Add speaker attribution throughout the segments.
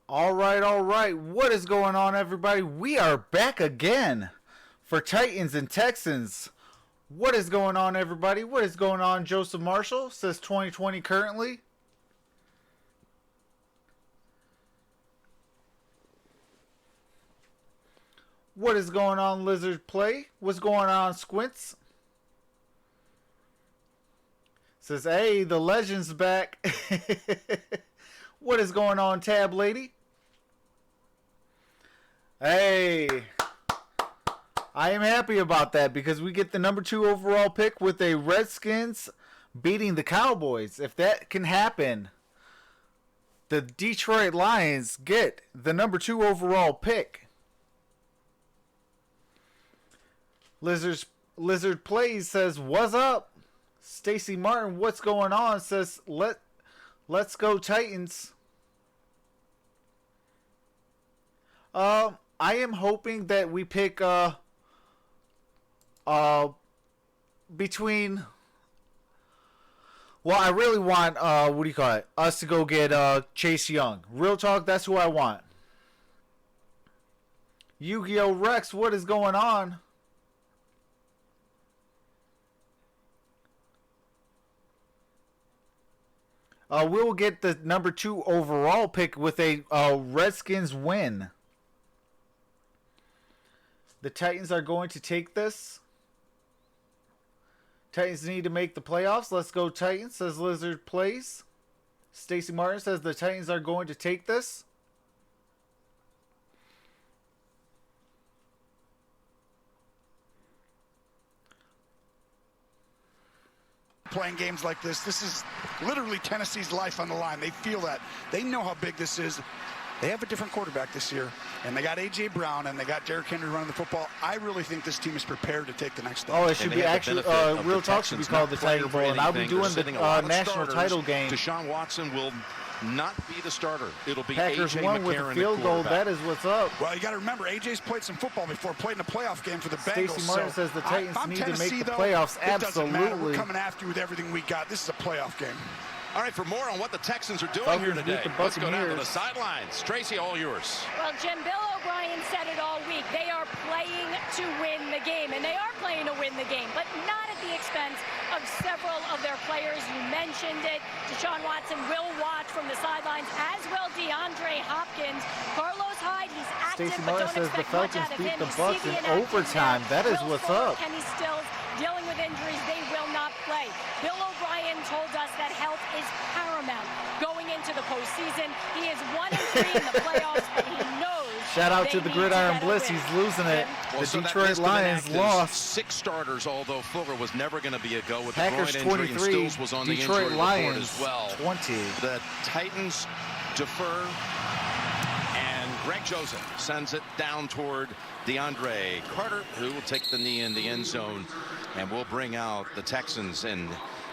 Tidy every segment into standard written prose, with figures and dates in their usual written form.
Speaker 1: All right. What is going on, everybody? We are back again for Titans and Texans. What is going on, everybody? What is going on? Joseph Marshall says 2020 currently. What is going on, Lizard Play? What's going on, Squints? Says, hey, the legend's back. What is going on, Tab Lady? Hey, I am happy about that because we get the number 2 overall pick with a Redskins beating the Cowboys. If that can happen, the Detroit Lions get the number 2 overall pick. Lizard Plays says, what's up? Stacy Martin, what's going on? Says, let's go Titans. I am hoping that we pick between. Well, I really want what do you call it? Us to go get Chase Young. Real talk, that's who I want. Yu-Gi-Oh! Rex, what is going on? We will get the number 2 overall pick with a Redskins win. The Titans are going to take this. Titans need to make the playoffs. Let's go Titans, says Lizard Plays. Stacy Martin says the Titans are going to take this.
Speaker 2: Playing games like this is literally Tennessee's life on the line. They feel that. They know how big this is. They have a different quarterback this year, and they got A.J. Brown, and they got Derrick Henry running the football. I really think this team is prepared to take the next step.
Speaker 1: Oh, it should be actually, real talk should be called the Tiger Bowl, and I'll be doing the national title game.
Speaker 3: Deshaun Watson will not be the starter. It'll be
Speaker 1: Packers
Speaker 3: A.J.
Speaker 1: won with a field goal. That is what's up.
Speaker 2: Well, you got to remember, A.J.'s played some football before, played in a playoff game for the Bengals.
Speaker 1: Stacy Martin says the Titans need to make the
Speaker 2: though,
Speaker 1: playoffs.
Speaker 2: It doesn't matter.
Speaker 1: Absolutely.
Speaker 2: We're coming after you with everything we got. This is a playoff game.
Speaker 3: All right, for more on what the Texans are doing here today, let's go down to the sidelines. Tracy, all yours.
Speaker 4: Well, Jim, Bill O'Brien said it all week. They are playing to win the game, and they are playing to win the game, but not at the expense of several of their players. You mentioned it. Deshaun Watson will watch from the sidelines, as will DeAndre Hopkins. Carlos Hyde, he's active,
Speaker 1: Stacey
Speaker 4: but
Speaker 1: Martin
Speaker 4: don't
Speaker 1: says the
Speaker 4: expect much
Speaker 1: Falcons
Speaker 4: out of
Speaker 1: beat
Speaker 4: him.
Speaker 1: the
Speaker 4: You
Speaker 1: Bucs
Speaker 4: see
Speaker 1: in
Speaker 4: the inactive
Speaker 1: overtime.
Speaker 4: there.
Speaker 1: That is
Speaker 4: Will
Speaker 1: what's
Speaker 4: Fuller,
Speaker 1: up.
Speaker 4: Kenny Stills dealing with injuries. They will not play. Bill O'Brien told us that health is paramount going into the postseason. He is 1-3 in the playoffs, and he knows.
Speaker 1: Shout out to the Gridiron Blitz. He's losing it.
Speaker 3: Well,
Speaker 1: the
Speaker 3: so
Speaker 1: Detroit Lions lost.
Speaker 3: 6 starters, although Fuller was never going to be a go with
Speaker 1: Packers
Speaker 3: the groin injury,
Speaker 1: 23,
Speaker 3: and Stills was on
Speaker 1: Detroit
Speaker 3: the injury
Speaker 1: Lions
Speaker 3: report as well.
Speaker 1: 20.
Speaker 3: The Titans defer, and Greg Joseph sends it down toward DeAndre Carter, who will take the knee in the end zone, and will bring out the Texans and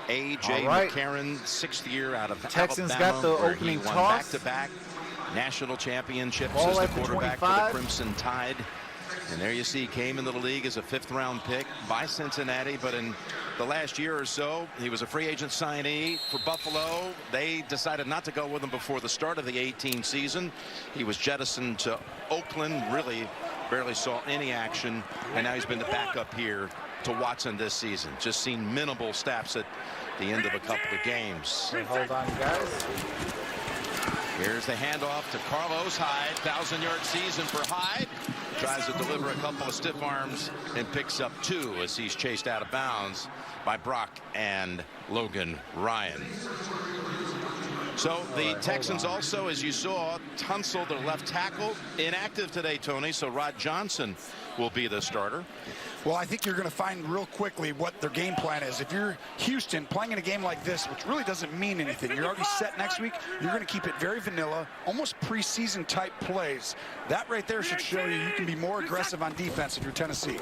Speaker 3: A.J. McCarron, 6th year out of
Speaker 1: Texans
Speaker 3: Alabama,
Speaker 1: got the
Speaker 3: where
Speaker 1: opening
Speaker 3: he won
Speaker 1: toss.
Speaker 3: back-to-back national championships
Speaker 1: Ball
Speaker 3: as the
Speaker 1: at the
Speaker 3: quarterback
Speaker 1: 25.
Speaker 3: for the Crimson Tide. And there you see, came into the league as a 5th-round pick by Cincinnati, but in the last year or so, he was a free agent signee for Buffalo. They decided not to go with him before the start of the 18 season. He was jettisoned to Oakland, really barely saw any action, and now he's been the backup here to Watson this season. Just seen minimal snaps at the end of a couple of games.
Speaker 1: Hey, hold on, guys.
Speaker 3: Here's the handoff to Carlos Hyde. 1,000-yard season for Hyde. Tries to deliver a couple of stiff arms and picks up 2 as he's chased out of bounds by Brock and Logan Ryan. So the Texans also, as you saw, Tunsil, their left tackle, inactive today, Tony. So Rod Johnson will be the starter.
Speaker 2: Well, I think you're going to find real quickly what their game plan is. If you're Houston playing in a game like this, which really doesn't mean anything, you're already set next week, you're going to keep it very vanilla, almost preseason type plays. That right there should show you can be more aggressive on defense if you're Tennessee.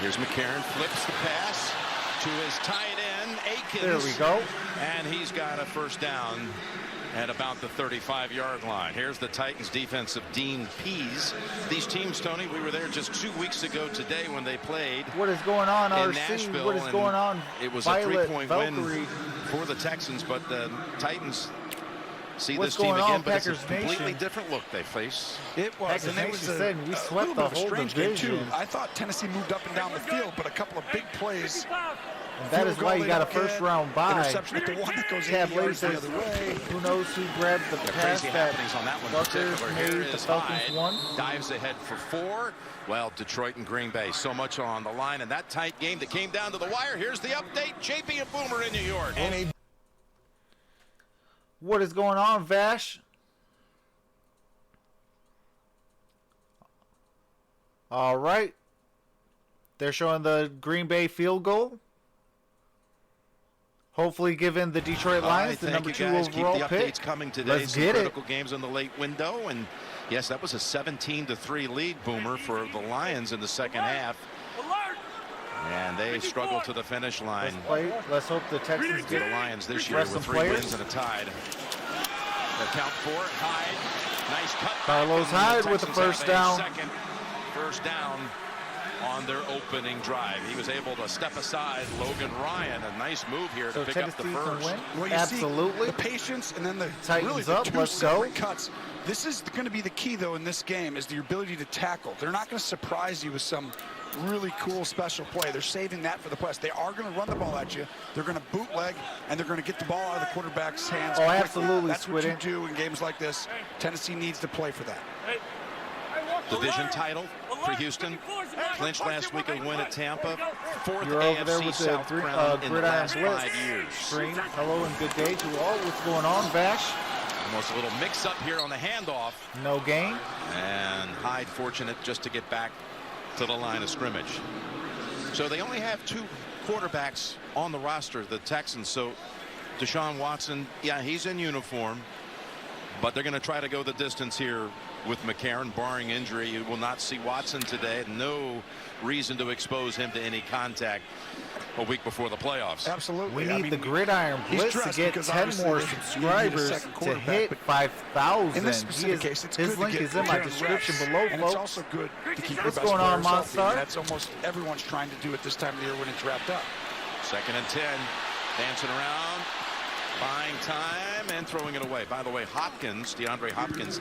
Speaker 3: Here's McCarron, flips the pass to his tight end, Akins.
Speaker 1: There we go.
Speaker 3: And he's got a first down at about the 35-yard line. Here's the Titans defensive Dean Pease. These teams, Tony, we were there just 2 weeks ago today when they played.
Speaker 1: What is going on,
Speaker 3: in
Speaker 1: RC?
Speaker 3: Nashville,
Speaker 1: What is going on?
Speaker 3: It was
Speaker 1: Violet
Speaker 3: a 3-point win for the Texans, but the Titans see
Speaker 1: What's
Speaker 3: this team
Speaker 1: going
Speaker 3: again,
Speaker 1: on,
Speaker 3: but it's a
Speaker 1: Packers
Speaker 3: completely
Speaker 1: Nation?
Speaker 3: different look they face.
Speaker 2: It was,
Speaker 1: Packers
Speaker 2: and it
Speaker 1: Nation
Speaker 2: was
Speaker 1: said we swept
Speaker 2: little
Speaker 1: the
Speaker 2: bit of a
Speaker 1: whole
Speaker 2: strange game too.
Speaker 1: division.
Speaker 2: I thought Tennessee moved up and down the field, but a couple of big plays.
Speaker 1: And that is why you got a first-round bye.
Speaker 2: Interception at the one that goes 80
Speaker 1: Cavaliers
Speaker 2: yards the
Speaker 1: says,
Speaker 2: other way.
Speaker 1: who knows who grabbed the pass
Speaker 3: Crazy
Speaker 1: that
Speaker 3: happenings on that one.
Speaker 1: Buckers
Speaker 3: Particular.
Speaker 1: made,
Speaker 3: Here
Speaker 1: the
Speaker 3: is
Speaker 1: Falcons
Speaker 3: Hyde.
Speaker 1: won.
Speaker 3: Dives ahead for 4. Well, Detroit and Green Bay, so much on the line in that tight game that came down to the wire. Here's the update. JP and Boomer in New York.
Speaker 1: What is going on, Vash? All right. They're showing the Green Bay field goal. Hopefully giving the Detroit Lions the number 2 overall
Speaker 3: Keep the
Speaker 1: pick.
Speaker 3: updates coming today.
Speaker 1: Let's
Speaker 3: Some
Speaker 1: get it.
Speaker 3: critical games in the late window. And yes, that was a 17-3 lead, Boomer, for the Lions in the second half. And they struggle to the finish line.
Speaker 1: Let's hope the Texans
Speaker 3: The
Speaker 1: get
Speaker 3: Lions this year
Speaker 1: rest
Speaker 3: with
Speaker 1: some
Speaker 3: 3
Speaker 1: players.
Speaker 3: wins and a tied. They'll count 4. Hyde. Nice cut.
Speaker 1: Carlos Hyde with the first down.
Speaker 3: Second first down on their opening drive. He was able to step aside Logan Ryan. A nice move here
Speaker 1: So
Speaker 3: to pick up the
Speaker 1: Tennessee can
Speaker 3: first.
Speaker 1: win?
Speaker 2: Well, you
Speaker 1: Absolutely.
Speaker 2: see the patience and then the
Speaker 1: Titans
Speaker 2: really the
Speaker 1: up,
Speaker 2: 2
Speaker 1: let's go.
Speaker 2: separate cuts. This is going to be the key, though, in this game, is the ability to tackle. They're not going to surprise you with some really cool special play. They're saving that for the playoffs. They are going to run the ball at you. They're going to bootleg, and they're going to get the ball out of the quarterback's hands.
Speaker 1: Oh,
Speaker 2: quickly.
Speaker 1: absolutely,
Speaker 2: That's what you
Speaker 1: Squiddy.
Speaker 2: do in games like this. Tennessee needs to play for that.
Speaker 3: Division title for Houston. Clinched last week a win at Tampa. 4th
Speaker 1: You're over there
Speaker 3: AFC
Speaker 1: with the
Speaker 3: South crown in the
Speaker 1: Gridiron
Speaker 3: last
Speaker 1: Blitz
Speaker 3: 5 years.
Speaker 1: stream. Hello and good day to all. What's going on, Vash?
Speaker 3: Almost a little mix-up here on the handoff.
Speaker 1: No gain.
Speaker 3: And Hyde fortunate just to get back to the line of scrimmage. So they only have 2 quarterbacks on the roster, the Texans. So Deshaun Watson, yeah, he's in uniform, but they're going to try to go the distance here with McCarron, barring injury. You will not see Watson today. No reason to expose him to any contact a week before the playoffs.
Speaker 2: Absolutely.
Speaker 1: We need the Gridiron Blitz to get 10 more subscribers to hit 5,000.
Speaker 2: In this specific case, it's
Speaker 1: His
Speaker 2: good
Speaker 1: link
Speaker 2: to get
Speaker 1: is in my
Speaker 2: return
Speaker 1: description
Speaker 2: reps,
Speaker 1: below,
Speaker 2: and
Speaker 1: folks.
Speaker 2: it's also good to keep your
Speaker 1: What's
Speaker 2: best
Speaker 1: going on,
Speaker 2: players healthy.
Speaker 1: MonStar?
Speaker 2: That's almost everyone's trying to do at this time of the year when it's wrapped up.
Speaker 3: 2nd and 10. Dancing around, buying time, and throwing it away. By the way, DeAndre Hopkins,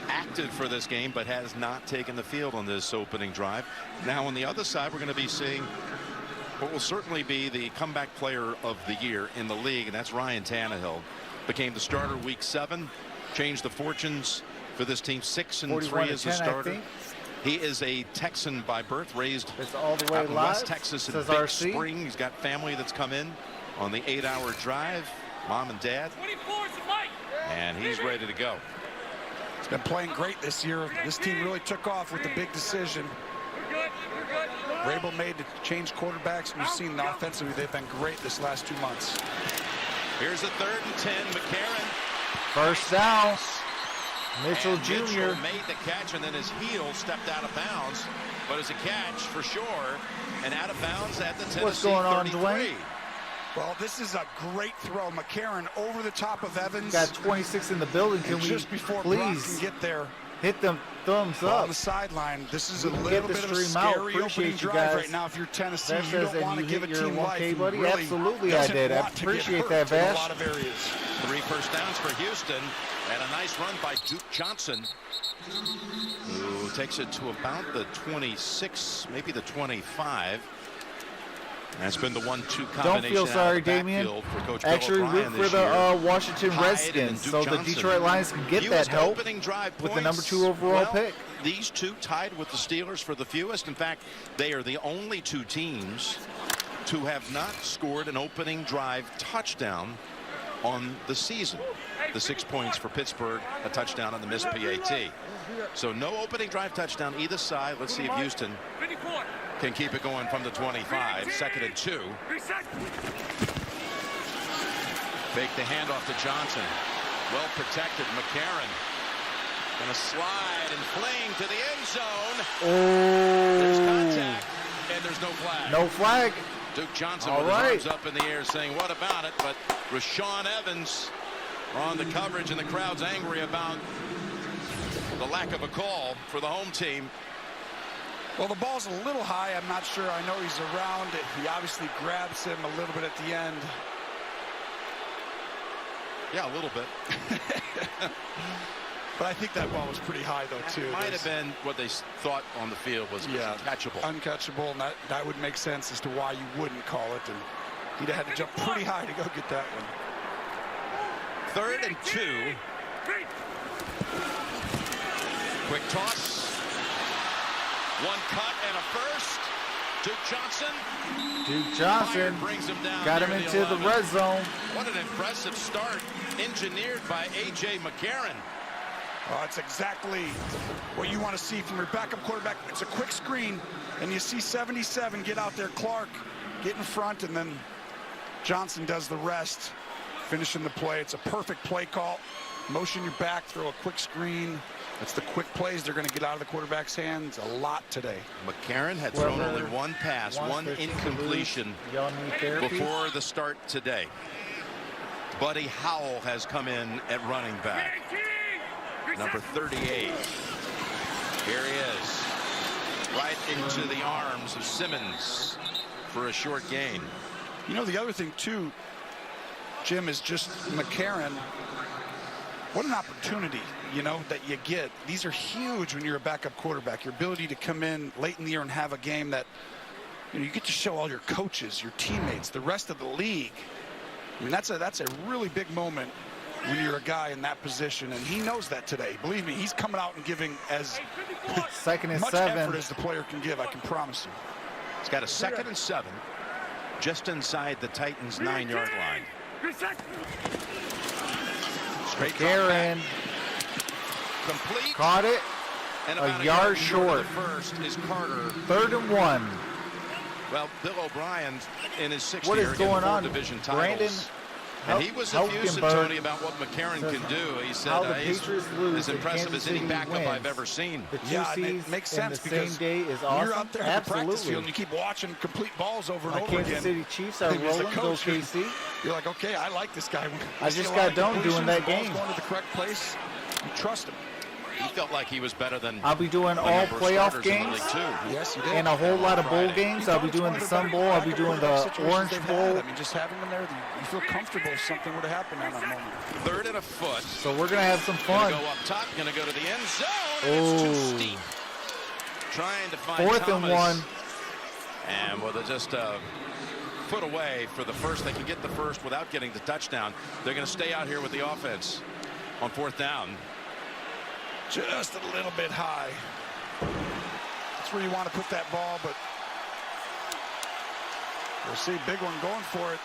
Speaker 3: active for this game, but has not taken the field on this opening drive. Now on the other side, we're going to be seeing what will certainly be the comeback player of the year in the league, and that's Ryan Tannehill. Became the starter week 7, changed the fortunes for this team. 6-3 as a starter. He is a Texan by birth, raised
Speaker 1: It's all the way
Speaker 3: out in
Speaker 1: live.
Speaker 3: West Texas in
Speaker 1: Says
Speaker 3: Big
Speaker 1: RC.
Speaker 3: Spring. He's got family that's come in on the 8-hour drive, mom and dad, and he's ready to go.
Speaker 2: He's been playing great this year. This team really took off with the big decision. Rabel made to change quarterbacks. We've seen the offensively, they've been great this last 2 months.
Speaker 3: Here's a 3rd and 10. McCarron.
Speaker 1: First down. Mitchell
Speaker 3: And
Speaker 1: Jr.
Speaker 3: Mitchell made the catch, and then his heel stepped out of bounds. But it's a catch for sure. And out of bounds at the Tennessee
Speaker 1: What's going on,
Speaker 3: 33.
Speaker 1: Dwayne?
Speaker 2: Well, this is a great throw. McCarron over the top of Evans.
Speaker 1: Got 26 in the building. Can
Speaker 2: And
Speaker 1: we
Speaker 2: just before Brock can
Speaker 1: please
Speaker 2: get there
Speaker 1: hit them thumbs
Speaker 2: on
Speaker 1: up?
Speaker 2: the sideline, this is a
Speaker 1: Get
Speaker 2: little
Speaker 1: the
Speaker 2: bit of a
Speaker 1: stream out.
Speaker 2: scary
Speaker 1: Appreciate
Speaker 2: opening
Speaker 1: you
Speaker 2: drive
Speaker 1: guys.
Speaker 2: right now. If you're Tennessee,
Speaker 1: That
Speaker 2: you
Speaker 1: says
Speaker 2: don't
Speaker 1: that
Speaker 2: want to
Speaker 1: you
Speaker 2: give a
Speaker 1: hit your
Speaker 2: team
Speaker 1: 1K,
Speaker 2: life.
Speaker 1: buddy.
Speaker 2: Really
Speaker 1: Absolutely, I
Speaker 2: doesn't
Speaker 1: did. I
Speaker 2: want to get
Speaker 1: appreciate
Speaker 2: hurt
Speaker 1: that,
Speaker 2: in
Speaker 1: Vash.
Speaker 2: a lot of areas.
Speaker 3: 3 first downs for Houston, and a nice run by Duke Johnson, who takes it to about the 26, maybe the 25. That's been the 1-2 combination.
Speaker 1: Don't feel sorry,
Speaker 3: out of the
Speaker 1: Damien.
Speaker 3: backfield for Coach
Speaker 1: Actually,
Speaker 3: Bill
Speaker 1: root
Speaker 3: O'Brien
Speaker 1: for
Speaker 3: this
Speaker 1: the
Speaker 3: year.
Speaker 1: Washington
Speaker 3: Hyde
Speaker 1: Redskins,
Speaker 3: and Duke
Speaker 1: so the
Speaker 3: Johnson.
Speaker 1: Detroit Lions can get that
Speaker 3: Fewest
Speaker 1: help
Speaker 3: opening drive
Speaker 1: with the number
Speaker 3: points.
Speaker 1: 2 overall
Speaker 3: Well,
Speaker 1: pick.
Speaker 3: These 2 tied with the Steelers for the fewest. In fact, they are the only 2 teams to have not scored an opening drive touchdown on the season. The 6 points for Pittsburgh, a touchdown on the missed PAT. So no opening drive touchdown either side. Let's see if Houston can keep it going from the 25. 2nd and 2. Fake the handoff to Johnson. Well protected. McCarron gonna slide and fling to the end zone. There's contact, and there's no flag.
Speaker 1: No flag.
Speaker 3: Duke Johnson
Speaker 1: All
Speaker 3: with
Speaker 1: right.
Speaker 3: his arms up in the air saying, what about it? But Rashawn Evans on the coverage, and the crowd's angry about the lack of a call for the home team.
Speaker 2: Well, the ball's a little high. I'm not sure. I know he's around it. He obviously grabs him a little bit at the end.
Speaker 3: Yeah, a little bit.
Speaker 2: But I think that ball was pretty high, though, too.
Speaker 3: It might have been what they thought on the field was uncatchable.
Speaker 2: Uncatchable, and that would make sense as to why you wouldn't call it. And he'd have had to jump pretty high to go get that one.
Speaker 3: 3rd and 2. Quick toss. One cut and a first.
Speaker 1: Duke Johnson
Speaker 3: brings him down.
Speaker 1: got him into the red zone.
Speaker 3: What an impressive start, engineered by A.J. McCarron.
Speaker 2: Oh, it's exactly what you want to see from your backup quarterback. It's a quick screen, and you see 77 get out there. Clark get in front, and then Johnson does the rest, finishing the play. It's a perfect play call. Motion your back, throw a quick screen. That's the quick plays they're going to get out of the quarterback's hands a lot today.
Speaker 3: McCarron had thrown only one pass, one incompletion before the start today. Buddy Howell has come in at running back. Number 38. Here he is. Right into the arms of Simmons for a short gain.
Speaker 2: You know, the other thing, too, Jim, is just McCarron. What an opportunity, you know, that you get. These are huge when you're a backup quarterback. Your ability to come in late in the year and have a game that, you know, you get to show all your coaches, your teammates, the rest of the league. I mean, that's a really big moment when you're a guy in that position, and he knows that today. Believe me, he's coming out and giving as much effort as the player can give, I can promise you.
Speaker 3: He's got a 2nd and 7 just inside the Titans' 9-yard line. Straight
Speaker 1: McCarron
Speaker 3: complete.
Speaker 1: Caught it.
Speaker 3: And
Speaker 1: a yard short.
Speaker 3: First is Carter.
Speaker 1: 3rd and 1.
Speaker 3: Well, Bill O'Brien in his 6th
Speaker 1: what
Speaker 3: year
Speaker 1: is going on?
Speaker 3: division
Speaker 1: Brandon,
Speaker 3: titles. And he was effusive, Tony, about what McCarron can do. He said he's as impressive as any backup I've ever seen.
Speaker 1: The two
Speaker 2: it makes sense
Speaker 1: the same
Speaker 2: because
Speaker 1: day is awesome.
Speaker 2: You're out there at the practice field and you keep watching complete balls over and over
Speaker 1: Kansas
Speaker 2: again.
Speaker 1: City Chiefs are rolling. Go KC.
Speaker 2: You're like, okay, I like this guy.
Speaker 1: I just got done doing that game.
Speaker 2: Going to the correct place. You trust him.
Speaker 3: He felt like he was better than.
Speaker 1: I'll be doing all playoff games
Speaker 2: yes, you did.
Speaker 1: and a whole lot of bowl games. I'll be doing the Sun Bowl. I'll be doing the Orange Bowl.
Speaker 2: I mean, just having them there, you feel comfortable if something were to happen on that moment.
Speaker 3: 3rd and a foot.
Speaker 1: So we're gonna have some fun.
Speaker 3: Gonna go up top. Gonna go to the end zone. It's too steep. Trying to find
Speaker 1: 4th and 1.
Speaker 3: And well, they're just a foot away for the first. They can get the first without getting the touchdown. They're going to stay out here with the offense on 4th down.
Speaker 2: Just a little bit high. That's where you want to put that ball, but we'll see. Big one going for it.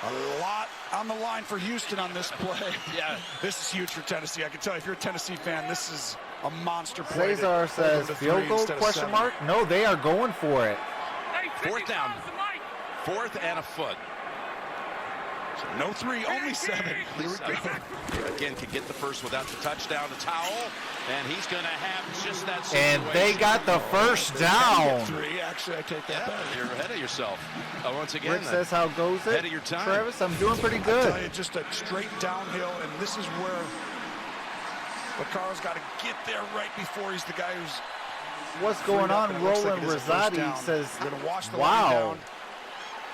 Speaker 2: A lot on the line for Houston on this play. Yeah, this is huge for Tennessee. I can tell you, if you're a Tennessee fan, this is a monster play.
Speaker 1: Cesar says field goal question mark? No, they are going for it.
Speaker 3: 4th down. 4th and a foot.
Speaker 2: So no 3, only 7. Here we go.
Speaker 3: Again, could get the first without the touchdown. The towel, and he's going to have just that
Speaker 1: situation. And they got the first down.
Speaker 2: 3, actually, I take that back.
Speaker 3: You're ahead of yourself. Once again,
Speaker 1: Rick says, how goes it?
Speaker 3: Ahead of your time.
Speaker 1: Travis, I'm doing pretty good.
Speaker 2: I tell you, just a straight downhill, and this is where Vaccaro's got to get there right before he's the guy who's.
Speaker 1: What's going on? Roland Rosati says, wow.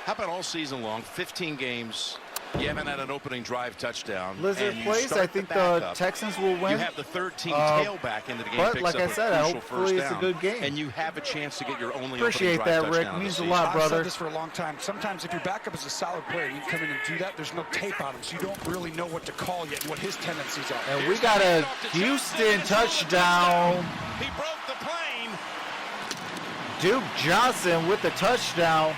Speaker 3: How about all season long, 15 games, you haven't had an opening drive touchdown.
Speaker 1: Lizard Place, I think the Texans will win.
Speaker 3: You have the 13 tailback into the game.
Speaker 1: But like I said, hopefully it's a good game.
Speaker 3: And you have a chance to get your only
Speaker 1: Appreciate that, Rick. Means a lot, brother.
Speaker 2: I've said this for a long time. Sometimes if your backup is a solid player, you come in and do that, there's no tape on him, so you don't really know what to call yet and what his tendencies are.
Speaker 1: And we got a Houston touchdown.
Speaker 3: He broke the plane.
Speaker 1: Duke Johnson with the touchdown.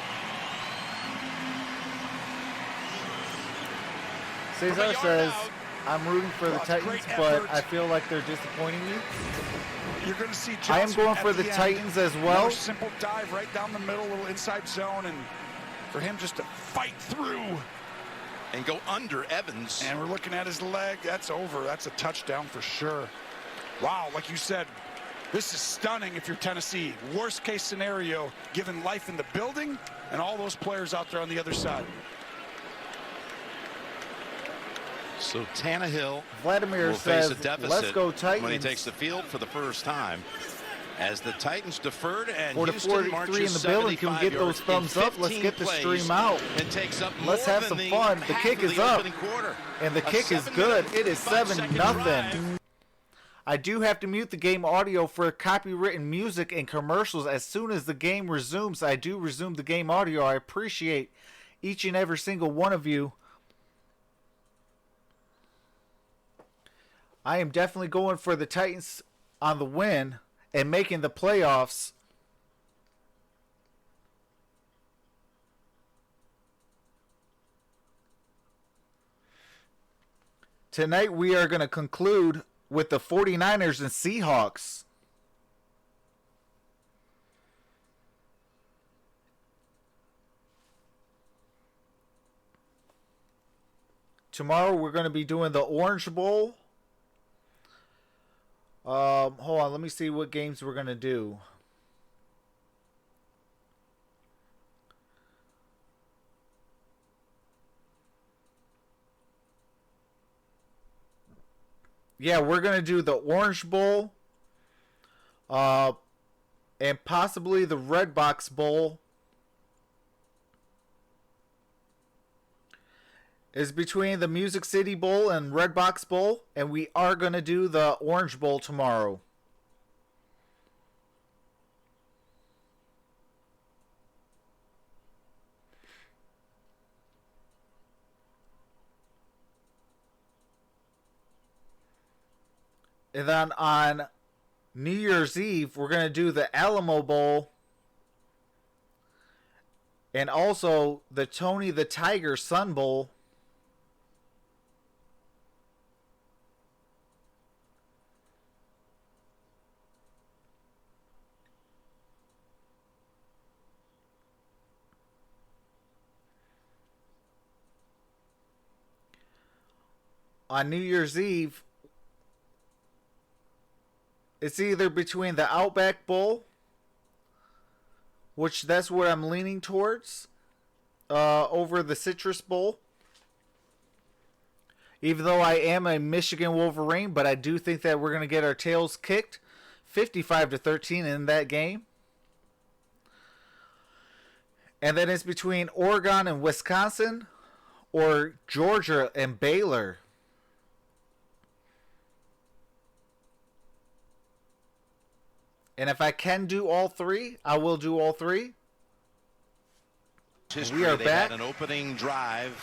Speaker 1: Cesar says, I'm rooting for the Titans, but I feel like they're disappointing me.
Speaker 2: You're going to see Johnson.
Speaker 1: I am going for the Titans as well.
Speaker 2: Another simple dive right down the middle, a little inside zone, and for him just to fight through.
Speaker 3: And go under Evans.
Speaker 2: And we're looking at his leg. That's over. That's a touchdown for sure. Wow, like you said, this is stunning if you're Tennessee. Worst case scenario, given life in the building and all those players out there on the other side.
Speaker 3: So Tannehill
Speaker 1: Vladimir
Speaker 3: will
Speaker 1: says,
Speaker 3: face a deficit
Speaker 1: let's go Titans.
Speaker 3: when he takes the field for the first time. As the Titans deferred and
Speaker 1: 4-43 in the building. Can we get those thumbs up? Let's get the stream out. Let's have some fun. The kick is up. And the kick is good. It is 7-0. I do have to mute the game audio for copywritten music and commercials. As soon as the game resumes, I do resume the game audio. I appreciate each and every single one of you. I am definitely going for the Titans on the win and making the playoffs. Tonight we are going to conclude with the 49ers and Seahawks. Tomorrow we're going to be doing the Orange Bowl. Hold on, let me see what games we're going to do. Yeah, we're going to do the Orange Bowl. And possibly the Red Box Bowl. Is between the Music City Bowl and Red Box Bowl, and we are going to do the Orange Bowl tomorrow. And then on New Year's Eve, we're going to do the Alamo Bowl and also the Tony the Tiger Sun Bowl. On New Year's Eve, it's either between the Outback Bowl, which that's what I'm leaning towards, over the Citrus Bowl. Even though I am a Michigan Wolverine, but I do think that we're going to get our tails kicked 55-13 in that game. And then it's between Oregon and Wisconsin or Georgia and Baylor. And if I can do all three, I will do all three.
Speaker 3: We are back. Had an opening drive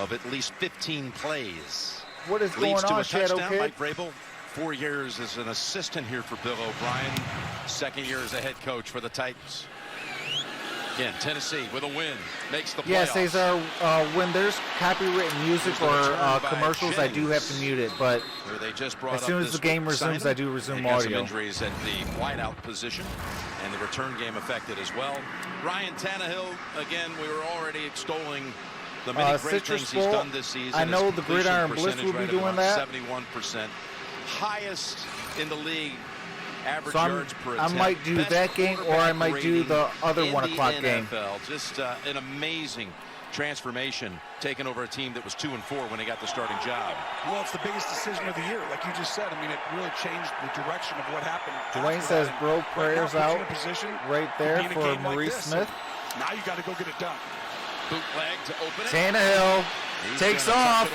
Speaker 3: of at least 15 plays.
Speaker 1: What is going on, Shadow Kid?
Speaker 3: Mike Vrabel, 4 years as an assistant here for Bill O'Brien. 2nd year as a head coach for the Titans. Again, Tennessee with a win makes the playoffs.
Speaker 1: Yeah, Cesar, when there's copywritten music or commercials, I do have to mute it. But as soon as the game resumes, I do resume audio.
Speaker 3: Some injuries at the wideout position, and the return game affected as well. Ryan Tannehill, again, we were already extolling the many great things he's done this season.
Speaker 1: I know the Gridiron Blitz will be doing that.
Speaker 3: 71%, highest in the league.
Speaker 1: So I might do that game, or I might do the other 1 o'clock game.
Speaker 3: Just an amazing transformation, taking over a team that was 2-4 when he got the starting job.
Speaker 2: Well, it's the biggest decision of the year, like you just said. I mean, it really changed the direction of what happened.
Speaker 1: Dwayne says, "Bro, prayers out." Right there for Maurice Smith.
Speaker 2: Now you got to go get it done.
Speaker 3: Bootleg to open it.
Speaker 1: Tannehill takes off.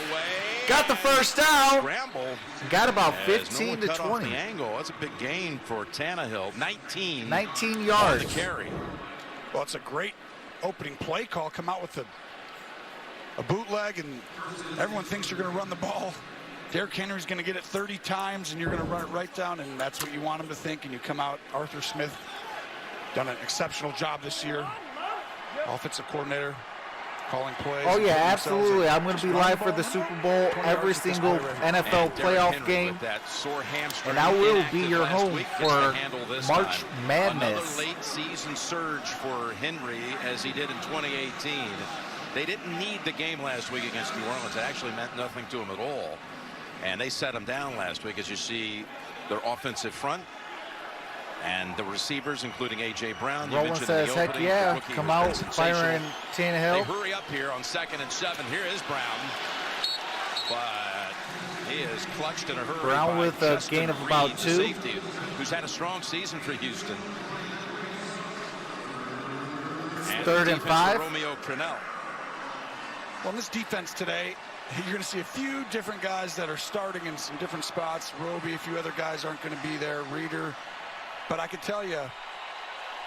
Speaker 1: Got the first down.
Speaker 3: Scramble.
Speaker 1: Got about 15 to 20.
Speaker 3: The angle. That's a big gain for Tannehill.
Speaker 1: 19 yards.
Speaker 3: The carry.
Speaker 2: Well, it's a great opening play call. Come out with a bootleg, and everyone thinks you're going to run the ball. Derrick Henry's going to get it 30 times, and you're going to run it right down, and that's what you want him to think, and you come out. Arthur Smith done an exceptional job this year. Offensive coordinator. Calling plays.
Speaker 1: Oh, yeah, absolutely. I'm going to be live for the Super Bowl, every single NFL playoff game. And I will be your home for March Madness.
Speaker 3: Another late season surge for Henry, as he did in 2018. They didn't need the game last week against New Orleans. It actually meant nothing to him at all. And they set him down last week, as you see their offensive front. And the receivers, including A.J. Brown.
Speaker 1: Roland says, heck yeah, come out, firing Tannehill.
Speaker 3: They hurry up here on 2nd and 7. Here is Brown. But He is clutched in a hurry.
Speaker 1: Brown
Speaker 3: by
Speaker 1: with a
Speaker 3: Justin
Speaker 1: gain of
Speaker 3: Reed,
Speaker 1: about
Speaker 3: the
Speaker 1: 2.
Speaker 3: safety, who's had a strong season for Houston. And
Speaker 1: 3rd
Speaker 3: the
Speaker 1: and
Speaker 3: defense for
Speaker 1: 5.
Speaker 3: Romeo Crennel.
Speaker 2: Well, in this defense today, you're going to see a few different guys that are starting in some different spots. Roby, a few other guys aren't going to be there. Reader. But I can tell you,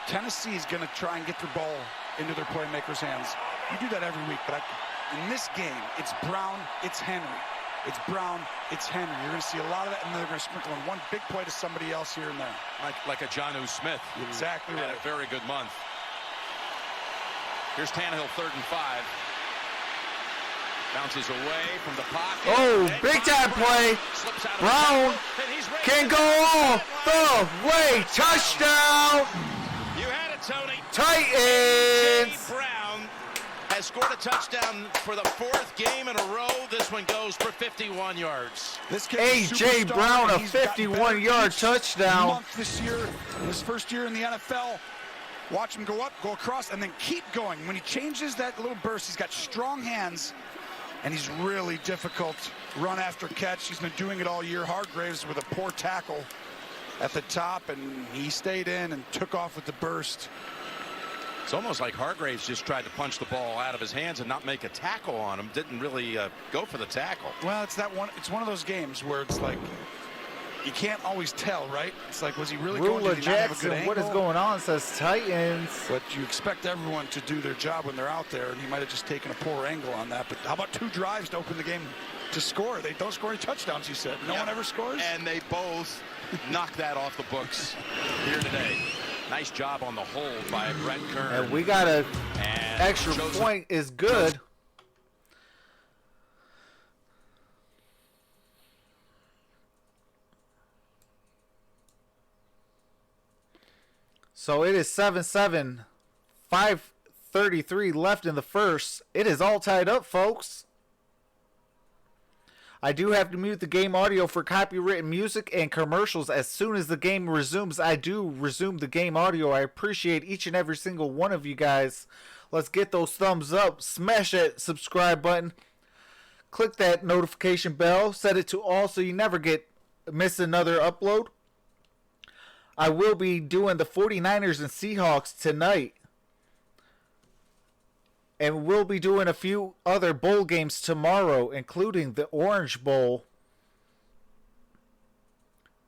Speaker 2: Tennessee is going to try and get the ball into their playmakers' hands. You do that every week, but in this game, it's Brown, it's Henry. It's Brown, it's Henry. You're going to see a lot of that, and they're going to sprinkle in one big play to somebody else here and there.
Speaker 3: Like a Jonnu Smith.
Speaker 2: Exactly
Speaker 3: Had
Speaker 2: right.
Speaker 3: a very good month. Here's Tannehill, 3rd and 5. Bounces away from the pocket.
Speaker 1: Oh, big time play. Brown can go all the way. Touchdown.
Speaker 3: You had it, Tony.
Speaker 1: Titans.
Speaker 3: A.J. Brown has scored a touchdown for the 4th game in a row. This one goes for 51 yards.
Speaker 2: This kid's a
Speaker 1: A.J.
Speaker 2: superstar,
Speaker 1: Brown, a
Speaker 2: and he's gotten better
Speaker 1: 51-yard
Speaker 2: each
Speaker 1: touchdown.
Speaker 2: month this year, in his first year in the NFL. Watch him go up, go across, and then keep going. When he changes that little burst, he's got strong hands, and he's really difficult run after catch. He's been doing it all year. Hargraves with a poor tackle at the top, and he stayed in and took off with the burst.
Speaker 3: It's almost like Hargraves just tried to punch the ball out of his hands and not make a tackle on him. Didn't really go for the tackle.
Speaker 2: Well, it's one of those games where it's like you can't always tell, right? It's like, was he really going
Speaker 1: Rula
Speaker 2: to not have a good
Speaker 1: Jackson, what is
Speaker 2: angle?
Speaker 1: going on? Says Titans.
Speaker 2: But you expect everyone to do their job when they're out there, and he might have just taken a poor angle on that. But how about 2 drives to open the game to score? They don't score any touchdowns, you said. No one ever scores?
Speaker 3: And they both knocked that off the books here today. Nice job on the hold by Brett Kern.
Speaker 1: And we got a
Speaker 3: And
Speaker 1: extra point is good. So it is 7-7, 5:33 left in the first. It is all tied up, folks. I do have to mute the game audio for copywritten music and commercials. As soon as the game resumes, I do resume the game audio. I appreciate each and every single one of you guys. Let's get those thumbs up. Smash that subscribe button. Click that notification bell. Set it to all so you never miss another upload. I will be doing the 49ers and Seahawks tonight. And we'll be doing a few other bowl games tomorrow, including the Orange Bowl.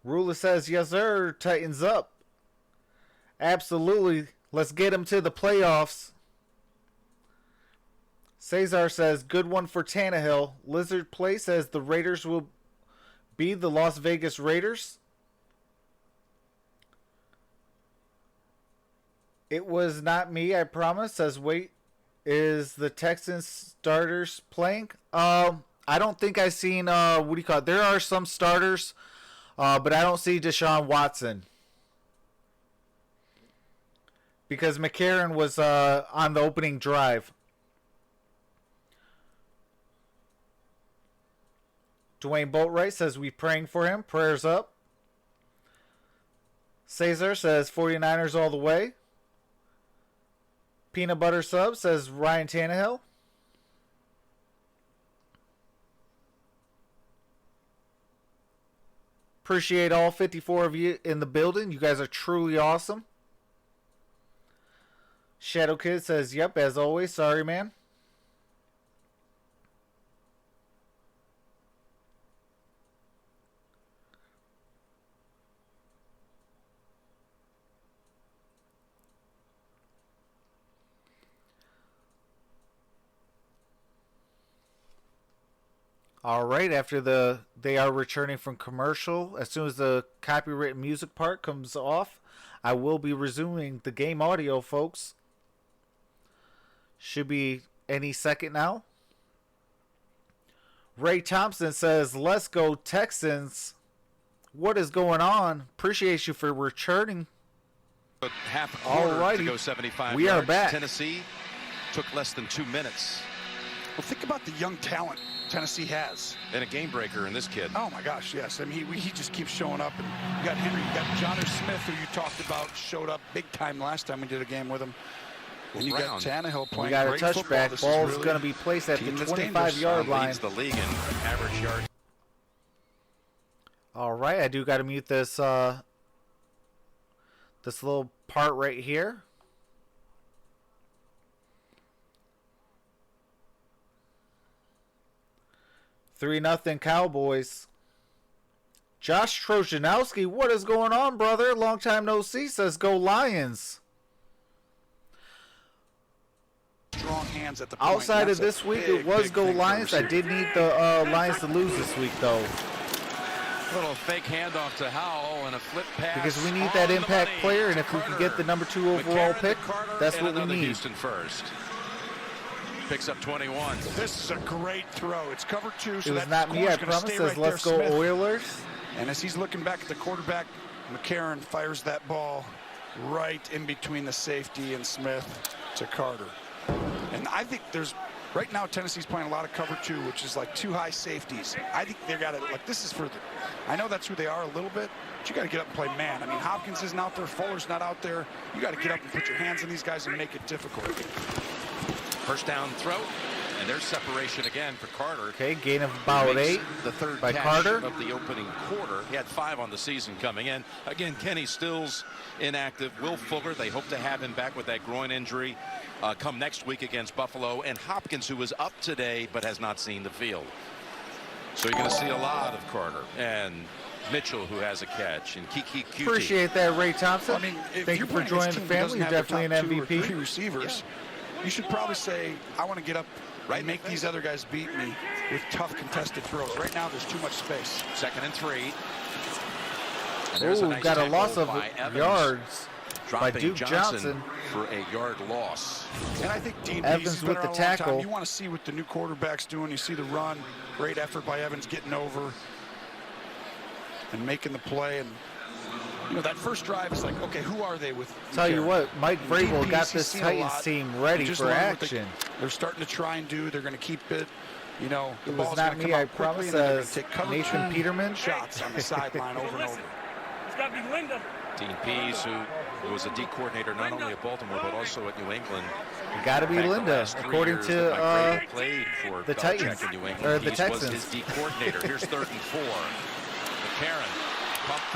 Speaker 1: Rula says, yes, sir. Titans up. Absolutely. Let's get them to the playoffs. Cesar says, good one for Tannehill. Lizard Play says the Raiders will be the Las Vegas Raiders. It was not me, I promise. Says, wait, is the Texans starters playing? I don't think I've seen, what do you call it? There are some starters, but I don't see Deshaun Watson. Because McCarron was on the opening drive. Dwayne Boatwright says, we praying for him. Prayers up. Cesar says, 49ers all the way. Peanut Butter Sub says Ryan Tannehill. Appreciate all 54 of you in the building. You guys are truly awesome. Shadow Kid says, yep, as always. Sorry, man. All right, after they are returning from commercial, as soon as the copyrighted music part comes off, I will be resuming the game audio, folks. Should be any second now. Ray Thompson says, let's go Texans. What is going on? Appreciate you for returning.
Speaker 3: Half a quarter
Speaker 1: Alrighty.
Speaker 3: to go 75
Speaker 1: We are
Speaker 3: yards.
Speaker 1: back.
Speaker 3: Tennessee took less than 2 minutes.
Speaker 2: Well, think about the young talent Tennessee has.
Speaker 3: And a game breaker in this kid.
Speaker 2: Oh, my gosh, yes. I mean, he just keeps showing up. And you got Henry, you got Jonnu Smith, who you talked about, showed up big time last time we did a game with him. And you got Tannehill playing
Speaker 1: We got a
Speaker 2: great football.
Speaker 1: touchback.
Speaker 2: This
Speaker 1: Ball's
Speaker 2: is really
Speaker 1: going to be placed at the
Speaker 2: team that's
Speaker 1: 25-yard line.
Speaker 3: Leads the league in average yard.
Speaker 1: All right, I do got to mute this this little part right here. Three nothing Cowboys. Josh Trojanowski, what is going on, brother? Long time no see. Says go Lions.
Speaker 2: Strong hands at the point.
Speaker 1: Outside of this week, it was go Lions. I did need the Lions to lose this week, though.
Speaker 3: Little fake handoff to Howell and a flip pass.
Speaker 1: Because we need that impact player, and if we can get the number 2 overall pick, that's what we need.
Speaker 3: Houston first. Picks up 21.
Speaker 2: This is a great throw. It's cover 2, so
Speaker 1: it was not me, I promise. Says
Speaker 2: right
Speaker 1: let's
Speaker 2: there,
Speaker 1: go
Speaker 2: Smith.
Speaker 1: Oilers.
Speaker 2: And as he's looking back at the quarterback, McCarron fires that ball right in between the safety and Smith to Carter. And I think right now Tennessee's playing a lot of cover 2, which is like 2 high safeties. I think they got it. Like this is for I know that's who they are a little bit, but you got to get up and play man. I mean, Hopkins isn't out there, Fuller's not out there. You got to get up and put your hands on these guys and make it difficult.
Speaker 3: First down throw, and there's separation again for Carter.
Speaker 1: Okay, gain of about 8
Speaker 3: the third
Speaker 1: by
Speaker 3: catch
Speaker 1: Carter
Speaker 3: of the opening quarter. He had 5 on the season coming in. Again, Kenny Stills inactive. Will Fuller, they hope to have him back with that groin injury come next week against Buffalo. And Hopkins, who was up today but has not seen the field. So you're going to see a lot of Carter and Mitchell, who has a catch, and Kiki Cutie.
Speaker 1: Appreciate that, Ray Thompson.
Speaker 2: I mean, if
Speaker 1: thank you for joining the family. You're definitely an MVP.
Speaker 2: 2 or 3 receivers. You should probably say, I want to get up and make these other guys beat me with tough contested throws. Right now, there's too much space.
Speaker 3: 2nd and 3.
Speaker 1: Oh, got a loss of yards by Duke Johnson
Speaker 3: for a yard loss.
Speaker 2: And I think Dean
Speaker 1: Evans with the tackle.
Speaker 2: You want to see what the new quarterback's doing. You see the run. Great effort by Evans getting over and making the play. And you know, that first drive is like, okay, who are they with?
Speaker 1: Tell you what, Mike Vrabel got this Titans team ready for action.
Speaker 2: They're starting to try and do. They're going to keep it. You know, the
Speaker 1: it was
Speaker 2: ball's
Speaker 1: not
Speaker 2: come
Speaker 1: me, I
Speaker 2: out quickly,
Speaker 1: promise,
Speaker 2: and they're
Speaker 1: as
Speaker 2: take cover
Speaker 1: Nathan
Speaker 2: 2
Speaker 1: Peterman.
Speaker 2: shots on the sideline over and over.
Speaker 5: It's got to be Linda.
Speaker 3: Dean Pease, who was a D coordinator not only at Baltimore but also at New England.
Speaker 1: It got to be Linda, according to
Speaker 3: played for
Speaker 1: the Titans
Speaker 3: in New England.
Speaker 1: or the
Speaker 3: Pease
Speaker 1: Texans.
Speaker 3: was his D coordinator. Here's 3rd and 4. McCarron.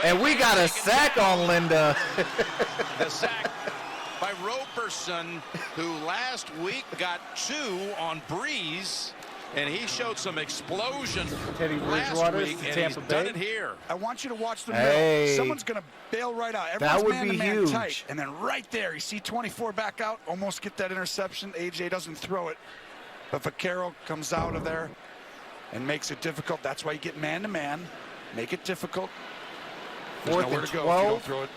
Speaker 1: And we got a sack on Linda.
Speaker 3: The sack by Roberson, who last week got 2 on Breeze. And he showed some explosion
Speaker 1: Teddy
Speaker 3: last
Speaker 1: Bridgewater,
Speaker 3: week, and
Speaker 1: Tampa
Speaker 3: he's done
Speaker 1: Bay.
Speaker 3: it here.
Speaker 2: I want you to watch the
Speaker 1: Hey.
Speaker 2: middle. Someone's going to bail right out. Everyone's
Speaker 1: That would
Speaker 2: man-to-man
Speaker 1: be huge.
Speaker 2: tight. And then right there, you see 24 back out, almost get that interception. AJ doesn't throw it. But Vaccaro comes out of there and makes it difficult. That's why you get man-to-man. Make it difficult. There's
Speaker 1: 4th
Speaker 2: nowhere
Speaker 1: and
Speaker 2: to go
Speaker 1: 12.
Speaker 2: if you don't throw it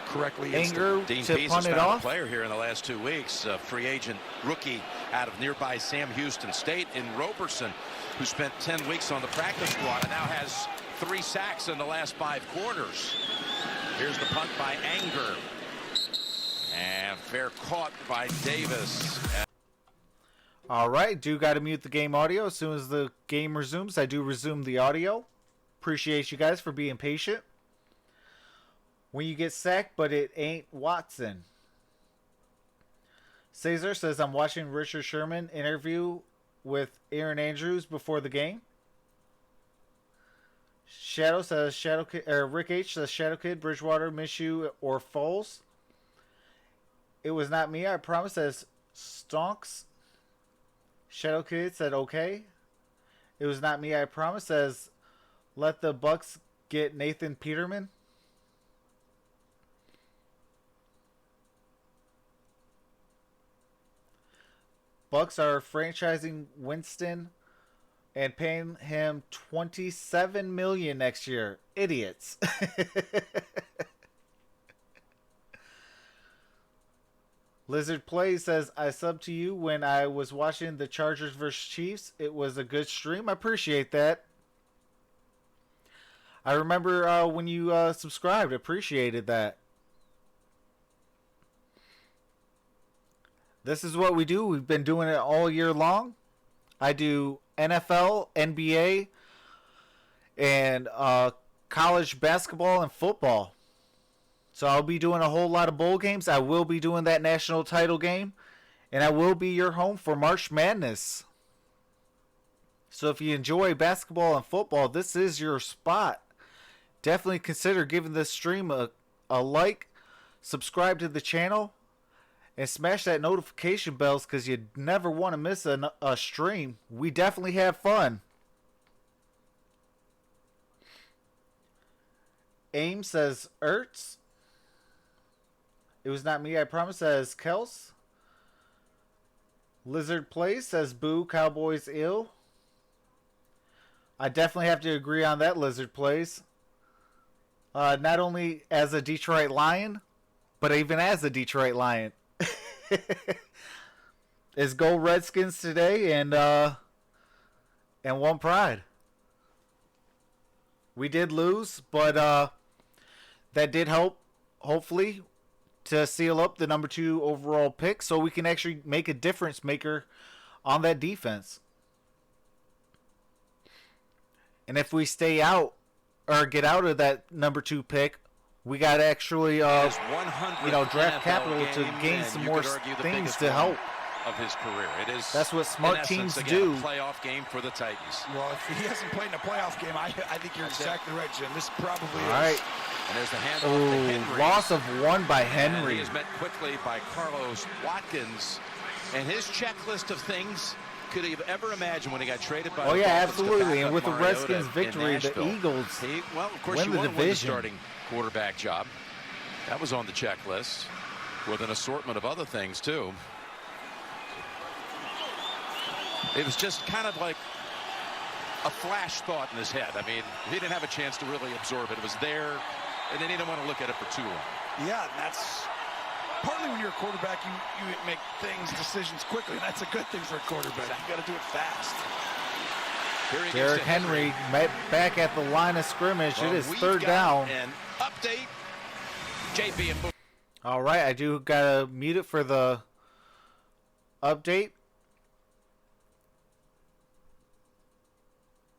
Speaker 2: correctly.
Speaker 1: Anger
Speaker 3: Dean
Speaker 1: to
Speaker 3: Pease
Speaker 1: punt
Speaker 3: has
Speaker 1: it
Speaker 3: found
Speaker 1: off.
Speaker 3: a player here in the last 2 weeks, a free agent rookie out of nearby Sam Houston State in Roberson, who spent 10 weeks on the practice squad and now has 3 sacks in the last 5 quarters. Here's the punt by Anger. And fair caught by Davis.
Speaker 1: All right, do got to mute the game audio. As soon as the game resumes, I do resume the audio. Appreciate you guys for being patient. When you get sacked, but it ain't Watson. Cesar says, I'm watching Richard Sherman interview with Aaron Andrews before the game. Shadow says, Rick H says, Shadow Kid, Bridgewater, Minshew, or Foles. It was not me, I promise, says Stonks. Shadow Kid said, okay. It was not me, I promise, says, let the Bucks get Nathan Peterman. Bucks are franchising Winston and paying him $27 million next year. Idiots. Lizard Play says, I subbed to you when I was watching the Chargers vs. Chiefs. It was a good stream. I appreciate that. I remember when you subscribed. Appreciated that. This is what we do. We've been doing it all year long. I do NFL, NBA, and college basketball and football. So I'll be doing a whole lot of bowl games. I will be doing that national title game. And I will be your home for March Madness. So if you enjoy basketball and football, this is your spot. definitely consider giving this stream a like, subscribe to the channel, and smash that notification bells because you never want to miss a stream. We definitely have fun. Aim says Ertz. It was not me, I promise, says Kels. Lizard Plays says boo, Cowboys ill. I definitely have to agree on that, Lizard Plays. Not only as a Detroit Lion, but even as a Detroit Lion. Is go Redskins today, and one pride. We did lose, but that did help, hopefully, to seal up the number 2 overall pick, so we can actually make a difference maker on that defense. And if we stay out or get out of that number 2 pick, we got to actually, draft capital to gain some more things to help.
Speaker 3: Of his career,
Speaker 1: that's what smart teams do.
Speaker 3: A playoff game for the Titans.
Speaker 2: Well, if he hasn't played in a playoff game, I think you're exactly right, Jim. This probably is.
Speaker 1: All right.
Speaker 3: And there's the handoff to Henry.
Speaker 1: Loss of 1 by Henry.
Speaker 3: And he is met quickly by Carlos Watkins, and his checklist of things. Could he have ever imagined when he got traded by?
Speaker 1: Oh
Speaker 3: the
Speaker 1: yeah,
Speaker 3: Dolphins
Speaker 1: absolutely. And with the
Speaker 3: Mariota
Speaker 1: Redskins' victory, the Eagles
Speaker 3: of course,
Speaker 1: win the division.
Speaker 3: Win the starting quarterback job. That was on the checklist, with an assortment of other things too. It was just kind of like a flash thought in his head. I mean, he didn't have a chance to really absorb it. It was there, and then he didn't want to look at it for too long.
Speaker 2: Yeah, that's partly when you're a quarterback, you make decisions quickly, and that's a good thing for a quarterback. You got to do it fast.
Speaker 1: Derrick Henry back at the line of scrimmage. Well, it is 3rd down.
Speaker 3: An update. JP and
Speaker 1: all right, I do gotta mute it for the update.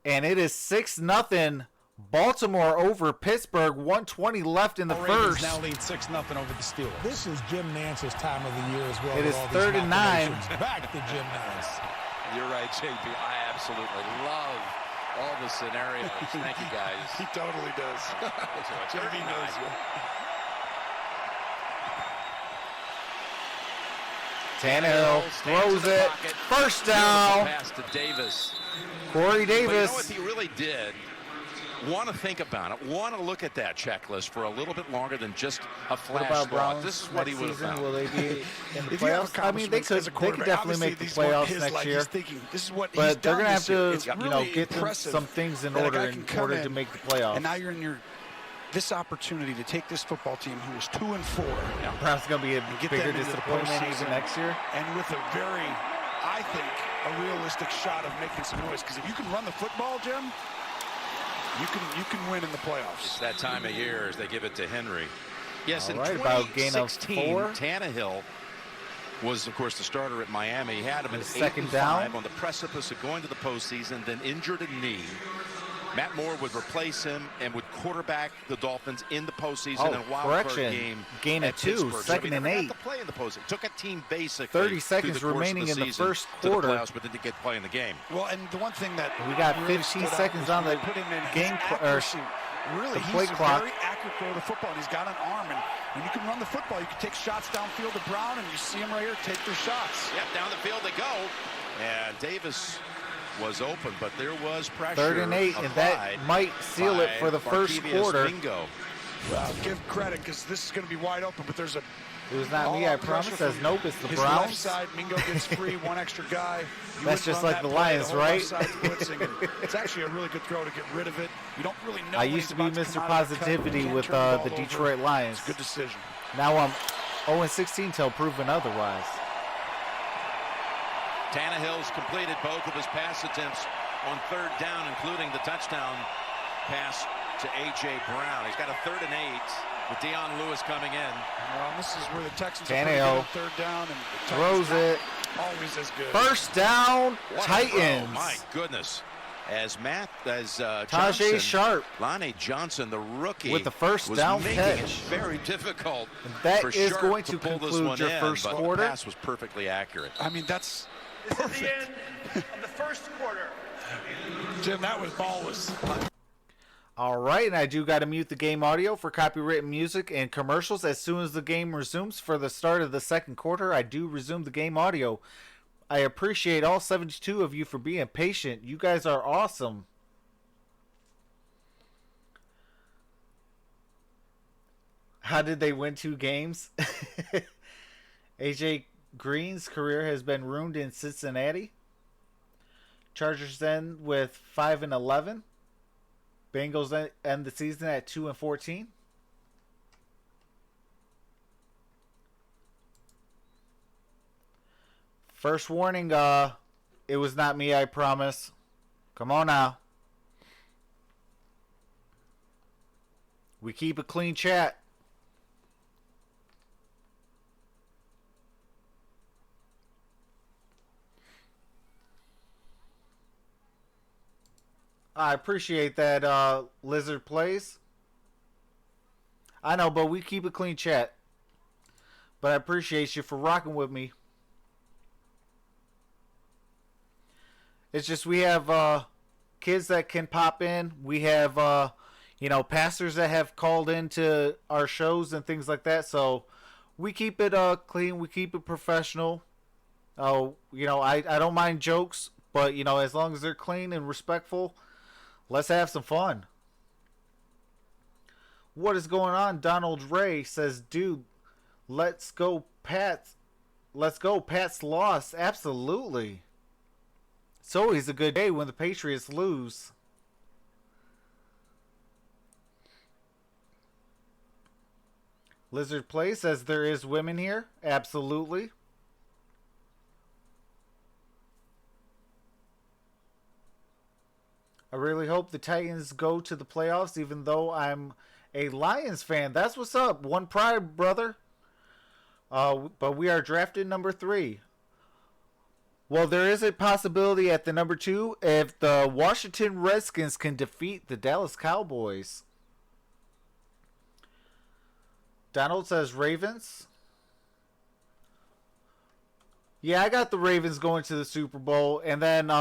Speaker 1: And it is 6-0 Baltimore over Pittsburgh. 1:20 left in the first.
Speaker 5: Now lead 6-0 over the Steelers. This is Jim Nance's time of the year as well.
Speaker 1: It is 3rd and 9.
Speaker 5: Back to Jim Nance.
Speaker 3: You're right, JP. I absolutely love all the scenarios. Thank you, guys.
Speaker 2: He totally does. JP knows you.
Speaker 1: Tannehill throws it. First down.
Speaker 3: Pass to Davis.
Speaker 1: Corey Davis.
Speaker 3: But you know what he really did? Want to think about it. Want to look at that checklist for a little bit longer than just a flash thought. This is what he would have found.
Speaker 1: Will they be in the playoffs? I mean, they could definitely make the playoffs next year.
Speaker 2: This is what
Speaker 1: but they're going to have to,
Speaker 2: really
Speaker 1: get some things in order to make the playoffs.
Speaker 2: And now you're in this opportunity to take this football team who is 2-4.
Speaker 1: Yeah, perhaps going to be a bigger disappointment even next year.
Speaker 2: And with a very, I think, a realistic shot of making some noise. Because if you can run the football, Jim, you can win in the playoffs.
Speaker 3: It's that time of year as they give it to Henry. Yes,
Speaker 1: all
Speaker 3: in
Speaker 1: right,
Speaker 3: 2016, Tannehill was, of course, the starter at Miami. He had him at 8-5 on the precipice of going to the postseason, then injured a knee. Matt Moore would replace him and would quarterback the Dolphins in the postseason in a wild card game.
Speaker 1: Gain of 2, 2nd and 8.
Speaker 3: To play in the postseason. Took a team basically
Speaker 1: 30 seconds remaining in the first quarter.
Speaker 3: Playoffs, but didn't get to play in the game.
Speaker 2: Well, and the one thing that
Speaker 1: we got 15 seconds on the game
Speaker 2: really, he's a very accurate throw to football, and he's got an arm, and when you can run the football, you can take shots downfield to Brown, and you see him right here take their shots.
Speaker 3: Yep, down the field they go, and Davis was open, but there was pressure.
Speaker 1: 3rd and 8, and that might seal it for the first quarter.
Speaker 3: Bingo.
Speaker 2: Well, give credit because this is going to be wide open, but there's a.
Speaker 1: It was not me, I promise. Says nope, it's the
Speaker 2: his
Speaker 1: Browns.
Speaker 2: Left side, Mingo gets free, one extra guy.
Speaker 1: That's just like the Lions, right?
Speaker 2: It's actually a really good throw to get rid of it. You don't really know.
Speaker 1: I used to be Mr. Positivity with the Detroit Lions.
Speaker 2: It's a good decision.
Speaker 1: Now I'm 0-16 till proven otherwise.
Speaker 3: Tannehill's completed both of his pass attempts on 3rd down, including the touchdown pass to A.J. Brown. He's got a 3rd and 8 with Deion Lewis coming in.
Speaker 2: Well, this is where the Texans
Speaker 1: Tannehill
Speaker 2: are 3rd down and
Speaker 1: throws it.
Speaker 2: Always as good.
Speaker 1: First down, Titans.
Speaker 3: Oh my goodness. As
Speaker 1: Tajay Sharp,
Speaker 3: Lonnie Johnson, the rookie,
Speaker 1: with the first down
Speaker 3: making
Speaker 1: catch.
Speaker 3: It very difficult.
Speaker 1: And that
Speaker 3: for
Speaker 1: is
Speaker 3: Sharp
Speaker 1: going to
Speaker 3: pull
Speaker 1: conclude
Speaker 3: this
Speaker 1: your
Speaker 3: one
Speaker 1: first
Speaker 3: but
Speaker 1: quarter.
Speaker 3: The pass was perfectly accurate.
Speaker 2: I mean, that's
Speaker 6: This is the end of the first quarter.
Speaker 2: Jim, that was ballless.
Speaker 1: All right, and I do got to mute the game audio for copyrighted music and commercials. As soon as the game resumes for the start of the second quarter, I do resume the game audio. I appreciate all 72 of you for being patient. You guys are awesome. How did they win 2 games? AJ Green's career has been ruined in Cincinnati. Chargers end with 5-11. Bengals end the season at 2-14. First warning, it was not me, I promise. Come on now. We keep a clean chat. I appreciate that, Lizard Plays. I know, but we keep a clean chat. But I appreciate you for rocking with me. It's just we have kids that can pop in. We have, pastors that have called into our shows and things like that. So we keep it clean. We keep it professional. I don't mind jokes. But, as long as they're clean and respectful, let's have some fun. What is going on? Donald Ray says, dude, let's go, Pats. Let's go, Pats lost. Absolutely. It's always a good day when the Patriots lose. Lizard Play says there is women here. Absolutely. I really hope the Titans go to the playoffs, even though I'm a Lions fan. That's what's up. One pride, brother. But we are drafted number 3. Well, there is a possibility at the number 2 if the Washington Redskins can defeat the Dallas Cowboys. Donald says Ravens. Yeah, I got the Ravens going to the Super Bowl. And then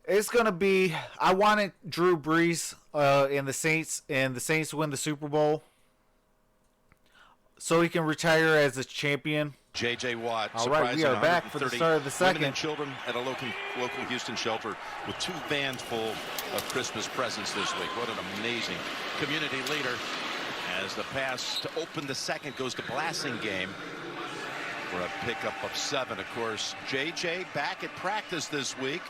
Speaker 1: it's going to be, I wanted Drew Brees and the Saints win the Super Bowl so he can retire as a champion.
Speaker 3: J.J. Watt.
Speaker 1: All right, we are back for the start of the second.
Speaker 3: Women and children at a local Houston shelter with 2 vans full of Christmas presents this week. What an amazing community leader. As the pass to open the second goes to Blassingame for a pickup of 7. Of course, J.J. back at practice this week,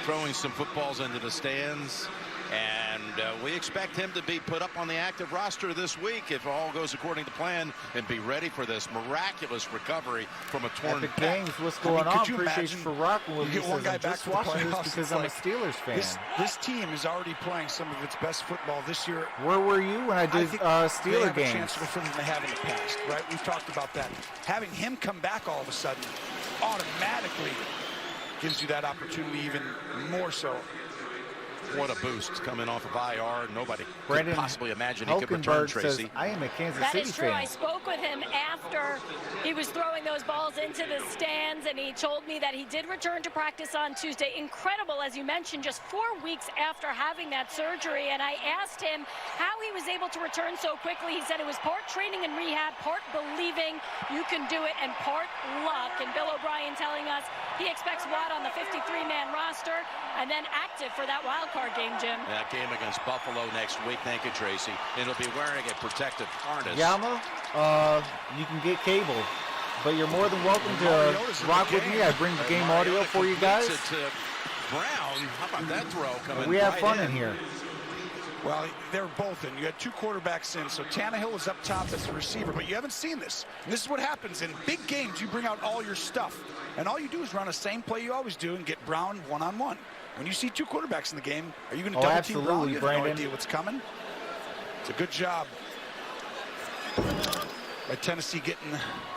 Speaker 3: throwing some footballs into the stands. And we expect him to be put up on the active roster this week if all goes according to plan and be ready for this miraculous recovery from a torn
Speaker 1: Epic
Speaker 3: pec.
Speaker 1: Games, what's going on? Appreciate you for rocking with me.
Speaker 2: You get one guy
Speaker 1: I'm
Speaker 2: back
Speaker 1: just
Speaker 2: to the
Speaker 1: watching
Speaker 2: playoffs.
Speaker 1: this because I'm a Steelers fan.
Speaker 2: This team is already playing some of its best football this year.
Speaker 1: Where were you when I did Steeler
Speaker 2: they have
Speaker 1: games?
Speaker 2: A chance different than they have in the past, right? We've talked about that. Having him come back all of a sudden automatically gives you that opportunity even more so.
Speaker 3: What a boost coming off of IR. Nobody
Speaker 1: Brandon
Speaker 3: could possibly imagine he could return,
Speaker 1: says,
Speaker 3: Tracy.
Speaker 1: I am a Kansas
Speaker 4: That
Speaker 1: City
Speaker 4: is true.
Speaker 1: fan.
Speaker 4: I spoke with him after he was throwing those balls into the stands, and he told me that he did return to practice on Tuesday. Incredible, as you mentioned, just 4 weeks after having that surgery. And I asked him how he was able to return so quickly. He said it was part training and rehab, part believing you can do it, and part luck. And Bill O'Brien telling us he expects Watt on the 53-man roster and then active for that wild card game, Jim.
Speaker 3: That game against Buffalo next week. Thank you, Tracy. And he'll be wearing a protective harness.
Speaker 1: Yama, you can get cable, but you're more than welcome to rock with me. I bring the game audio for you guys.
Speaker 3: Brown, how about that throw coming?
Speaker 1: We have
Speaker 3: right
Speaker 1: fun in here.
Speaker 2: Well, they're both in. You had 2 quarterbacks in, so Tannehill is up top as the receiver, but you haven't seen this. And this is what happens in big games. You bring out all your stuff, and all you do is run the same play you always do and get Brown one-on-one. When you see 2 quarterbacks in the game, are you going to double team Brown? You have no idea what's coming. It's a good job by Tennessee getting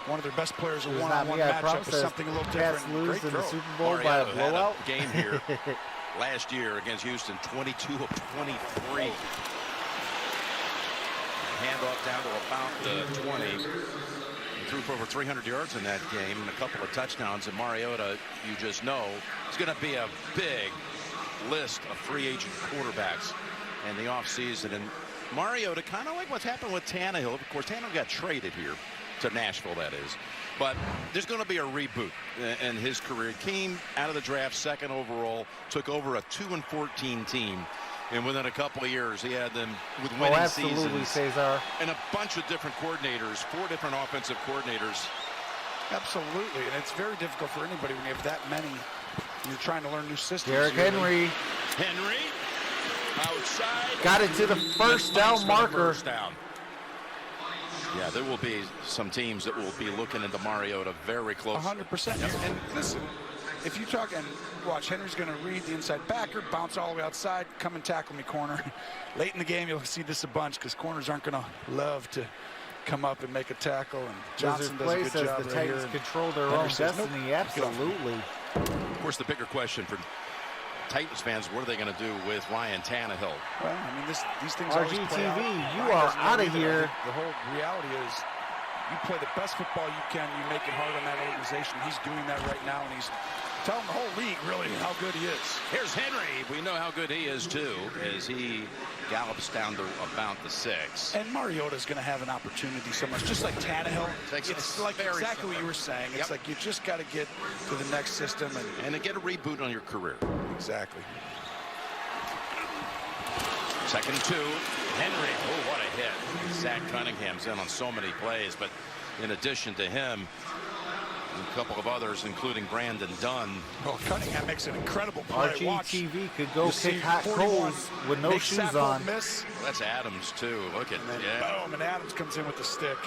Speaker 2: one of their best players a one-on-one matchup with something a little different.
Speaker 1: Lose
Speaker 2: Great
Speaker 1: in
Speaker 2: throw.
Speaker 1: the Super Bowl by a blowout.
Speaker 3: Game here last year against Houston, 22 of 23. Handoff down to about the 20. He threw for over 300 yards in that game and a couple of touchdowns. And Mariota, you just know, is going to be a big list of free agent quarterbacks in the offseason. And Mariota, kind of like what's happened with Tannehill. Of course, Tannehill got traded here to Nashville, that is. But there's going to be a reboot in his career. He came out of the draft 2nd overall, took over a 2-14 team. And within a couple of years, he had them with winning seasons.
Speaker 1: Cesar.
Speaker 3: And a bunch of different coordinators, 4 different offensive coordinators.
Speaker 2: Absolutely, and it's very difficult for anybody when you have that many. You're trying to learn new systems.
Speaker 1: Derrick Henry.
Speaker 3: Henry outside.
Speaker 1: Got it to the first down marker.
Speaker 3: First down. Yeah, there will be some teams that will be looking into Mariota very close.
Speaker 2: 100%. Yep. And listen, if you talk and watch, Henry's going to read the inside backer, bounce all the way outside, come and tackle me corner. Late in the game, you'll see this a bunch because corners aren't going to love to come up and make a tackle. And Johnson does a good job.
Speaker 1: The Titans control their own destiny. Nope. Absolutely.
Speaker 3: Of course, the bigger question for Titans fans, what are they going to do with Ryan Tannehill?
Speaker 2: Well, I mean, these things
Speaker 1: RGTV,
Speaker 2: always play out.
Speaker 1: you are out of here.
Speaker 2: The whole reality is you play the best football you can. You make it hard on that organization. He's doing that right now, and he's telling the whole league, really, how good he is.
Speaker 3: Here's Henry. We know how good he is, too, as he gallops down to about the 6.
Speaker 2: And Mariota's going to have an opportunity so much, just like Tannehill.
Speaker 3: It's
Speaker 2: like exactly what you were saying. It's like you just got to get to the next system.
Speaker 3: And to get a reboot on your career.
Speaker 2: Exactly.
Speaker 3: 2nd and 2. Henry. Oh, what a hit. Zach Cunningham's in on so many plays, but in addition to him, a couple of others, including Brandon Dunn.
Speaker 2: Oh, Cunningham makes an incredible play.
Speaker 1: RGTV could go kick hot coals with no shoes on.
Speaker 2: Miss.
Speaker 3: That's Adams, too. Look at that.
Speaker 2: Boom, and Adams comes in with the stick.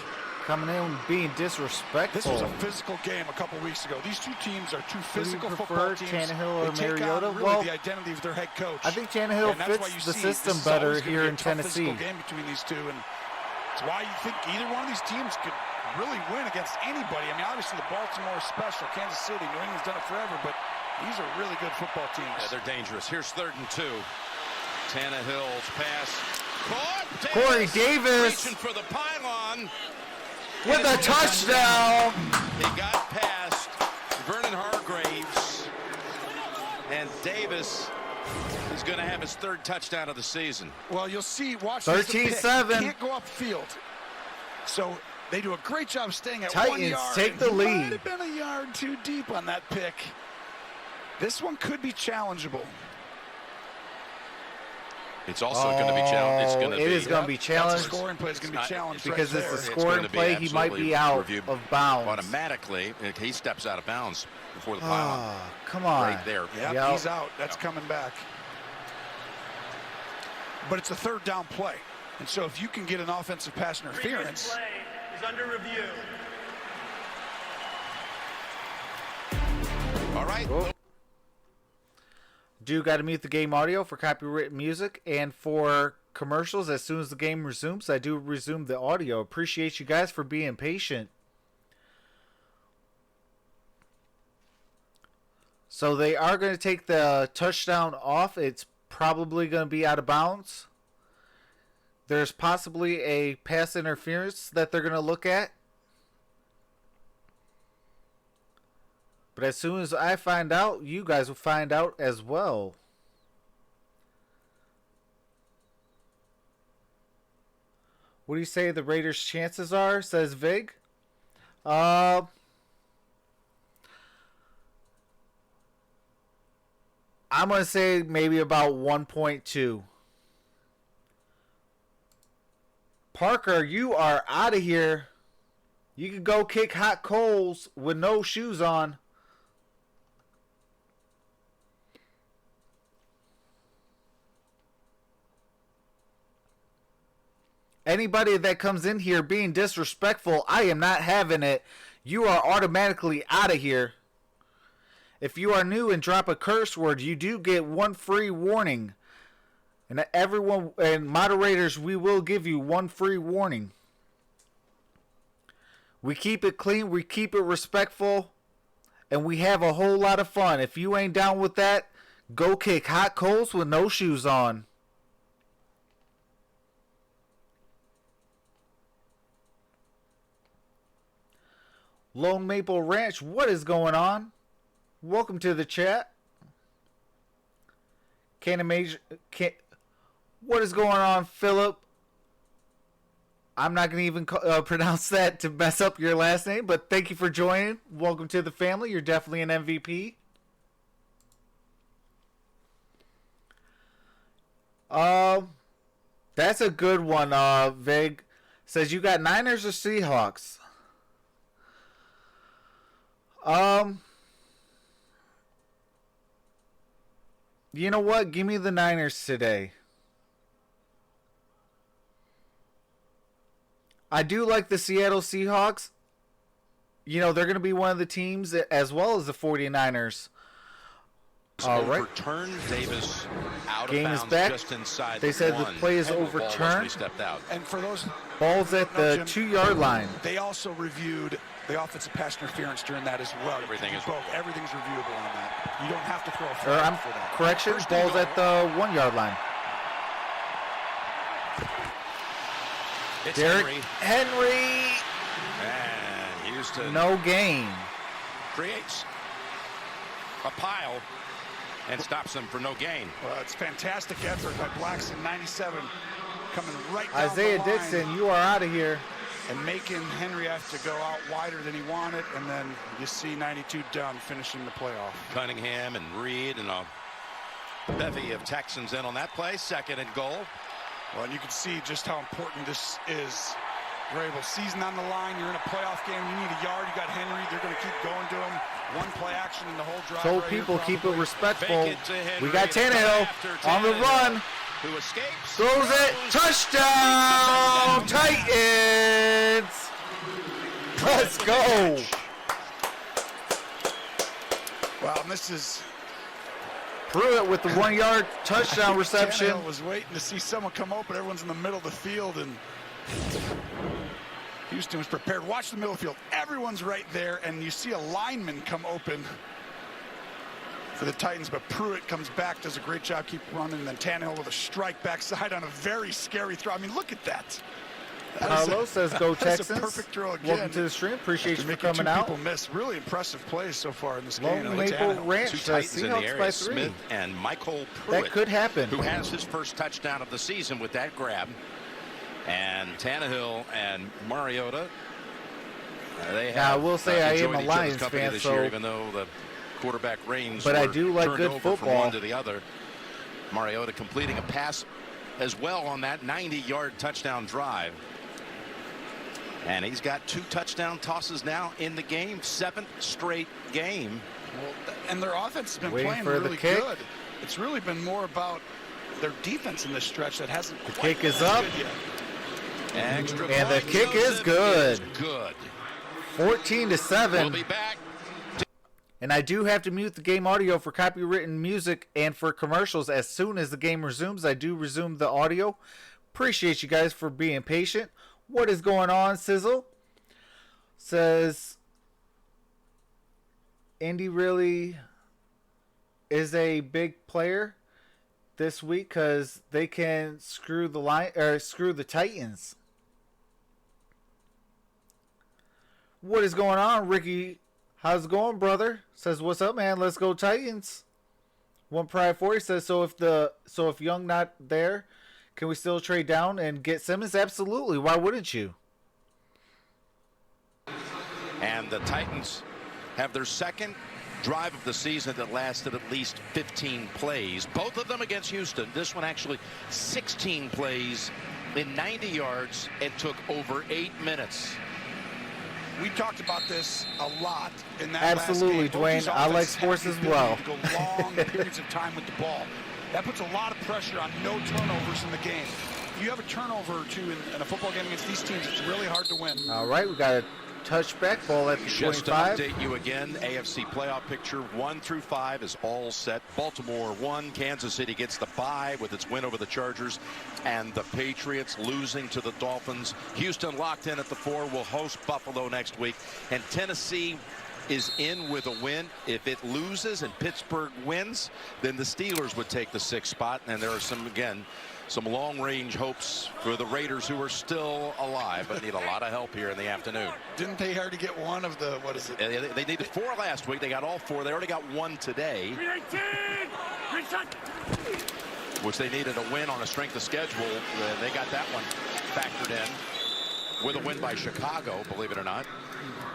Speaker 1: Coming in being disrespectful.
Speaker 2: This was a physical game a couple weeks ago. These two teams are two physical football teams.
Speaker 1: Tannehill or
Speaker 2: they take
Speaker 1: Mariota?
Speaker 2: On really the identity of their head coach.
Speaker 1: I think Tannehill fits the system better here in Tennessee.
Speaker 2: Physical game between these two, and it's why you think either one of these teams could really win against anybody. I mean, obviously the Baltimore is special. Kansas City, New England's done it forever, but these are really good football teams.
Speaker 3: Yeah, they're dangerous. Here's 3rd and 2. Tannehill's pass caught.
Speaker 1: Corey Davis
Speaker 3: reaching for the pylon.
Speaker 1: With a touchdown.
Speaker 3: He got past Vernon Hargraves, and Davis is going to have his 3rd touchdown of the season.
Speaker 2: Well, you'll see. Watch
Speaker 1: 13-7.
Speaker 2: Can't go upfield. So they do a great job staying at
Speaker 1: Titans
Speaker 2: 1 yard.
Speaker 1: take the lead.
Speaker 2: Might have been a yard too deep on that pick. This one could be challengeable.
Speaker 3: It's also going to be challenged.
Speaker 1: It is going to be challenged.
Speaker 2: The scoring play is going to be challenged
Speaker 1: because
Speaker 2: right
Speaker 1: it's a
Speaker 2: there.
Speaker 1: scoring play. He might be out of bounds.
Speaker 3: Automatically, he steps out of bounds before the pylon.
Speaker 1: Come on.
Speaker 3: Right there.
Speaker 2: Yep, he's out. That's coming back. But it's a 3rd down play. And so if you can get an offensive pass interference.
Speaker 6: Play is under review.
Speaker 3: All right.
Speaker 1: Oh. Do got to mute the game audio for copyrighted music and for commercials. As soon as the game resumes, I do resume the audio. Appreciate you guys for being patient. So they are going to take the touchdown off. It's probably going to be out of bounds. There's possibly a pass interference that they're going to look at. But as soon as I find out, you guys will find out as well. What do you say the Raiders' chances are? Says Vig. I'm going to say maybe about 1.2. Parker, you are out of here. You can go kick hot coals with no shoes on. Anybody that comes in here being disrespectful, I am not having it. You are automatically out of here. If you are new and drop a curse word, you do get one free warning. And everyone and moderators, we will give you one free warning. We keep it clean, we keep it respectful, and we have a whole lot of fun. If you ain't down with that, go kick hot coals with no shoes on. Lone Maple Ranch, what is going on? Welcome to the chat. Can't imagine. What is going on, Philip? I'm not going to even pronounce that to mess up your last name, but thank you for joining. Welcome to the family. You're definitely an MVP. That's a good one. Vig says you got Niners or Seahawks. You know what? Give me the Niners today. I do like the Seattle Seahawks. You know, they're going to be one of the teams as well as the 49ers. All right.
Speaker 3: Overturned. Davis out
Speaker 1: Game
Speaker 3: of
Speaker 1: is
Speaker 3: bounds
Speaker 1: back.
Speaker 3: just inside
Speaker 1: They said the play is
Speaker 3: and the ball wasn't
Speaker 1: overturned.
Speaker 3: stepped out.
Speaker 2: And for those
Speaker 1: Ball's at the
Speaker 2: Jim,
Speaker 1: 2-yard line.
Speaker 2: they also reviewed the offensive pass interference during that as well.
Speaker 3: Everything is
Speaker 2: Everything's reviewable on that. You don't have to throw a flag for that.
Speaker 1: Correction,
Speaker 2: First and
Speaker 1: ball's
Speaker 2: goal.
Speaker 1: at the 1-yard line.
Speaker 3: It's
Speaker 1: Derrick
Speaker 3: Henry.
Speaker 1: Henry.
Speaker 3: And Houston
Speaker 1: No gain.
Speaker 3: creates a pile and stops them for no gain.
Speaker 2: Well, it's fantastic effort by Blackson, 97, coming right down
Speaker 1: Isaiah
Speaker 2: the line
Speaker 1: Dixon, you are out of here.
Speaker 2: and making Henry have to go out wider than he wanted, and then you see 92 done, finishing the playoff.
Speaker 3: Cunningham and Reed and a bevy of Texans in on that play. 2nd and goal.
Speaker 2: Well, and you can see just how important this is. Grable, season on the line, you're in a playoff game, you need a yard, you got Henry, they're going to keep going to him. One play action in the whole drive.
Speaker 1: Told
Speaker 2: right
Speaker 1: people
Speaker 2: here,
Speaker 1: keep it
Speaker 2: probably.
Speaker 1: respectful.
Speaker 3: Fake it to Henry.
Speaker 1: We got Tannehill on the run.
Speaker 3: Who escapes.
Speaker 1: Throws it. Touchdown, Titans. Let's go.
Speaker 2: Wow, and this is...
Speaker 1: Pruitt with the 1-yard touchdown reception.
Speaker 2: Tannehill was waiting to see someone come open. Everyone's in the middle of the field, and Houston was prepared. Watch the middle of the field. Everyone's right there, and you see a lineman come open for the Titans, but Pruitt comes back, does a great job, keep running, and then Tannehill with a strike backside on a very scary throw. I mean, look at that.
Speaker 1: Carlos says, "Go Texans."
Speaker 2: That's a perfect throw again.
Speaker 1: Welcome to the stream. Appreciate you for
Speaker 2: Making
Speaker 1: coming
Speaker 2: two
Speaker 1: out.
Speaker 2: people miss. Really impressive plays so far in this
Speaker 1: Lone
Speaker 2: game.
Speaker 1: Maple
Speaker 2: Tannehill.
Speaker 1: Ranch
Speaker 3: Two
Speaker 1: says
Speaker 3: Titans in the
Speaker 1: Seahawks
Speaker 3: area,
Speaker 1: by 3.
Speaker 3: Smith and Michael Pruitt.
Speaker 1: That could happen.
Speaker 3: Who has his first touchdown of the season with that grab. And Tannehill and Mariota. They have
Speaker 1: Now, I will say I am
Speaker 3: enjoyed
Speaker 1: a
Speaker 3: each other's
Speaker 1: Lions
Speaker 3: company
Speaker 1: fan,
Speaker 3: this
Speaker 1: so-
Speaker 3: year, even though the quarterback reins
Speaker 1: But I
Speaker 3: were
Speaker 1: do like
Speaker 3: turned
Speaker 1: good
Speaker 3: over from
Speaker 1: football.
Speaker 3: one to the other. Mariota completing a pass as well on that 90-yard touchdown drive. And he's got 2 touchdown tosses now in the game, 7th straight game.
Speaker 2: Well, and their offense has been
Speaker 1: Waiting
Speaker 2: playing
Speaker 1: for the
Speaker 2: really
Speaker 1: kick.
Speaker 2: good. It's really been more about their defense in this stretch that hasn't
Speaker 1: The
Speaker 2: quite
Speaker 1: kick is
Speaker 2: been as
Speaker 1: up.
Speaker 2: good yet.
Speaker 3: Extra
Speaker 1: And the
Speaker 3: point,
Speaker 1: kick is
Speaker 3: Joseph,
Speaker 1: good.
Speaker 3: is good.
Speaker 1: 14-7.
Speaker 3: We'll be back.
Speaker 1: And I do have to mute the game audio for copywritten music and for commercials. As soon as the game resumes, I do resume the audio. Appreciate you guys for being patient. What is going on, Sizzle? Says, Indy really is a big player this week because they can screw the Titans. What is going on, Ricky? How's it going, brother? Says, what's up, man? Let's go Titans. One Pride 40 says, so if Young not there, can we still trade down and get Simmons? Absolutely. Why wouldn't you?
Speaker 3: And the Titans have their second drive of the season that lasted at least 15 plays. Both of them against Houston. This one actually 16 plays in 90 yards and took over 8 minutes.
Speaker 2: We talked about this a lot in that
Speaker 1: Absolutely,
Speaker 2: last game. Both these
Speaker 1: Dwayne. I like
Speaker 2: offenses have
Speaker 1: sports
Speaker 2: the
Speaker 1: as
Speaker 2: ability
Speaker 1: well.
Speaker 2: to go long periods of time with the ball. That puts a lot of pressure on no turnovers in the game. If you have a turnover or two in a football game against these teams, it's really hard to win.
Speaker 1: All right, we got a touchback ball at the
Speaker 3: Just to
Speaker 1: 25.
Speaker 3: update you again, AFC playoff picture 1 through 5 is all set. Baltimore 1, Kansas City gets the bye with its win over the Chargers, and the Patriots losing to the Dolphins. Houston locked in at the 4, will host Buffalo next week, and Tennessee is in with a win. If it loses and Pittsburgh wins, then the Steelers would take the 6th spot, and there are some long-range hopes for the Raiders, who are still alive but need a lot of help here in the afternoon.
Speaker 2: Didn't they already get one of the, what is it?
Speaker 3: They needed 4 last week. They got all 4. They already got 1 today. which they needed a win on a strength of schedule. They got that one factored in with a win by Chicago, believe it or not.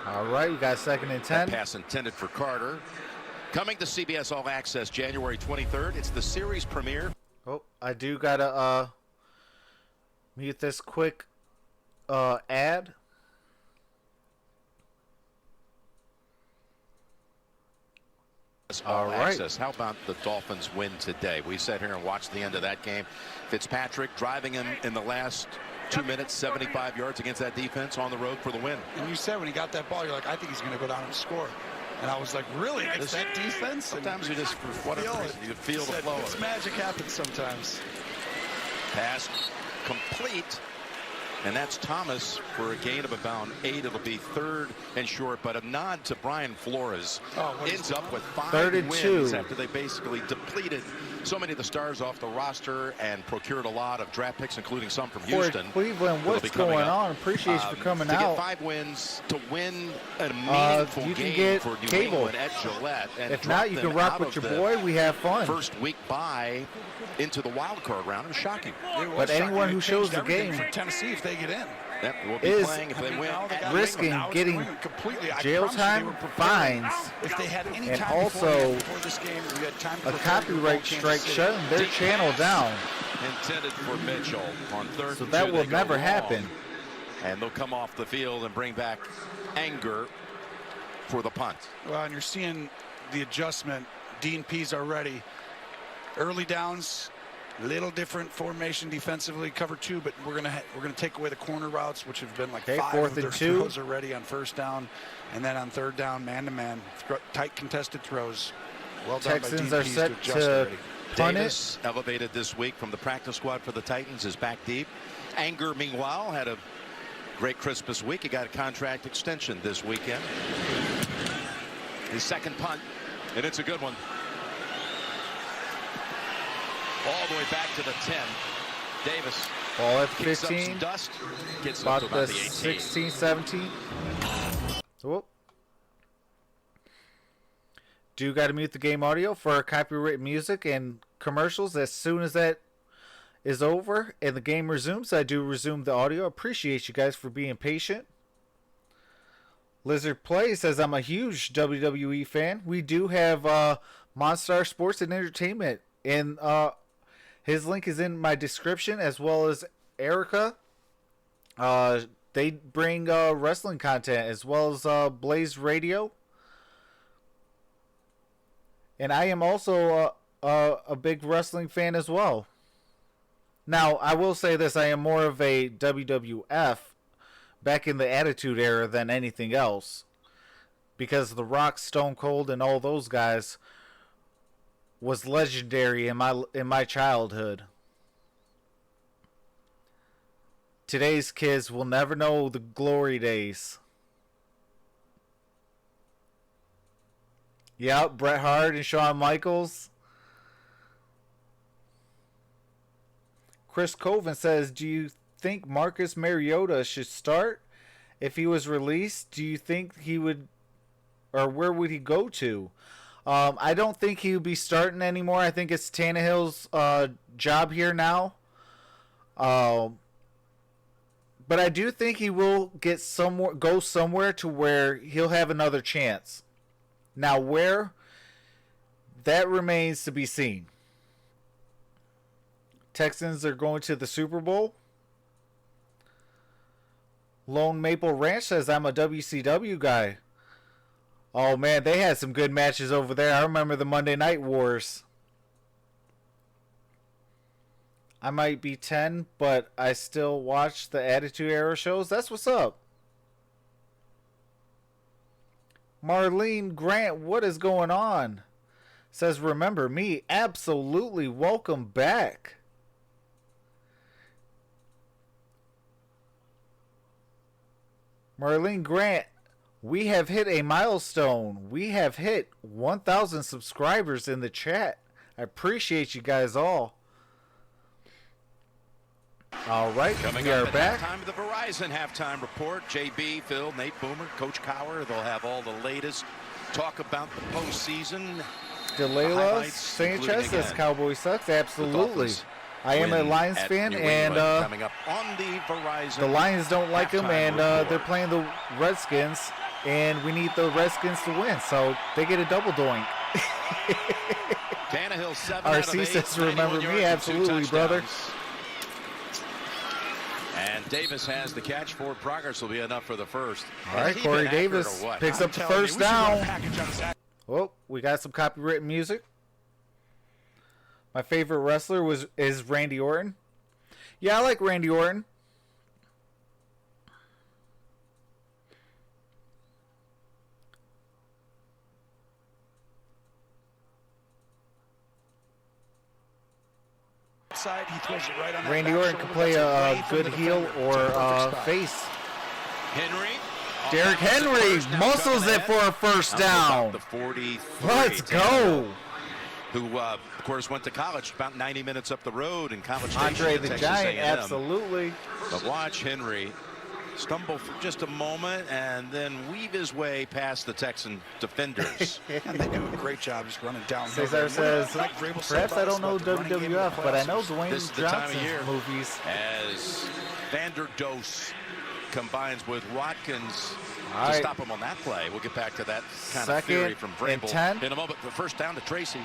Speaker 1: All right, you got 2nd and 10.
Speaker 3: That pass intended for Carter. Coming to CBS All Access January 23rd. It's the series premiere.
Speaker 1: Oh, I do gotta mute this quick ad.
Speaker 3: All
Speaker 1: right.
Speaker 3: Access. How about the Dolphins win today? We sat here and watched the end of that game. Fitzpatrick driving him in the last 2 minutes, 75 yards against that defense on the road for the win.
Speaker 2: And you said when he got that ball, you're like, I think he's going to go down and score. And I was like, really? It's that defense?
Speaker 3: Sometimes you just, for whatever reason, you feel the flow of
Speaker 2: It's
Speaker 3: it.
Speaker 2: magic happens sometimes.
Speaker 3: Pass complete. And that's Thomas for a gain of about 8. It'll be 3rd and short, but a nod to Brian Flores. Ends up with 5
Speaker 1: 3rd and
Speaker 3: wins
Speaker 1: 2.
Speaker 3: after they basically depleted so many of the stars off the roster and procured a lot of draft picks, including some from Houston.
Speaker 1: Cleveland, what's going on? Appreciate you for coming
Speaker 3: to
Speaker 1: out.
Speaker 3: get 5 wins, to win a meaningful
Speaker 1: you can
Speaker 3: game
Speaker 1: get
Speaker 3: for New
Speaker 1: cable.
Speaker 3: England at Gillette. And
Speaker 1: If
Speaker 3: drop
Speaker 1: not, you
Speaker 3: them
Speaker 1: can rock
Speaker 3: out
Speaker 1: with
Speaker 3: of
Speaker 1: your
Speaker 3: the
Speaker 1: boy. We have fun.
Speaker 3: First week bye into the wild card round. It was shocking.
Speaker 1: But anyone who shows the game
Speaker 2: for Tennessee if they get in.
Speaker 3: Yep, we'll be
Speaker 1: is
Speaker 3: playing if they win.
Speaker 1: risking getting jail time, fines,
Speaker 2: If they had any
Speaker 1: and
Speaker 2: time
Speaker 1: also
Speaker 2: before this game, we had time to
Speaker 1: a
Speaker 2: prepare
Speaker 1: copyright
Speaker 2: Kansas
Speaker 1: strike
Speaker 2: City.
Speaker 1: shutting their channel down.
Speaker 3: Intended for Mitchell on 3rd
Speaker 1: So
Speaker 3: and
Speaker 1: that
Speaker 3: 2,
Speaker 1: will
Speaker 3: they go
Speaker 1: never
Speaker 3: long.
Speaker 1: happen.
Speaker 3: And they'll come off the field and bring back Anger for the punt.
Speaker 2: Well, and you're seeing the adjustment. Dean Pease already. Early downs, little different formation defensively, cover 2, but we're gonna take away the corner routes, which have been like
Speaker 1: Okay,
Speaker 2: 5
Speaker 1: 4th
Speaker 2: of their
Speaker 1: and 2.
Speaker 2: throws already on 1st down, and then on 3rd down, man-to-man, tight contested throws. Well done by
Speaker 1: Texans
Speaker 2: Dean
Speaker 1: are
Speaker 2: Pease
Speaker 1: set
Speaker 2: adjust
Speaker 1: to
Speaker 2: already.
Speaker 1: punt it.
Speaker 3: Davis elevated this week from the practice squad for the Titans is back deep. Anger, meanwhile, had a great Christmas week. He got a contract extension this weekend. His 2nd punt, and it's a good one. All the way back to the 10. Davis
Speaker 1: Ball at
Speaker 3: kicks up
Speaker 1: 15.
Speaker 3: some dust, gets up to
Speaker 1: About
Speaker 3: about
Speaker 1: the
Speaker 3: the 18.
Speaker 1: 16, 17. Whoop. Do got to mute the game audio for copyright music and commercials as soon as that is over and the game resumes. I do resume the audio. Appreciate you guys for being patient. Lizard Play says, I'm a huge WWE fan. We do have MonStar Sports and Entertainment, and his link is in my description, as well as Erica. They bring wrestling content, as well as Blaze Radio. And I am also a big wrestling fan as well. Now, I will say this. I am more of a WWF back in the Attitude Era than anything else. Because The Rock, Stone Cold, and all those guys was legendary in my childhood. Today's kids will never know the glory days. Yep, Bret Hart and Shawn Michaels. Chris Coven says, do you think Marcus Mariota should start? If he was released, do you think he would, or where would he go to? I don't think he would be starting anymore. I think it's Tannehill's job here now. But I do think he will go somewhere to where he'll have another chance. Now, where? That remains to be seen. Texans are going to the Super Bowl. Lone Maple Ranch says, I'm a WCW guy. Oh, man, they had some good matches over there. I remember the Monday Night Wars. I might be 10, but I still watch the Attitude Era shows. That's what's up. Marlene Grant, what is going on? Says, remember me. Absolutely. Welcome back. Marlene Grant, we have hit a milestone. We have hit 1,000 subscribers in the chat. I appreciate you guys all. All right,
Speaker 3: Coming
Speaker 1: we
Speaker 3: up
Speaker 1: are
Speaker 3: at
Speaker 1: back.
Speaker 3: halftime of the Verizon halftime report. JB, Phil, Nate Boomer, Coach Cower. They'll have all the latest talk about the postseason.
Speaker 1: Delayla
Speaker 3: highlights,
Speaker 1: Sanchez
Speaker 3: including,
Speaker 1: says
Speaker 3: again,
Speaker 1: Cowboys sucks. Absolutely.
Speaker 3: Dolphins
Speaker 1: I am a
Speaker 3: win
Speaker 1: Lions
Speaker 3: at
Speaker 1: fan,
Speaker 3: New
Speaker 1: and
Speaker 3: England coming up on the Verizon
Speaker 1: the Lions don't like them,
Speaker 3: halftime
Speaker 1: and
Speaker 3: report.
Speaker 1: they're playing the Redskins, and we need the Redskins to win, so they get a double doink.
Speaker 3: Tannehill 7 out of
Speaker 1: RC
Speaker 3: 8,
Speaker 1: says, remember
Speaker 3: 91
Speaker 1: me?
Speaker 3: yards and 2
Speaker 1: Absolutely, brother.
Speaker 3: touchdowns. And Davis has the catch. Forward progress will be enough for the first.
Speaker 1: All right,
Speaker 3: Has he
Speaker 1: Corey
Speaker 3: been accurate
Speaker 1: Davis
Speaker 3: or what?
Speaker 1: picks
Speaker 2: I'm
Speaker 1: up the
Speaker 2: telling you,
Speaker 1: first
Speaker 2: we should run a
Speaker 1: down.
Speaker 2: package on his
Speaker 1: Oh, we got some copywritten music. My favorite wrestler is Randy Orton. Yeah, I like Randy Orton.
Speaker 2: side. He throws it right on that
Speaker 1: Randy
Speaker 2: back
Speaker 1: Orton
Speaker 2: shoulder.
Speaker 1: can play
Speaker 2: That's
Speaker 1: a
Speaker 2: away from
Speaker 1: good
Speaker 2: the
Speaker 1: heel
Speaker 2: defender.
Speaker 1: or
Speaker 2: It's a perfect spot.
Speaker 1: face.
Speaker 3: Henry.
Speaker 1: Derrick Henry muscles it for a first down.
Speaker 3: The 43.
Speaker 1: Let's
Speaker 3: Tannehill,
Speaker 1: go.
Speaker 3: Who, of course, went to college about 90 minutes up the road in College Station
Speaker 1: Andre
Speaker 3: at
Speaker 1: the
Speaker 3: Texas
Speaker 1: Giant,
Speaker 3: A&M.
Speaker 1: absolutely.
Speaker 3: But watch Henry stumble for just a moment and then weave his way past the Texan defenders.
Speaker 2: And they do a great job just running down.
Speaker 1: Cesar says,
Speaker 2: Like Vrabel said
Speaker 1: perhaps I
Speaker 2: about
Speaker 1: don't know
Speaker 2: us, about the running game of
Speaker 1: WWF,
Speaker 2: the
Speaker 1: but I know
Speaker 2: playoffs.
Speaker 1: Dwayne
Speaker 3: This is the time of
Speaker 1: Johnson's
Speaker 3: year.
Speaker 1: movies.
Speaker 3: As Vander Doos combines with Watkins
Speaker 1: All
Speaker 3: to
Speaker 1: right.
Speaker 3: stop him on that play. We'll get back to that kind of
Speaker 1: Second
Speaker 3: theory from
Speaker 1: and
Speaker 3: Vrabel
Speaker 1: 10.
Speaker 3: in a moment. The first down to Tracy.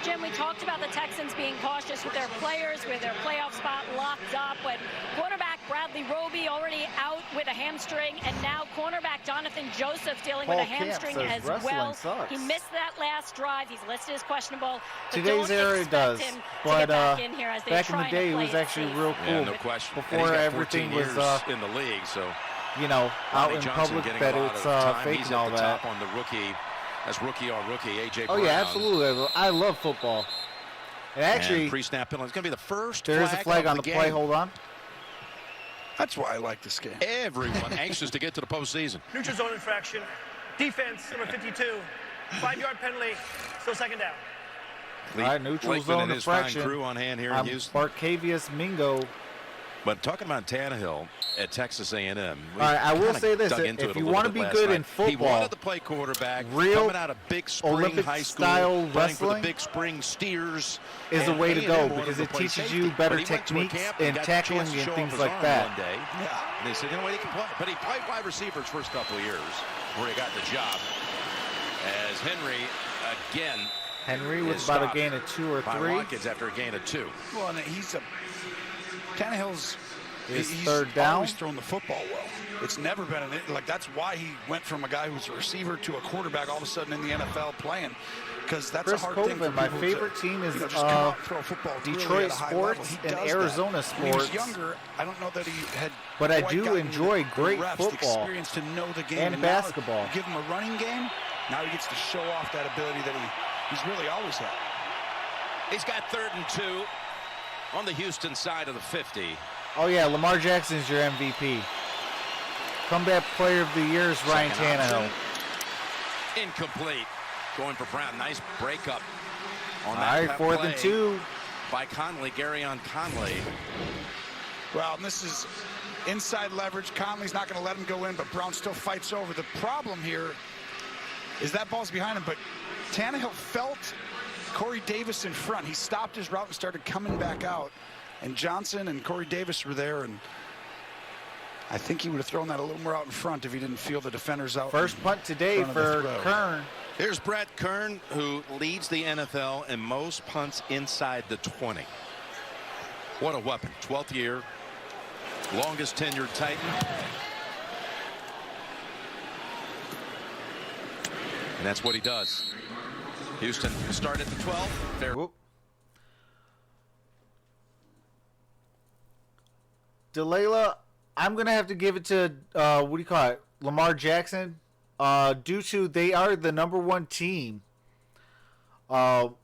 Speaker 4: Jim, we talked about the Texans being cautious with their players, with their playoff spot locked up. When quarterback Bradley Roby already out with a hamstring, and now cornerback Jonathan Joseph dealing
Speaker 1: Paul
Speaker 4: with a
Speaker 1: Camp
Speaker 4: hamstring
Speaker 1: says
Speaker 4: as
Speaker 1: wrestling
Speaker 4: well.
Speaker 1: sucks.
Speaker 4: He missed that last drive. He's listed as questionable. But
Speaker 1: Today's
Speaker 4: don't
Speaker 1: era
Speaker 4: expect
Speaker 1: does,
Speaker 4: him to
Speaker 1: but
Speaker 4: get back in here as they
Speaker 1: back in
Speaker 4: try
Speaker 1: the
Speaker 4: and
Speaker 1: day, it
Speaker 4: play
Speaker 1: was actually
Speaker 4: safe.
Speaker 1: real cool.
Speaker 3: Yeah, no question.
Speaker 1: Before
Speaker 3: And he's got
Speaker 1: everything
Speaker 3: 14
Speaker 1: was,
Speaker 3: years in the league, so
Speaker 1: you know, out
Speaker 3: Ronnie
Speaker 1: in
Speaker 3: Johnson
Speaker 1: public
Speaker 3: getting
Speaker 1: that
Speaker 3: a lot
Speaker 1: it's
Speaker 3: of time.
Speaker 1: fake
Speaker 3: He's
Speaker 1: and all
Speaker 3: at the
Speaker 1: that.
Speaker 3: top on the rookie. That's rookie on rookie, A.J.
Speaker 1: Oh
Speaker 3: Brown.
Speaker 1: yeah, absolutely. I love football. And actually,
Speaker 3: And pre-snap penalty. It's going to be the first
Speaker 1: there is a flag
Speaker 3: of
Speaker 1: on the play.
Speaker 3: game.
Speaker 1: Hold on.
Speaker 2: That's why I like this game.
Speaker 3: Everyone anxious to get to the postseason.
Speaker 6: Neutral zone infraction. Defense, number 52. 5-yard penalty. Still second down.
Speaker 1: All right, neutral
Speaker 3: Blakeman
Speaker 1: zone
Speaker 3: and his fine
Speaker 1: infraction.
Speaker 3: crew on hand here in
Speaker 1: I'm
Speaker 3: Houston.
Speaker 1: Barcavius Mingo.
Speaker 3: But talking about Tannehill at Texas A&M.
Speaker 1: All right, I will say this. If you want to be good in
Speaker 3: he
Speaker 1: football,
Speaker 3: wanted to play quarterback,
Speaker 1: real
Speaker 3: coming out of Big Spring
Speaker 1: Olympic
Speaker 3: High School,
Speaker 1: style
Speaker 3: playing for
Speaker 1: wrestling
Speaker 3: the Big Spring Steers,
Speaker 1: is the
Speaker 3: and
Speaker 1: way to
Speaker 3: A&M
Speaker 1: go
Speaker 3: wanted
Speaker 1: because
Speaker 3: to
Speaker 1: it
Speaker 3: play
Speaker 1: teaches
Speaker 3: safety.
Speaker 1: you better
Speaker 3: But he went to a
Speaker 1: techniques
Speaker 3: camp
Speaker 1: and
Speaker 3: got the
Speaker 1: tackling
Speaker 3: chance to
Speaker 1: and
Speaker 3: show off
Speaker 1: things
Speaker 3: his
Speaker 1: like
Speaker 3: arm
Speaker 1: that.
Speaker 3: One day.
Speaker 2: Yeah.
Speaker 3: And they said, you know what, he can play. But he played wide receiver his first couple of years where he got the job. As Henry, again,
Speaker 1: Henry with
Speaker 3: is
Speaker 1: about a
Speaker 3: stopped
Speaker 1: gain of 2 or
Speaker 3: by
Speaker 1: 3.
Speaker 3: Watkins after a gain of 2.
Speaker 2: Well, and Tannehill's
Speaker 1: Is
Speaker 2: he's
Speaker 1: third down.
Speaker 2: always thrown the football well. It's never been like that's why he went from a guy who's a receiver to a quarterback all of a sudden in the NFL playing, because that's
Speaker 1: Chris
Speaker 2: a hard thing for
Speaker 1: Colvin, my
Speaker 2: people
Speaker 1: favorite
Speaker 2: to,
Speaker 1: team is
Speaker 2: just come out and throw a football really
Speaker 1: Detroit
Speaker 2: at a high
Speaker 1: Sports
Speaker 2: level. He
Speaker 1: and
Speaker 2: does
Speaker 1: Arizona
Speaker 2: that. When he was
Speaker 1: Sports.
Speaker 2: younger, I don't know that he had.
Speaker 1: But I
Speaker 2: quite
Speaker 1: do
Speaker 2: gotten
Speaker 1: enjoy
Speaker 2: the
Speaker 1: great
Speaker 2: reps,
Speaker 1: football
Speaker 2: the experience to know the game
Speaker 1: and
Speaker 2: now
Speaker 1: basketball.
Speaker 2: you give him a running game. Now he gets to show off that ability that he's really always had.
Speaker 3: He's got 3rd and 2 on the Houston side of the 50.
Speaker 1: Oh yeah, Lamar Jackson's your MVP. Comeback Player of the Year is Ryan
Speaker 3: Second
Speaker 1: Tannehill.
Speaker 3: option. Incomplete. Going for Brown. Nice breakup on
Speaker 1: All
Speaker 3: that
Speaker 1: right, 4th
Speaker 3: play
Speaker 1: and 2.
Speaker 3: by Conley, Garyon Conley.
Speaker 2: Well, and this is inside leverage. Conley's not going to let him go in, but Brown still fights over. The problem here is that ball's behind him, but Tannehill felt Corey Davis in front. He stopped his route and started coming back out. And Johnson and Corey Davis were there, and I think he would have thrown that a little more out in front if he didn't feel the defenders out.
Speaker 1: First punt today
Speaker 2: front of the
Speaker 1: for
Speaker 2: throw.
Speaker 1: Kern.
Speaker 3: Here's Brett Kern, who leads the NFL in most punts inside the 20. What a weapon. 12th year. Longest tenured Titan. And that's what he does. Houston start at the 12. Fair.
Speaker 1: Whoop. Delayla, I'm going to have to give it to, what do you call it, Lamar Jackson, due to they are the #1 team. And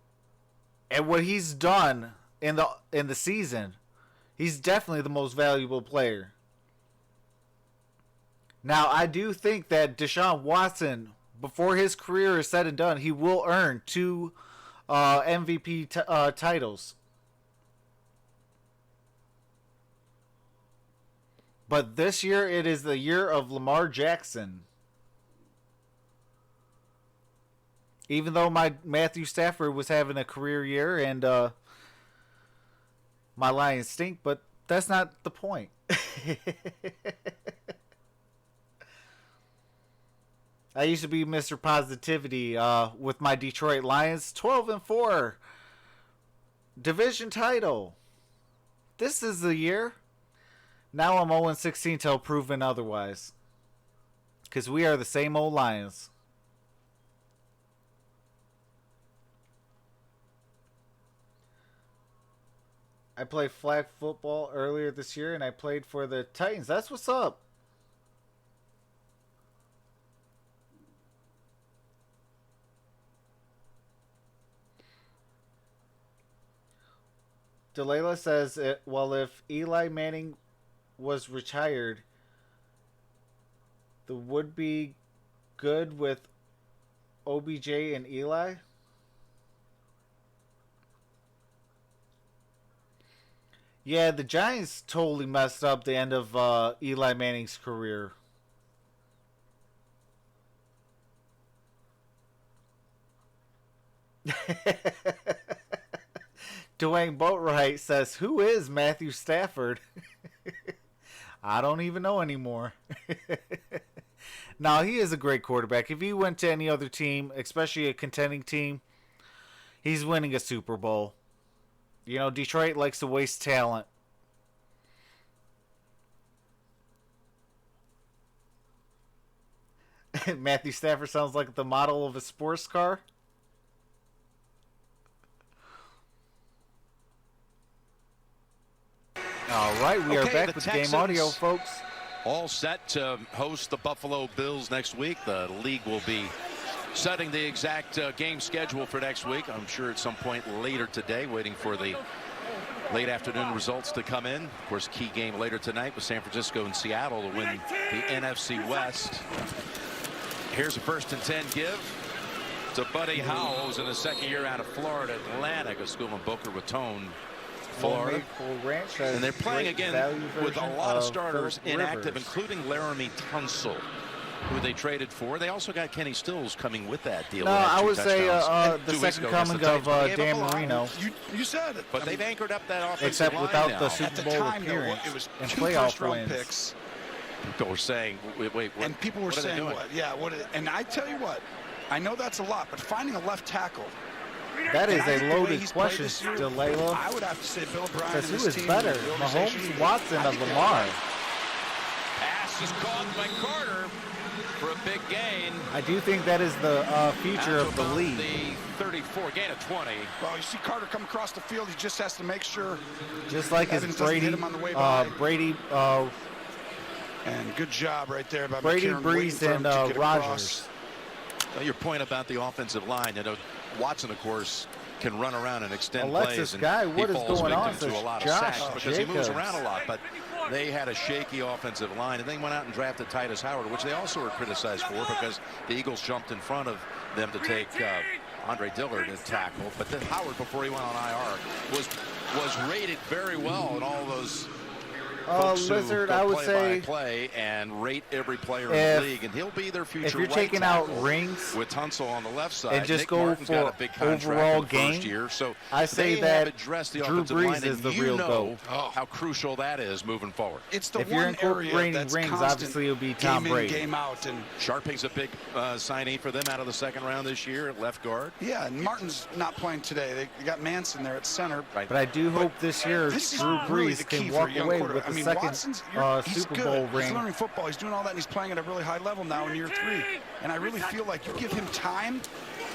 Speaker 1: what he's done in the season, he's definitely the most valuable player. Now, I do think that Deshaun Watson, before his career is said and done, he will earn 2 MVP titles. But this year, it is the year of Lamar Jackson. Even though my Matthew Stafford was having a career year and my Lions stink, but that's not the point. I used to be Mr. Positivity with my Detroit Lions, 12-4, division title. This is the year. Now I'm 0-16 till proven otherwise. Because we are the same old Lions. I played flag football earlier this year, and I played for the Titans. That's what's up. Delayla says, well, if Eli Manning was retired, the would be good with OBJ and Eli? Yeah, the Giants totally messed up the end of Eli Manning's career. Dwayne Boatwright says, who is Matthew Stafford? I don't even know anymore. No, he is a great quarterback. If he went to any other team, especially a contending team, he's winning a Super Bowl. You know, Detroit likes to waste talent. Matthew Stafford sounds like the model of a sports car. All right, we are back with
Speaker 3: Texans
Speaker 1: game audio, folks.
Speaker 3: All set to host the Buffalo Bills next week. The league will be setting the exact game schedule for next week. I'm sure at some point later today, waiting for the late afternoon results to come in. Of course, key game later tonight with San Francisco and Seattle to win the NFC West. Here's a 1st and 10 give to Buddy Howell, who's in his second year out of Florida Atlantic, a school in Boca Raton, Florida. And they're playing again with a lot of starters inactive, including Laramie Tunsil, who they traded for. They also got Kenny Stills coming with that deal.
Speaker 1: No, I would say the second coming of Dan Marino.
Speaker 2: You said it.
Speaker 3: But they've anchored up that offensive
Speaker 1: except
Speaker 3: line
Speaker 1: without
Speaker 3: now.
Speaker 1: the Super Bowl appearance
Speaker 2: it was
Speaker 1: and
Speaker 2: 2
Speaker 1: playoff
Speaker 2: first-round
Speaker 1: wins.
Speaker 2: picks.
Speaker 3: People were saying, wait, what?
Speaker 2: And people were
Speaker 3: what
Speaker 2: saying, what? Yeah, and I tell you what, I know that's a lot, but finding a left tackle.
Speaker 1: That is a loaded
Speaker 2: he's
Speaker 1: question,
Speaker 2: year,
Speaker 1: Delayla.
Speaker 2: I would have to say Bill Bryan.
Speaker 1: Says who is better, Mahomes, Watson, or Lamar?
Speaker 3: Pass is caught by Carter for a big gain.
Speaker 1: I do think that is the future of the league.
Speaker 3: The 34, gain of 20.
Speaker 2: Well, you see Carter come across the field. He just has to make sure.
Speaker 1: Just like his
Speaker 2: Evans doesn't hit him on the way by.
Speaker 1: Brady.
Speaker 2: And good job right there by
Speaker 1: Brady,
Speaker 2: McCarron,
Speaker 1: Breeze, and Rodgers.
Speaker 3: Well, your point about the offensive line, you know, Watson, of course, can run around and extend
Speaker 1: Alexis
Speaker 3: plays, and
Speaker 1: Guy, what
Speaker 3: he
Speaker 1: is
Speaker 3: falls
Speaker 1: going on?
Speaker 3: victim to a lot of
Speaker 1: Josh
Speaker 3: sacks because he moves
Speaker 1: Jacobs.
Speaker 3: around a lot. But they had a shaky offensive line, and they went out and drafted Titus Howard, which they also were criticized for because the Eagles jumped in front of them to take Andre Dillard to tackle. But then Howard, before he went on IR, was rated very well in all those folks
Speaker 1: Lizard,
Speaker 3: who
Speaker 1: I
Speaker 3: go
Speaker 1: would say
Speaker 3: play and rate every player in the league, and he'll be their future.
Speaker 1: If you're
Speaker 3: right
Speaker 1: taking out
Speaker 3: tackle
Speaker 1: rings
Speaker 3: with Tunsil on the left side,
Speaker 1: and just
Speaker 3: Nick
Speaker 1: go
Speaker 3: Martin's
Speaker 1: for
Speaker 3: got a big contract
Speaker 1: overall
Speaker 3: in the
Speaker 1: game,
Speaker 3: first year, so
Speaker 1: I say
Speaker 3: they
Speaker 1: that
Speaker 3: have addressed the
Speaker 1: Drew
Speaker 3: offensive line,
Speaker 1: Brees is
Speaker 3: and
Speaker 1: the
Speaker 3: you
Speaker 1: real
Speaker 3: know
Speaker 1: GOAT.
Speaker 3: how crucial that is moving forward.
Speaker 2: It's the
Speaker 1: If you're
Speaker 2: one area
Speaker 1: incorporating
Speaker 2: that's
Speaker 1: rings,
Speaker 2: constant
Speaker 1: obviously it'll be Tom
Speaker 2: game
Speaker 1: Brady.
Speaker 2: in, game out, and
Speaker 3: Sharping's a big signee for them out of the second round this year at left guard.
Speaker 2: yeah, and Martin's not playing today. They got Manson there at center.
Speaker 3: Right.
Speaker 1: But I do hope this year
Speaker 2: This is
Speaker 1: Drew
Speaker 2: really
Speaker 1: Brees
Speaker 2: the key
Speaker 1: can
Speaker 2: for a
Speaker 1: walk
Speaker 2: young
Speaker 1: away
Speaker 2: quarterback.
Speaker 1: with the
Speaker 2: I mean,
Speaker 1: second
Speaker 2: Watson's, he's
Speaker 1: Super
Speaker 2: good.
Speaker 1: Bowl
Speaker 2: He's
Speaker 1: ring.
Speaker 2: learning football. He's doing all that, and he's playing at a really high level now in year 3. And I really feel like you give him time,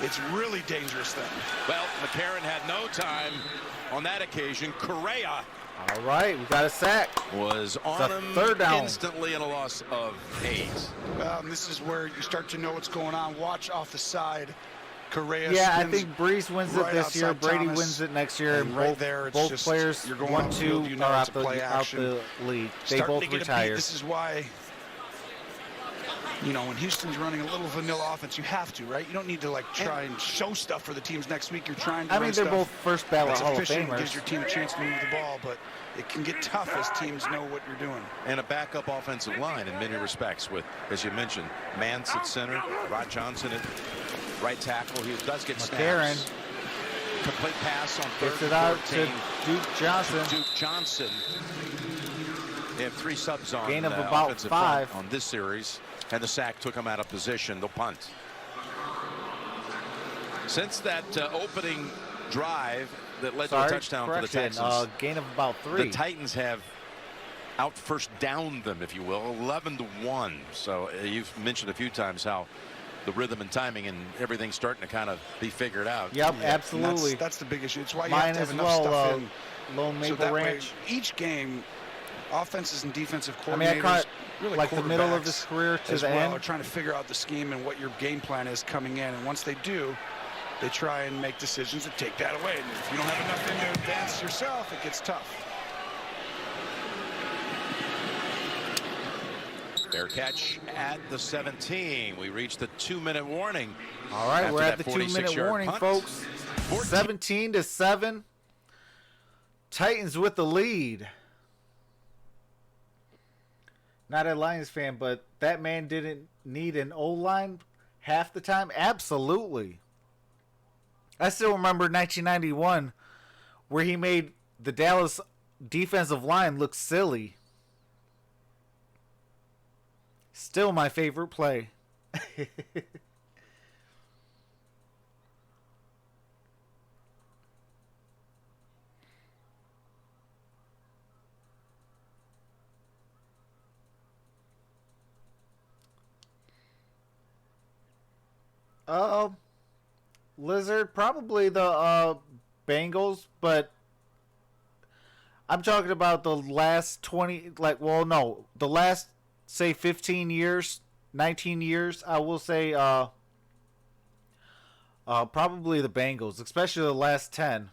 Speaker 2: it's really dangerous then.
Speaker 3: Well, McCarron had no time on that occasion. Correa
Speaker 1: All right, we got a sack.
Speaker 3: was on
Speaker 1: a
Speaker 3: him
Speaker 1: third down.
Speaker 3: instantly in a loss of 8.
Speaker 2: Well, and this is where you start to know what's going on. Watch off the side. Correa
Speaker 1: Yeah, I
Speaker 2: spins
Speaker 1: think Brees wins it
Speaker 2: right
Speaker 1: this year.
Speaker 2: outside
Speaker 1: Brady
Speaker 2: Thomas.
Speaker 1: wins it next year.
Speaker 2: And
Speaker 1: And
Speaker 2: right
Speaker 1: both,
Speaker 2: there, it's
Speaker 1: both
Speaker 2: just-
Speaker 1: players,
Speaker 2: you're going
Speaker 1: 1,
Speaker 2: upfield,
Speaker 1: 2,
Speaker 2: you know
Speaker 1: are
Speaker 2: it's
Speaker 1: out
Speaker 2: a play
Speaker 1: the
Speaker 2: action.
Speaker 1: league. They
Speaker 2: Starting
Speaker 1: both
Speaker 2: to get a beat.
Speaker 1: retired.
Speaker 2: This is why You know, when Houston's running a little vanilla offense, you have to, right? You don't need to, like, try and show stuff for the teams next week. You're trying to
Speaker 1: they're both first ballot Hall of
Speaker 2: efficient,
Speaker 1: Famers.
Speaker 2: gives your team a chance to move the ball, but it can get tough as teams know what you're doing.
Speaker 3: And a backup offensive line in many respects with, as you mentioned, Mance at center, Rod Johnson at right tackle. He does get snaps. Complete pass on third
Speaker 1: Gets it out to Duke Johnson.
Speaker 3: Duke Johnson. They have 3 subs on
Speaker 1: gain of about
Speaker 3: offensive
Speaker 1: 5
Speaker 3: front on this series, and the sack took him out of position. They'll punt. Since that opening drive that led to a touchdown for the Texans,
Speaker 1: gain of about 3.
Speaker 3: the Titans have out first downed them, if you will, 11-1. So you've mentioned a few times how the rhythm and timing and everything's starting to kind of be figured out.
Speaker 1: Yep, absolutely.
Speaker 2: That's the big issue. It's why you
Speaker 1: Mine
Speaker 2: have to have
Speaker 1: as
Speaker 2: enough
Speaker 1: well,
Speaker 2: stuff in.
Speaker 1: Lone Maple
Speaker 2: so that
Speaker 1: Ranch.
Speaker 2: way, each game, offenses and defensive coordinators,
Speaker 1: I mean, I caught
Speaker 2: really
Speaker 1: like the middle of his
Speaker 2: quarterbacks
Speaker 1: career to
Speaker 2: as
Speaker 1: the
Speaker 2: well,
Speaker 1: end.
Speaker 2: are trying to figure out the scheme and what your game plan is coming in. And once they do, they try and make decisions that take that away. And if you don't have enough in to advance yourself, it gets tough.
Speaker 3: Fair catch at the 17. We reached the 2-minute warning.
Speaker 1: All right, we're at the 2-minute warning,
Speaker 3: punt.
Speaker 1: folks. 17-7. Titans with the lead. Not a Lions fan, but that man didn't need an O-line half the time. Absolutely. I still remember 1991 where he made the Dallas defensive line look silly. Still my favorite play. Lizard, probably the Bengals, but I'm talking about the last 20, the last, say, 15 years, 19 years. I will say probably the Bengals, especially the last 10.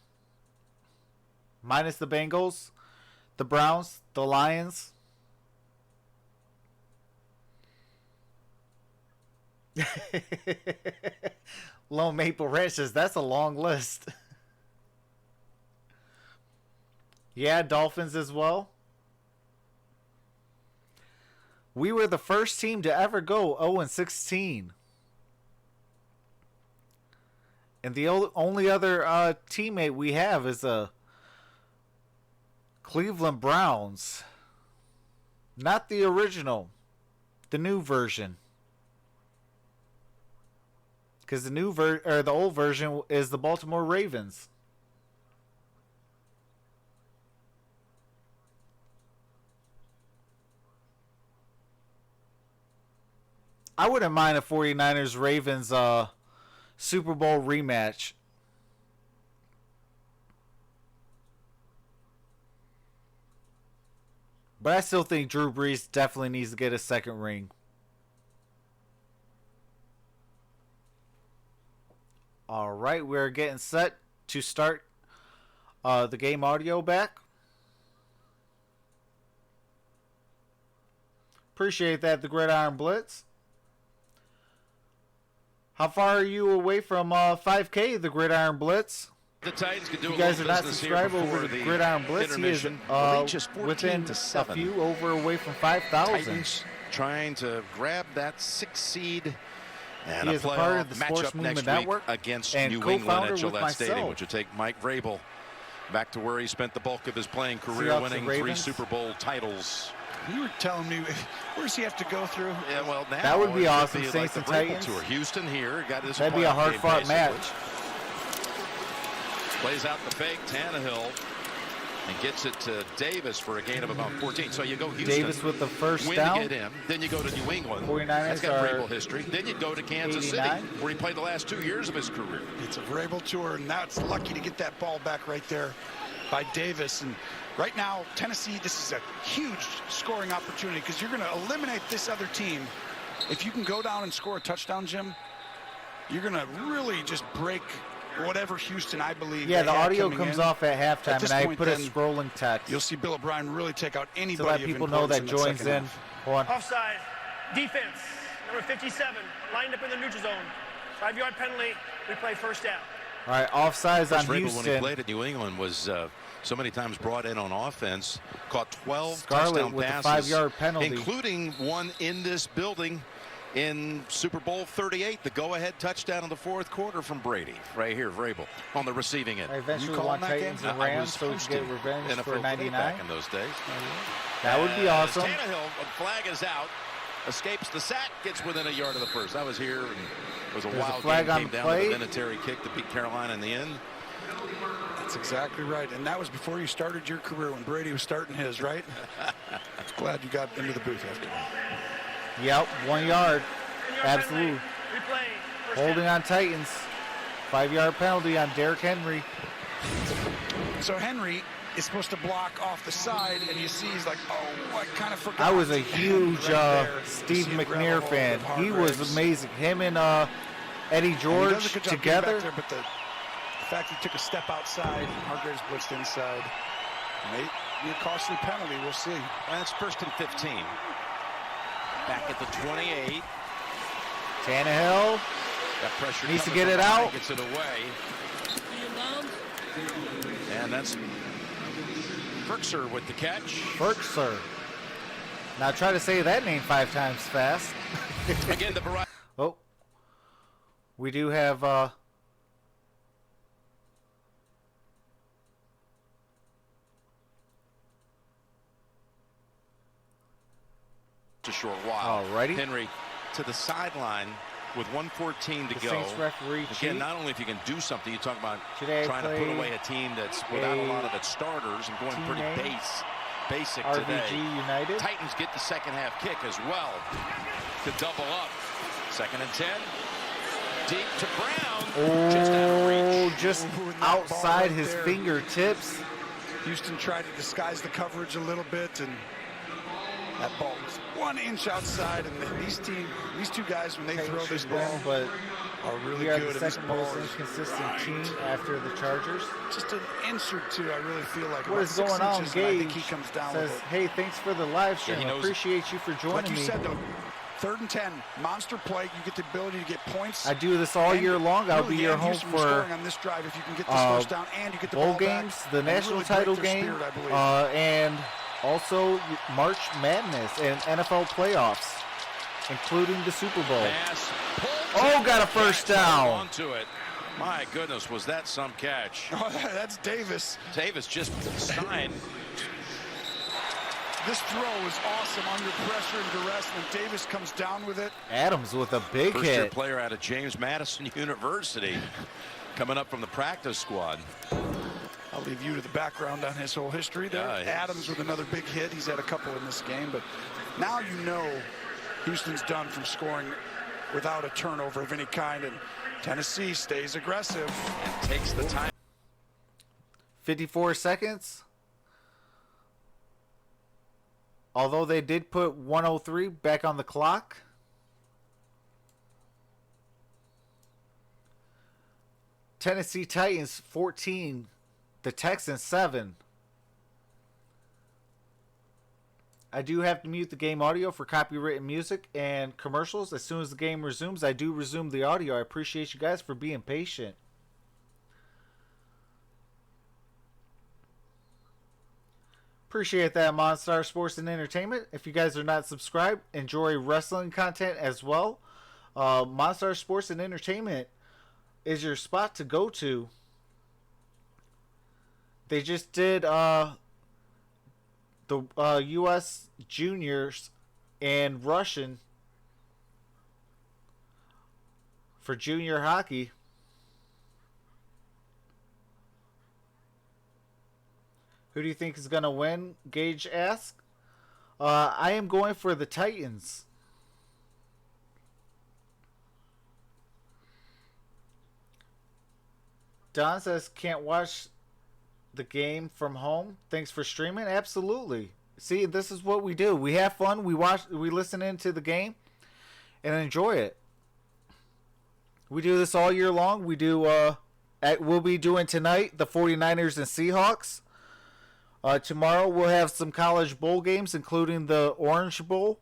Speaker 1: Minus the Bengals, the Browns, the Lions. Lone Maple Ranch says that's a long list. Yeah, Dolphins as well. We were the first team to ever go 0-16. And the only other teammate we have is Cleveland Browns. Not the original. The new version. Because the old version is the Baltimore Ravens. I wouldn't mind a 49ers-Ravens Super Bowl rematch. But I still think Drew Brees definitely needs to get a second ring. All right, we're getting set to start the game audio back. Appreciate that, the Gridiron Blitz. How far are you away from 5K, the Gridiron Blitz?
Speaker 3: The Titans could do
Speaker 1: you guys are not subscribed over to the Gridiron Blitz. He is within a few over away from 5,000.
Speaker 3: Trying to grab that 6th seed. And
Speaker 1: he is a part of the Sports Movement Network
Speaker 3: against
Speaker 1: and
Speaker 3: New England at
Speaker 1: co-founder
Speaker 3: Gillette Stadium, which would take Mike Vrabel back to where he spent the bulk of his playing career, winning 3 Super Bowl titles.
Speaker 2: You were telling me, where does he have to go through?
Speaker 3: Yeah, well, now
Speaker 1: that would be awesome.
Speaker 3: Be
Speaker 1: Saints
Speaker 3: like
Speaker 1: and Titans.
Speaker 3: Tour. Houston here got his.
Speaker 1: That'd be a hard-fought match.
Speaker 3: Plays out the fake, Tannehill, and gets it to Davis for a gain of about 14. So you go Houston.
Speaker 1: Davis with the first down.
Speaker 3: Win to get him. Then you go to New England.
Speaker 1: 49ers
Speaker 3: That's got Vrabel history. Then you go to Kansas
Speaker 1: 89.
Speaker 3: City, where he played the last 2 years of his career.
Speaker 2: It's a Vrabel tour, and now it's lucky to get that ball back right there by Davis. And right now, Tennessee, this is a huge scoring opportunity because you're going to eliminate this other team. If you can go down and score a touchdown, Jim, you're going to really just break whatever Houston, I believe.
Speaker 1: Yeah, the audio comes off at halftime, and I put a scrolling text.
Speaker 2: You'll see Bill O'Brien really take out anybody
Speaker 1: to let people know that joins in.
Speaker 6: Offside, defense. number 57, lined up in the neutral zone. 5-yard penalty. We play first down.
Speaker 1: All right, offsides on
Speaker 3: Vrabel,
Speaker 1: Houston.
Speaker 3: when he played at New England, was so many times brought in on offense, caught 12
Speaker 1: Scarlett
Speaker 3: touchdown
Speaker 1: with
Speaker 3: passes,
Speaker 1: a 5-yard penalty,
Speaker 3: including one in this building in Super Bowl 38, the go-ahead touchdown in the fourth quarter from Brady. Right here, Vrabel on the receiving end.
Speaker 1: I eventually want Titans and Rams so we can get revenge for 99.
Speaker 3: Back in those days.
Speaker 1: That would be awesome.
Speaker 3: Tannehill, when flag is out, escapes the sack, gets within a yard of the first. I was here, and it was a wild
Speaker 1: flag
Speaker 3: game.
Speaker 1: on
Speaker 3: Came
Speaker 1: the
Speaker 3: down
Speaker 1: play.
Speaker 3: to the Vinatieri kick to beat Carolina in the end.
Speaker 2: That's exactly right. And that was before you started your career when Brady was starting his, right? Glad you got into the booth after that.
Speaker 1: Yep, 1 yard. Absolutely.
Speaker 6: We play first
Speaker 1: Holding
Speaker 6: down.
Speaker 1: on Titans. 5-yard penalty on Derrick Henry.
Speaker 2: So Henry is supposed to block off the side, and you see he's like, oh, I kind of forgot.
Speaker 1: I was a huge
Speaker 2: Right there.
Speaker 1: Steve
Speaker 2: You see him grab a
Speaker 1: McNair
Speaker 2: hold
Speaker 1: fan.
Speaker 2: of
Speaker 1: He was
Speaker 2: Hargreaves.
Speaker 1: amazing. Him and Eddie
Speaker 2: And he does a
Speaker 1: George
Speaker 2: good job getting
Speaker 1: together.
Speaker 2: back there, but the fact he took a step outside, Hargreaves blitzed inside. May be a costly penalty. We'll see.
Speaker 3: That's first and 15. Back at the 28.
Speaker 1: Tannehill
Speaker 3: Got pressure.
Speaker 1: needs to
Speaker 3: coming
Speaker 1: get
Speaker 3: from
Speaker 1: it
Speaker 3: behind,
Speaker 1: out.
Speaker 3: Gets it away. And that's Troxel with the catch.
Speaker 1: Berkser. Now try to say that name 5 times fast.
Speaker 3: Again, the variety.
Speaker 1: Oh, we do have
Speaker 3: A short while.
Speaker 1: Alrighty.
Speaker 3: Henry to the sideline with 1:14 to
Speaker 1: the
Speaker 3: go.
Speaker 1: Saints referee
Speaker 3: Again,
Speaker 1: chief.
Speaker 3: not only if you can do something, you talk about
Speaker 1: Today
Speaker 3: trying to put
Speaker 1: played
Speaker 3: away a team that's without a lot of its starters and going pretty
Speaker 1: teammate,
Speaker 3: basic
Speaker 1: RVG
Speaker 3: today.
Speaker 1: United.
Speaker 3: Titans get the second half kick as well to double up. 2nd and 10. Deep to Brown. Just out of
Speaker 1: Oh,
Speaker 3: reach.
Speaker 1: just
Speaker 2: Ooh, and that ball
Speaker 1: outside
Speaker 2: right
Speaker 1: his
Speaker 2: there.
Speaker 1: fingertips.
Speaker 2: Houston tried to disguise the coverage a little bit, and that ball was 1 inch outside. And these two guys, when they throw this ball,
Speaker 1: but
Speaker 2: are really
Speaker 1: we are
Speaker 2: good.
Speaker 1: the
Speaker 2: And this
Speaker 1: second
Speaker 2: ball
Speaker 1: most
Speaker 2: is
Speaker 1: inconsistent team
Speaker 2: right.
Speaker 1: after the Chargers.
Speaker 2: Just an inch or two, I really feel like.
Speaker 1: What
Speaker 2: about
Speaker 1: is
Speaker 2: 6
Speaker 1: going on?
Speaker 2: inches, and I think
Speaker 1: Gage
Speaker 2: he comes down
Speaker 1: says,
Speaker 2: with it.
Speaker 1: hey, thanks for the live stream.
Speaker 3: he knows it.
Speaker 1: Appreciate you for joining
Speaker 2: Like you
Speaker 1: me.
Speaker 2: said, though, 3rd and 10, monster play. You get the ability to get points.
Speaker 1: I do this all
Speaker 2: And
Speaker 1: year long. I'll
Speaker 2: really
Speaker 1: be your
Speaker 2: get
Speaker 1: home
Speaker 2: Houston from
Speaker 1: for
Speaker 2: scoring on this drive if you can get this first down and you get the
Speaker 1: bowl
Speaker 2: ball
Speaker 1: games,
Speaker 2: back
Speaker 1: the
Speaker 2: and
Speaker 1: national
Speaker 2: really break
Speaker 1: title
Speaker 2: their
Speaker 1: game,
Speaker 2: spirit, I believe.
Speaker 1: and also March Madness and NFL playoffs, including the Super Bowl.
Speaker 3: Pass pulled
Speaker 1: Oh,
Speaker 3: in.
Speaker 1: got a first
Speaker 3: Catch
Speaker 1: down.
Speaker 3: onto it. My goodness, was that some catch?
Speaker 2: Oh, that's Davis.
Speaker 3: Davis just signed.
Speaker 2: This throw is awesome under pressure and duress when Davis comes down with it.
Speaker 1: Adams with a big
Speaker 3: First-year
Speaker 1: hit.
Speaker 3: player out of James Madison University, coming up from the practice squad.
Speaker 2: I'll leave you to the background on his whole history there.
Speaker 3: Yeah, he's-
Speaker 2: Adams with another big hit. He's had a couple in this game, but now you know Houston's done from scoring without a turnover of any kind, and Tennessee stays aggressive.
Speaker 3: And takes the time.
Speaker 1: 54 seconds. Although they did put 103 back on the clock. Tennessee Titans 14. The Texans 7. I do have to mute the game audio for copyrighted music and commercials. As soon as the game resumes, I do resume the audio. I appreciate you guys for being patient. Appreciate that, MonStar Sports and Entertainment. If you guys are not subscribed, enjoy wrestling content as well. MonStar Sports and Entertainment is your spot to go to. They just did the U.S. juniors and Russian for junior hockey. Who do you think is going to win? Gage asked. I am going for the Titans. Don says can't watch the game from home. Thanks for streaming. Absolutely. See, this is what we do. We have fun. We listen into the game and enjoy it. We do this all year long. We do we'll be doing tonight the 49ers and Seahawks. Tomorrow we'll have some college bowl games, including the Orange Bowl.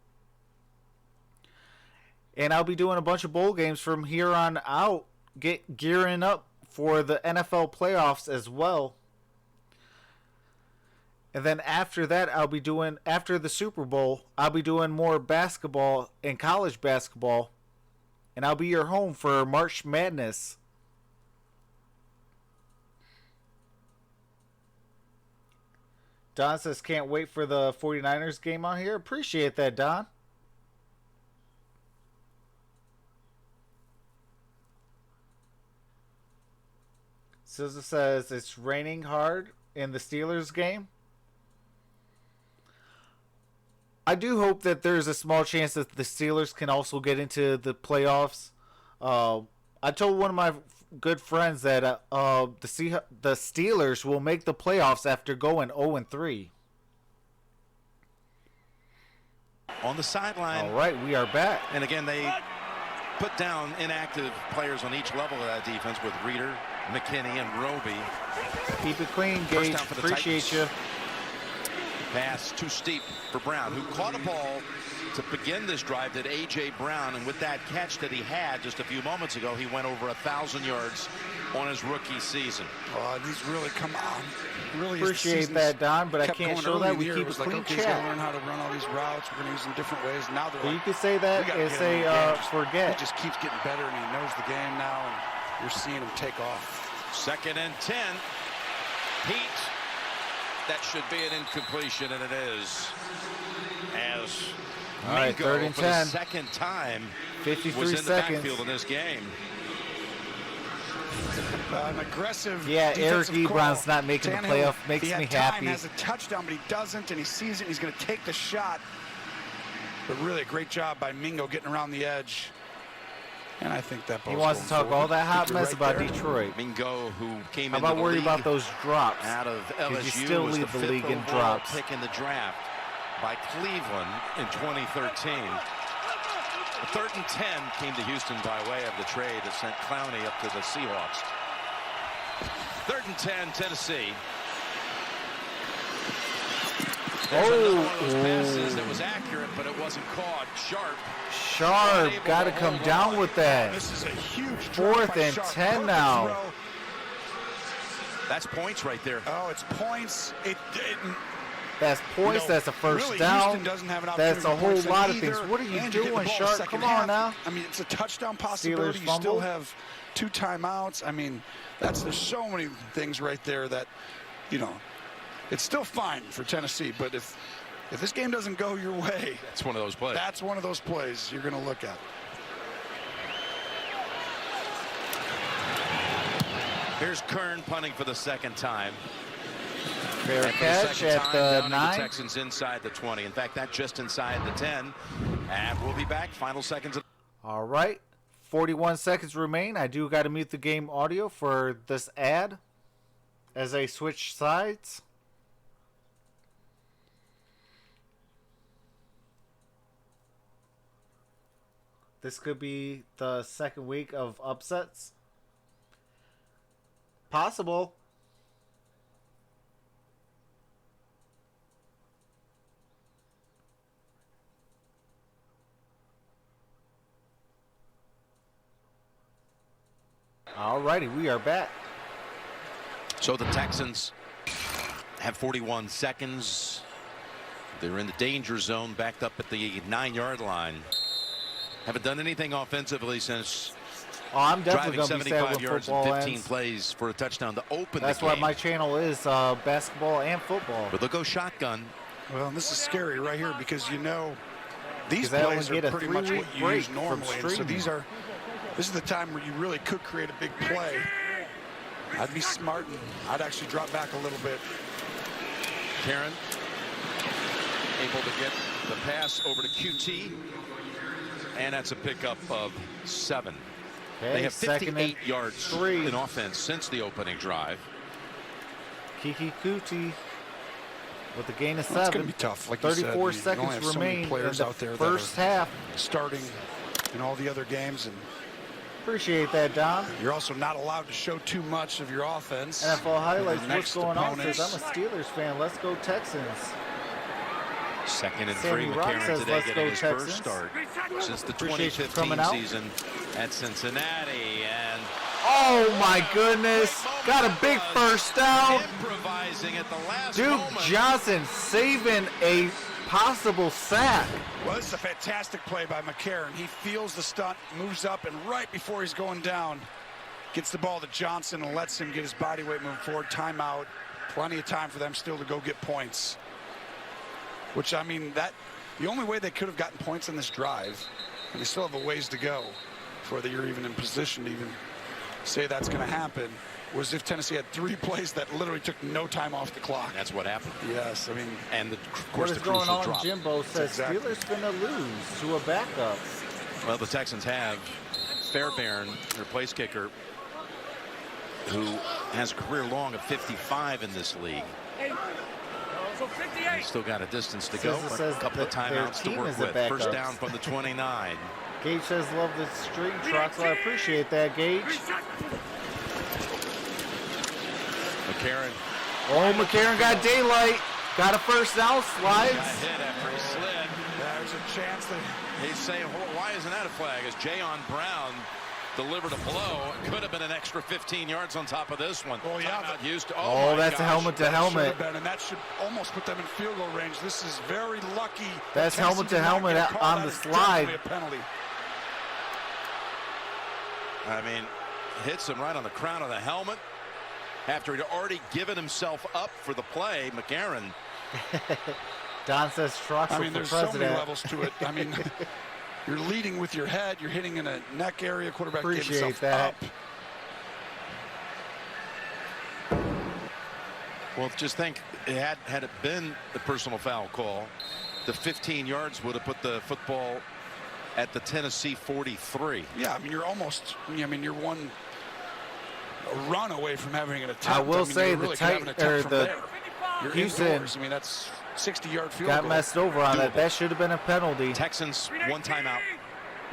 Speaker 1: And I'll be doing a bunch of bowl games from here on out, gearing up for the NFL playoffs as well. And then after that, after the Super Bowl, I'll be doing more basketball and college basketball. And I'll be your home for March Madness. Don says, can't wait for the 49ers game on here. Appreciate that, Don. SZA says, it's raining hard in the Steelers game. I do hope that there's a small chance that the Steelers can also get into the playoffs. I told one of my good friends that the Steelers will make the playoffs after going 0-3.
Speaker 3: On the sideline.
Speaker 1: All right, we are back.
Speaker 3: And again, they put down inactive players on each level of that defense with Reeder, McKinney, and Roby.
Speaker 1: Keep it clean, Gage. Appreciate you.
Speaker 3: Pass too steep for Brown, who caught a ball to begin this drive that A.J. Brown, and with that catch that he had just a few moments ago, he went over 1,000 yards on his rookie season.
Speaker 2: He's really come on. Really
Speaker 1: appreciate that, Don, but I can't show that. We keep a clean
Speaker 2: chat. He's going to learn how to run all these routes. We're going to use them different ways. Now they're
Speaker 1: you could say that and say forget.
Speaker 2: He just keeps getting better, and he knows the game now, and you're seeing him take off.
Speaker 3: 2nd and 10. Heat. That should be an incompletion, and it is. As
Speaker 1: Mingo, 3rd and 10.
Speaker 3: For the second time,
Speaker 1: 53
Speaker 3: was in
Speaker 1: seconds.
Speaker 3: the backfield in this game.
Speaker 2: An aggressive.
Speaker 1: Yeah, Eric Ebron's not making the playoff. Makes me happy.
Speaker 2: He has a touchdown, but he doesn't, and he sees it. And he's going to take the shot. But really, a great job by Mingo getting around the edge. And I think that
Speaker 1: he wants to talk all that hot mess about Detroit.
Speaker 3: Mingo, who came
Speaker 1: How about worry about those drops?
Speaker 3: Out of LSU,
Speaker 1: you still lead the league in drops.
Speaker 3: Pick in the draft by Cleveland in 2013. The 3rd and 10 came to Houston by way of the trade that sent Clowney up to the Seahawks. 3rd and 10, Tennessee. There's another one of those passes that was accurate, but it wasn't caught. Sharp
Speaker 1: got to come down with that.
Speaker 2: This is a huge
Speaker 1: 4th and 10 now.
Speaker 3: That's points right there.
Speaker 2: Oh, it's points.
Speaker 1: That's points. That's a first
Speaker 2: really,
Speaker 1: down. That's a whole lot of things. What are you doing, Sharp? Come on now.
Speaker 2: I mean, it's a touchdown possibility. You still have 2 timeouts. I mean, there's so many things right there that, it's still fine for Tennessee. But if this game doesn't go your way,
Speaker 3: it's one of those plays.
Speaker 2: That's one of those plays you're going to look at.
Speaker 3: Here's Kern punting for the 2nd time.
Speaker 1: Fair catch at the 9.
Speaker 3: The Texans inside the 20. In fact, that just inside the 10. And we'll be back. Final seconds.
Speaker 1: All right. 41 seconds remain. I do got to mute the game audio for this ad as I switch sides. This could be the 2nd week of upsets. Possible. Alrighty, we are back.
Speaker 3: So the Texans have 41 seconds. They're in the danger zone, backed up at the 9-yard line. Haven't done anything offensively since
Speaker 1: I'm definitely
Speaker 3: driving
Speaker 1: going to be
Speaker 3: 75 yards and 15
Speaker 1: ends.
Speaker 3: plays for a touchdown to open the game.
Speaker 1: That's why my channel is basketball and football.
Speaker 3: But they'll go shotgun.
Speaker 2: Well, this is scary right here because these plays are pretty much what you use normally. And so this is the time where you really could create a big play. I'd be smart and I'd actually drop back a little bit.
Speaker 3: Karen able to get the pass over to QT. And that's a pickup of 7.
Speaker 1: Okay,
Speaker 3: they have 58 yards in offense since the opening drive.
Speaker 1: Kiki Kuti with the gain of 7.
Speaker 2: It's going to be tough. Like
Speaker 1: 34
Speaker 2: you said,
Speaker 1: seconds remain in
Speaker 2: players
Speaker 1: the
Speaker 2: out there
Speaker 1: first half.
Speaker 2: Starting in all the other games. And
Speaker 1: appreciate that, Don.
Speaker 2: You're also not allowed to show too much of your offense.
Speaker 1: NFL highlights. What's going on? Because I'm a Steelers fan. Let's go Texans.
Speaker 3: Second and
Speaker 1: Sammy
Speaker 3: 3.
Speaker 1: Rock
Speaker 3: McCarron
Speaker 1: says,
Speaker 3: today
Speaker 1: "Let's
Speaker 3: getting
Speaker 1: go,
Speaker 3: his
Speaker 1: Texans."
Speaker 3: first start since the
Speaker 1: Appreciate you
Speaker 3: 2015
Speaker 1: coming out.
Speaker 3: season at Cincinnati. And
Speaker 1: Oh my goodness! Got a big first down.
Speaker 3: improvising at the last
Speaker 1: Duke
Speaker 3: moment.
Speaker 1: Johnson saving a possible sack.
Speaker 2: Well, this is a fantastic play by McCarron. He feels the stunt, moves up, and right before he's going down, gets the ball to Johnson and lets him get his body weight moving forward. Timeout. Plenty of time for them still to go get points. Which, I mean, the only way they could have gotten points on this drive, and they still have a ways to go before you're even in position to even say that's going to happen, was if Tennessee had 3 plays that literally took no time off the clock.
Speaker 3: That's what happened.
Speaker 2: Yes, I mean,
Speaker 3: And of
Speaker 1: What
Speaker 3: course
Speaker 1: is
Speaker 3: the
Speaker 1: going
Speaker 3: crucial
Speaker 1: on?
Speaker 3: drop.
Speaker 1: Jimbo says
Speaker 2: Exactly.
Speaker 1: Steelers gonna lose to a backup.
Speaker 3: Well, the Texans have Fairbairn, their place kicker, who has a career long of 55 in this league. He's still got a distance to go.
Speaker 1: Says
Speaker 3: A couple of
Speaker 1: that their
Speaker 3: timeouts to
Speaker 1: team
Speaker 3: work
Speaker 1: is a
Speaker 3: with.
Speaker 1: backup.
Speaker 3: First down from the 29.
Speaker 1: Gage says love the stream, Troxel. I appreciate that, Gage.
Speaker 3: McCarron
Speaker 1: Oh, McCarron got daylight. Got a first down,
Speaker 3: got
Speaker 1: slides.
Speaker 3: hit after he slid.
Speaker 2: there's a chance that
Speaker 3: He's saying, why isn't that a flag? As Jayon Brown delivered a blow, it could have been an extra 15 yards on top of this one.
Speaker 2: Oh, yeah,
Speaker 3: Timeout Houston.
Speaker 1: Oh,
Speaker 3: my
Speaker 1: that's a
Speaker 3: gosh.
Speaker 1: helmet to
Speaker 2: should
Speaker 1: helmet.
Speaker 2: have been, and that should almost put them in field goal range. This is very lucky.
Speaker 1: That's
Speaker 2: Tennessee
Speaker 1: helmet to
Speaker 2: did not
Speaker 1: helmet
Speaker 2: get a call.
Speaker 1: on
Speaker 2: That
Speaker 1: the
Speaker 2: is
Speaker 1: slide.
Speaker 2: definitely a penalty.
Speaker 3: I mean, hits him right on the crown of the helmet after he'd already given himself up for the play. McCarron.
Speaker 1: Don says Troxel
Speaker 2: I mean,
Speaker 1: for
Speaker 2: there's so many
Speaker 1: president.
Speaker 2: levels to it. I mean, you're leading with your head. You're hitting in a neck area. Quarterback gave
Speaker 1: Appreciate
Speaker 2: himself
Speaker 1: that.
Speaker 2: up.
Speaker 3: Well, just think, had it been the personal foul call, the 15 yards would have put the football at the Tennessee 43.
Speaker 2: Yeah, I mean, you're almost. I mean, you're one run away from having an attempt.
Speaker 1: I will
Speaker 2: mean,
Speaker 1: say
Speaker 2: you
Speaker 1: the
Speaker 2: really could have an
Speaker 1: tight
Speaker 2: attempt
Speaker 1: or
Speaker 2: from
Speaker 1: the
Speaker 2: there. You're
Speaker 1: Houston
Speaker 2: indoors. I mean, that's 60-yard field
Speaker 1: got
Speaker 2: goal.
Speaker 1: messed over on that.
Speaker 2: Doable.
Speaker 1: That should have been a penalty.
Speaker 3: Texans, one timeout,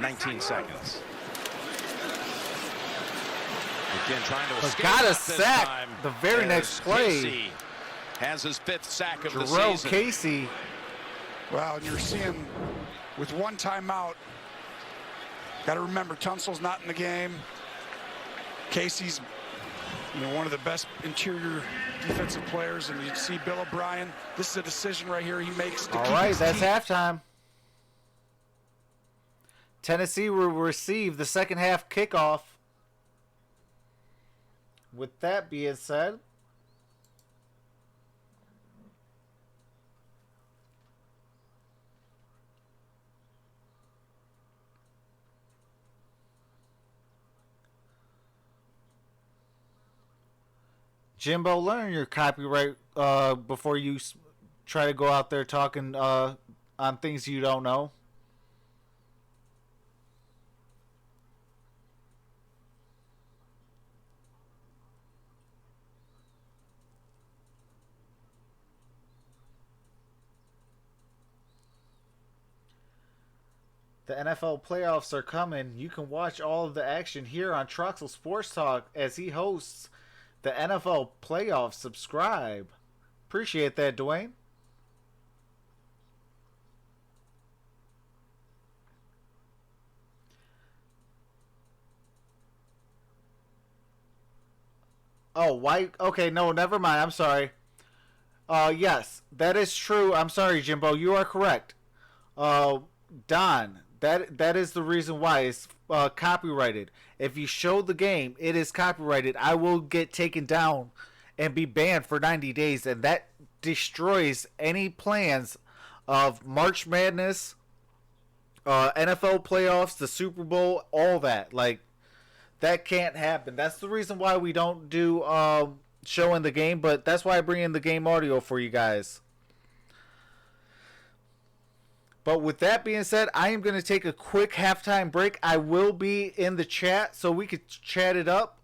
Speaker 3: 19 seconds. Again, trying to
Speaker 1: But
Speaker 3: escape.
Speaker 1: got a
Speaker 3: this
Speaker 1: sack
Speaker 3: time
Speaker 1: the very
Speaker 3: as
Speaker 1: next play.
Speaker 3: Casey has his 5th sack of the
Speaker 1: Jarrell
Speaker 3: season.
Speaker 1: Casey.
Speaker 2: Wow, and you're seeing with one timeout. Got to remember, Tunsil's not in the game. Casey's, one of the best interior defensive players, and you see Bill O'Brien. This is a decision right here he makes. To
Speaker 1: All
Speaker 2: keep
Speaker 1: right,
Speaker 2: his
Speaker 1: that's
Speaker 2: team.
Speaker 1: halftime. Tennessee will receive the second half kickoff. With that being said, Jimbo, learn your copyright before you try to go out there talking on things you don't know. The NFL playoffs are coming. You can watch all of the action here on Troxel Sports Talk as he hosts the NFL playoffs. Subscribe. Appreciate that, Dwayne. Oh, why? Okay, no, never mind. I'm sorry. Yes, that is true. I'm sorry, Jimbo. You are correct. Don, that is the reason why it's copyrighted. If you show the game, it is copyrighted. I will get taken down and be banned for 90 days, and that destroys any plans of March Madness, NFL playoffs, the Super Bowl, all that. Like, that can't happen. That's the reason why we don't do showing the game, but that's why I bring in the game audio for you guys. But with that being said, I am going to take a quick halftime break. I will be in the chat so we could chat it up,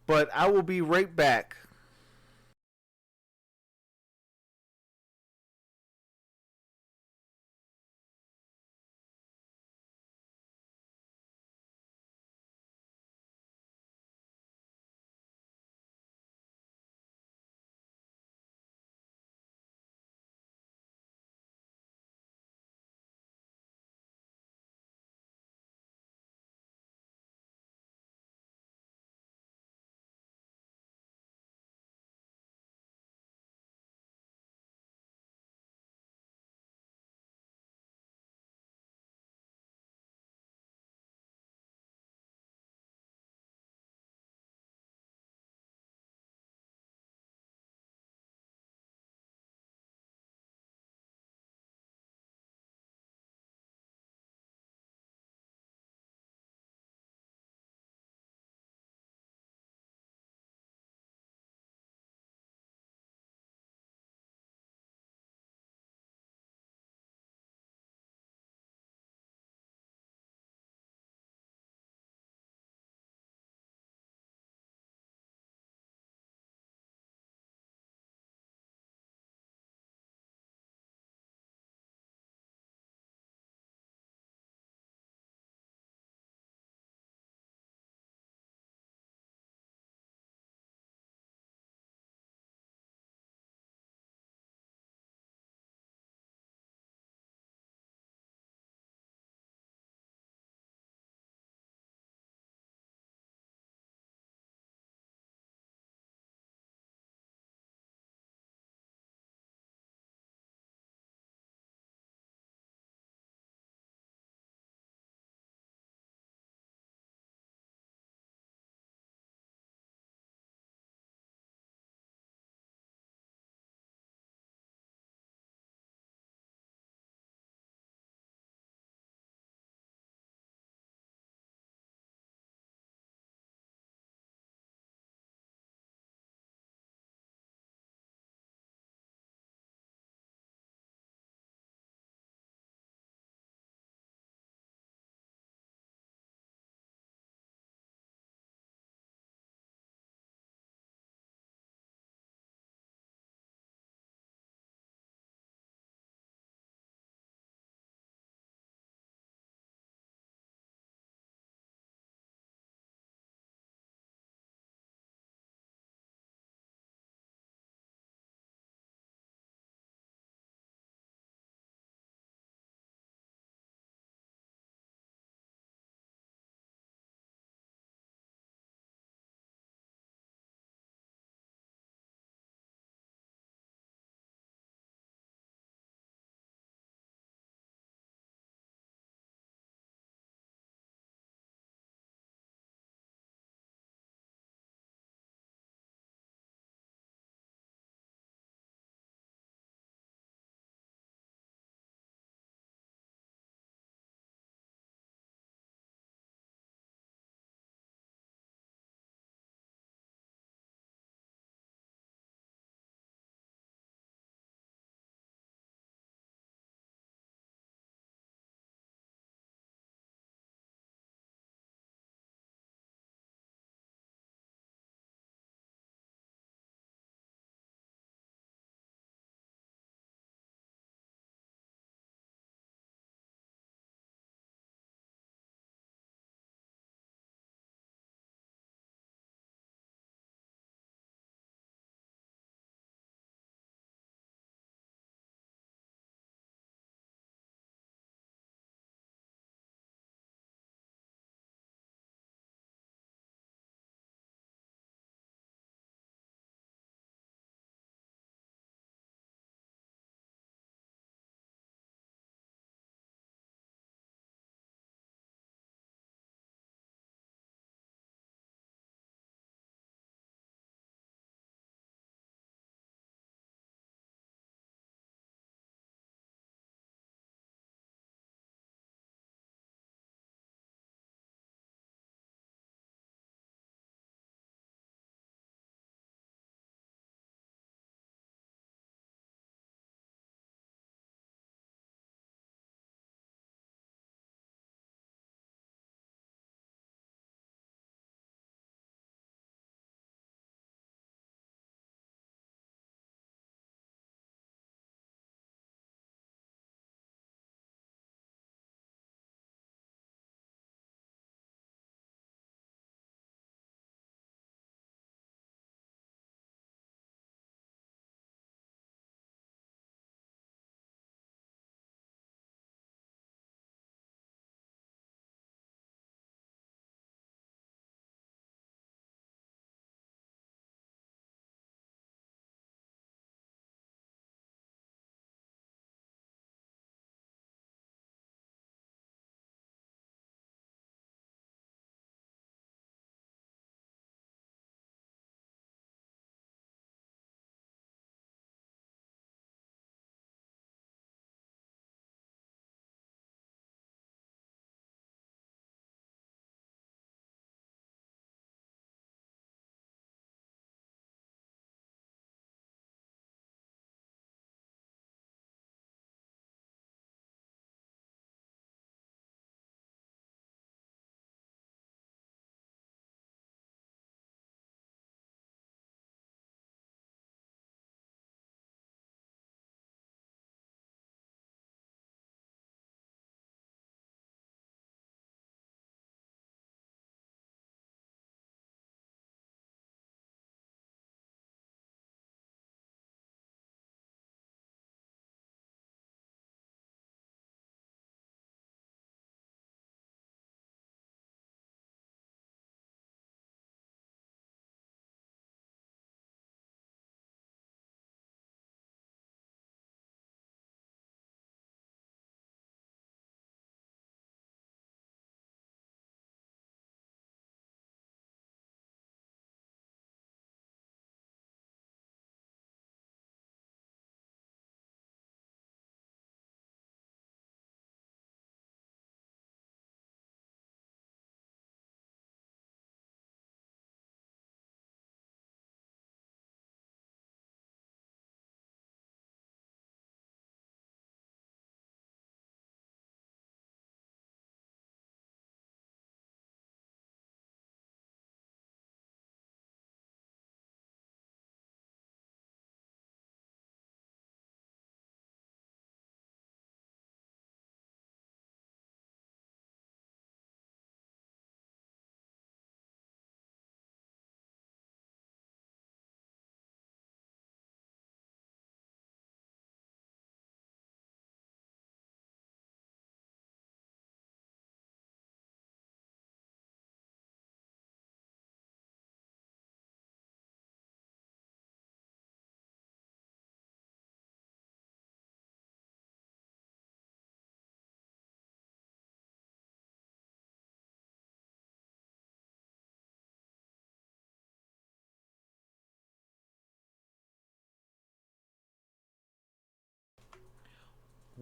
Speaker 1: but I will be right back.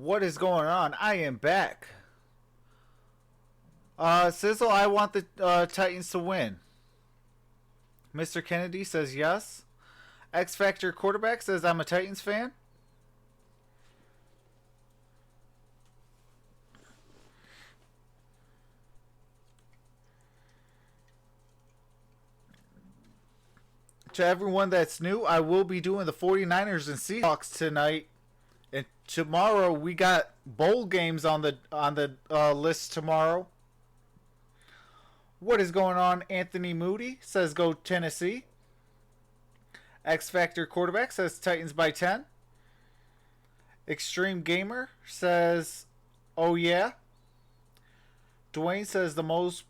Speaker 1: What is going on? I am back. Sizzle, I want the Titans to win. Mr. Kennedy says yes. X Factor Quarterback says I'm a Titans fan. To everyone that's new, I will be doing the 49ers and Seahawks tonight. And tomorrow we got bowl games on the list tomorrow. What is going on? Anthony Moody says go Tennessee. X Factor Quarterback says Titans by 10. Extreme Gamer says oh yeah. Dwayne says the most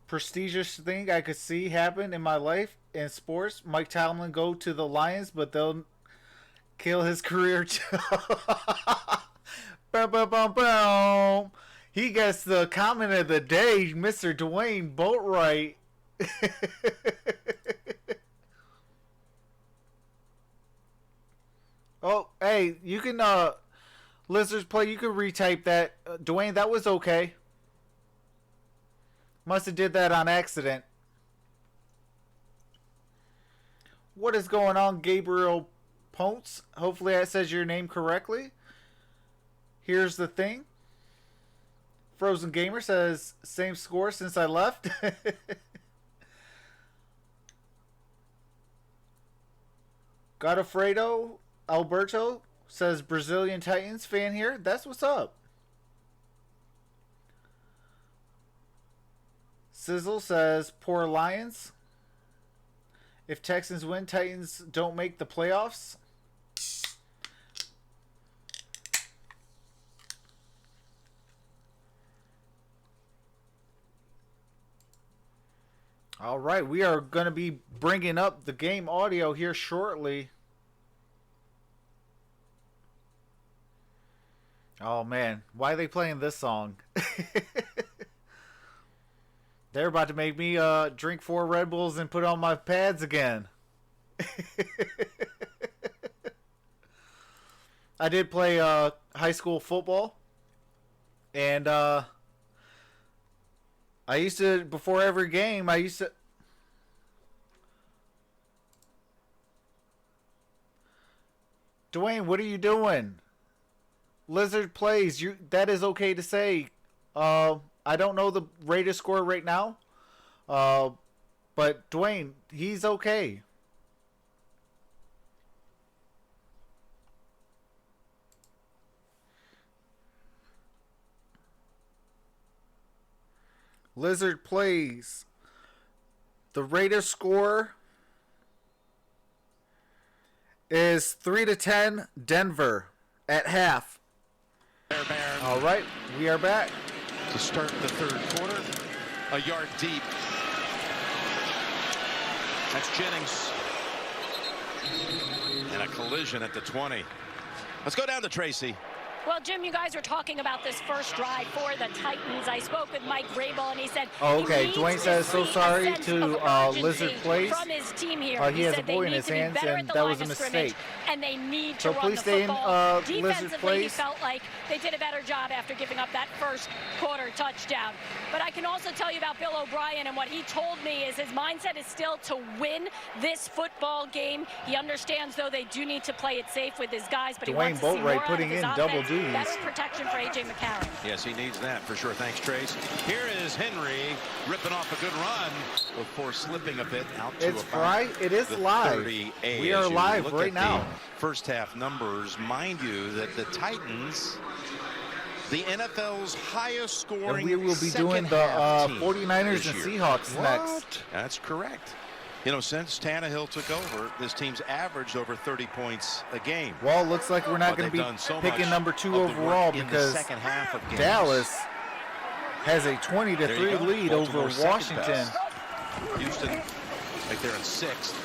Speaker 1: prestigious thing I could see happen in my life in sports, Mike Tomlin go to the Lions, but they'll kill his career too. Boom, boom, boom, boom. He gets the comment of the day, Mr. Dwayne Boatwright. Oh, hey, you can, Lizards Play, you can retype that. Dwayne, that was okay. Must have did that on accident. What is going on, Gabriel Ponce? Hopefully that says your name correctly. Here's the thing. Frozen Gamer says, same score since I left. Godofredo Alberto says, Brazilian Titans fan here. That's what's up. Sizzle says, poor Lions. If Texans win, Titans don't make the playoffs. All right, we are going to be bringing up the game audio here shortly. Oh, man. Why are they playing this song? They're about to make me drink 4 Red Bulls and put on my pads again. I did play high school football. And I used to, before every game, Dwayne, what are you doing? Lizard plays. That is okay to say. I don't know the Raiders score right now. But Dwayne, he's okay. Lizard plays. The Raiders score is 3-10 Denver at half. All right, we are back.
Speaker 3: To start the third quarter, a yard deep. That's Jennings. And a collision at the 20. Let's go down to Tracy.
Speaker 4: Well, Jim, you guys were talking about this first drive for the Titans. I spoke with Mike Vrabel, and he said,
Speaker 1: oh, okay. Dwayne says so sorry to Lizard Plays.
Speaker 4: From his team here.
Speaker 1: He has a boy in his hands, and that was a mistake.
Speaker 4: And they need to
Speaker 1: so
Speaker 4: run
Speaker 1: please
Speaker 4: the
Speaker 1: stay
Speaker 4: football.
Speaker 1: in Lizard
Speaker 4: Defensively,
Speaker 1: Plays.
Speaker 4: he felt like they did a better job after giving up that first quarter touchdown. But I can also tell you about Bill O'Brien, and what he told me is his mindset is still to win this football game. He understands, though, they do need to play it safe with his guys, but he wants to see more out of his offense. Better protection for A.J. McCarron.
Speaker 3: Yes, he needs that for sure. Thanks, Trace. Here is Henry ripping off a good run before slipping a bit out to
Speaker 1: it's Fry. It is live. We are live right now.
Speaker 3: First half numbers, mind you, that the Titans, the NFL's highest scoring.
Speaker 1: And we will be doing the 49ers and Seahawks next.
Speaker 3: That's correct. You know, since Tannehill took over, this team's averaged over 30 points a game.
Speaker 1: Well, it looks like we're not going to be picking number 2 overall because Dallas has a 20-3 lead over Washington.
Speaker 3: Houston, like they're in 6th.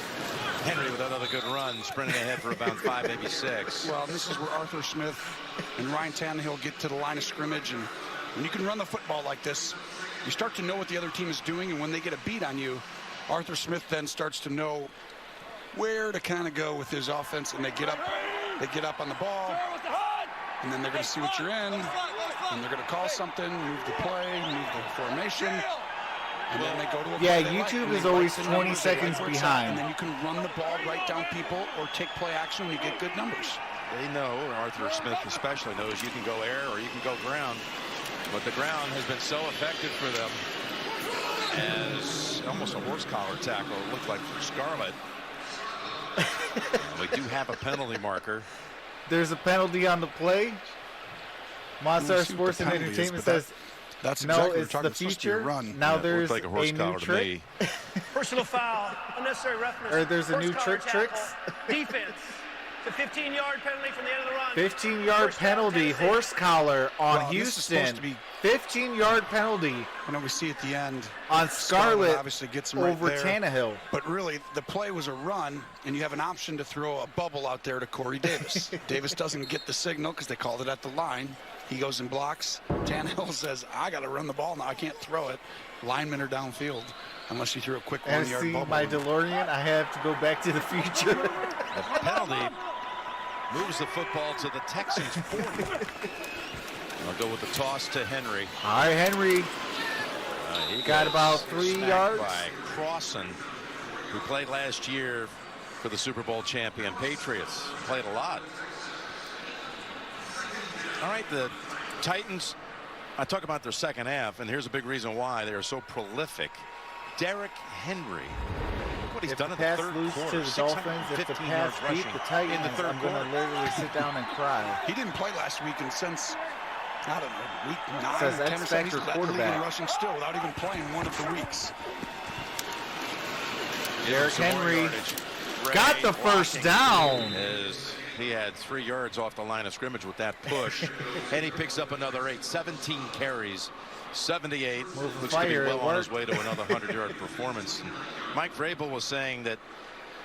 Speaker 3: Henry with another good run, sprinting ahead for about 5, maybe 6.
Speaker 2: Well, this is where Arthur Smith and Ryan Tannehill get to the line of scrimmage, and when you can run the football like this, you start to know what the other team is doing, and when they get a beat on you, Arthur Smith then starts to know where to kind of go with his offense, and they get up on the ball, and then they're going to see what you're in, and they're going to call something, move the play, move the formation, and then they go to a
Speaker 1: Yeah,
Speaker 2: play they like,
Speaker 1: YouTube
Speaker 2: and
Speaker 1: is
Speaker 2: they
Speaker 1: always
Speaker 2: like the
Speaker 1: 20
Speaker 2: numbers, they like
Speaker 1: seconds
Speaker 2: where it's at,
Speaker 1: behind.
Speaker 2: and then you can run the ball, write down people, or take play action when you get good numbers.
Speaker 3: They know, Arthur Smith especially knows, you can go air or you can go ground. But the ground has been so effective for them as almost a horse collar tackle, it looked like for Scarlett. We do have a penalty marker.
Speaker 1: There's a penalty on the play. MonStar Sports and Entertainment says,
Speaker 2: that's
Speaker 1: no,
Speaker 2: exactly
Speaker 1: it's the future.
Speaker 2: Run.
Speaker 1: Now
Speaker 3: Yeah,
Speaker 1: there's
Speaker 3: like a horse
Speaker 1: new
Speaker 3: collar to
Speaker 1: trick.
Speaker 3: me.
Speaker 6: Personal foul, unnecessary roughness.
Speaker 1: Or there's a
Speaker 6: horse
Speaker 1: new
Speaker 6: collar
Speaker 1: tricks.
Speaker 6: Defense. It's a 15-yard penalty from the end of the run.
Speaker 1: 15-yard
Speaker 6: First down,
Speaker 1: penalty,
Speaker 6: Tennessee.
Speaker 1: horse collar on
Speaker 2: Well, this is supposed
Speaker 1: Houston.
Speaker 2: to be-
Speaker 1: 15-yard penalty
Speaker 2: I know we see at the end.
Speaker 1: on Scarlett
Speaker 2: obviously gets him right
Speaker 1: over
Speaker 2: there.
Speaker 1: Tannehill.
Speaker 2: But really, the play was a run, and you have an option to throw a bubble out there to Corey Davis. Davis doesn't get the signal because they called it at the line. He goes and blocks. Tannehill says, I got to run the ball now. I can't throw it. Linemen are downfield unless you throw a quick
Speaker 1: And
Speaker 2: one-yard
Speaker 1: see
Speaker 2: bubble.
Speaker 1: my DeLorean, I have to go back to the future.
Speaker 3: The penalty moves the football to the Texans 40. I'll go with the toss to Henry.
Speaker 1: All right, Henry.
Speaker 3: He
Speaker 1: Got
Speaker 3: gets
Speaker 1: about 3
Speaker 3: smacked
Speaker 1: yards.
Speaker 3: by Crossan, who played last year for the Super Bowl champion Patriots. Played a lot. All right, the Titans, I talk about their second half, and here's a big reason why they are so prolific. Derrick Henry. Look what he's
Speaker 1: If
Speaker 3: done
Speaker 1: the
Speaker 3: in the
Speaker 1: pass
Speaker 3: third
Speaker 1: lose
Speaker 3: quarter.
Speaker 1: to the Dolphins, if the
Speaker 3: 615
Speaker 1: pass
Speaker 3: yards
Speaker 1: beat
Speaker 3: rushing
Speaker 1: the Titans,
Speaker 3: in the third
Speaker 1: I'm going
Speaker 3: quarter.
Speaker 1: to literally sit down and cry.
Speaker 2: He didn't play last week, and since, I don't know, week 9
Speaker 1: Says
Speaker 2: or 10 or something,
Speaker 1: X-Factor
Speaker 2: he's led the league in
Speaker 1: quarterback.
Speaker 2: rushing still without even playing one of the weeks.
Speaker 1: Derrick
Speaker 3: Some more
Speaker 1: Henry
Speaker 3: yardage.
Speaker 1: got
Speaker 3: Ray
Speaker 1: the first
Speaker 3: blocking
Speaker 1: down.
Speaker 3: as he had 3 yards off the line of scrimmage with that push. And he picks up another 8. 17 carries. 78.
Speaker 1: Moving
Speaker 3: Looks to be
Speaker 1: fire
Speaker 3: well
Speaker 1: at
Speaker 3: on his
Speaker 1: work.
Speaker 3: way to another 100-yard performance. And Mike Vrabel was saying that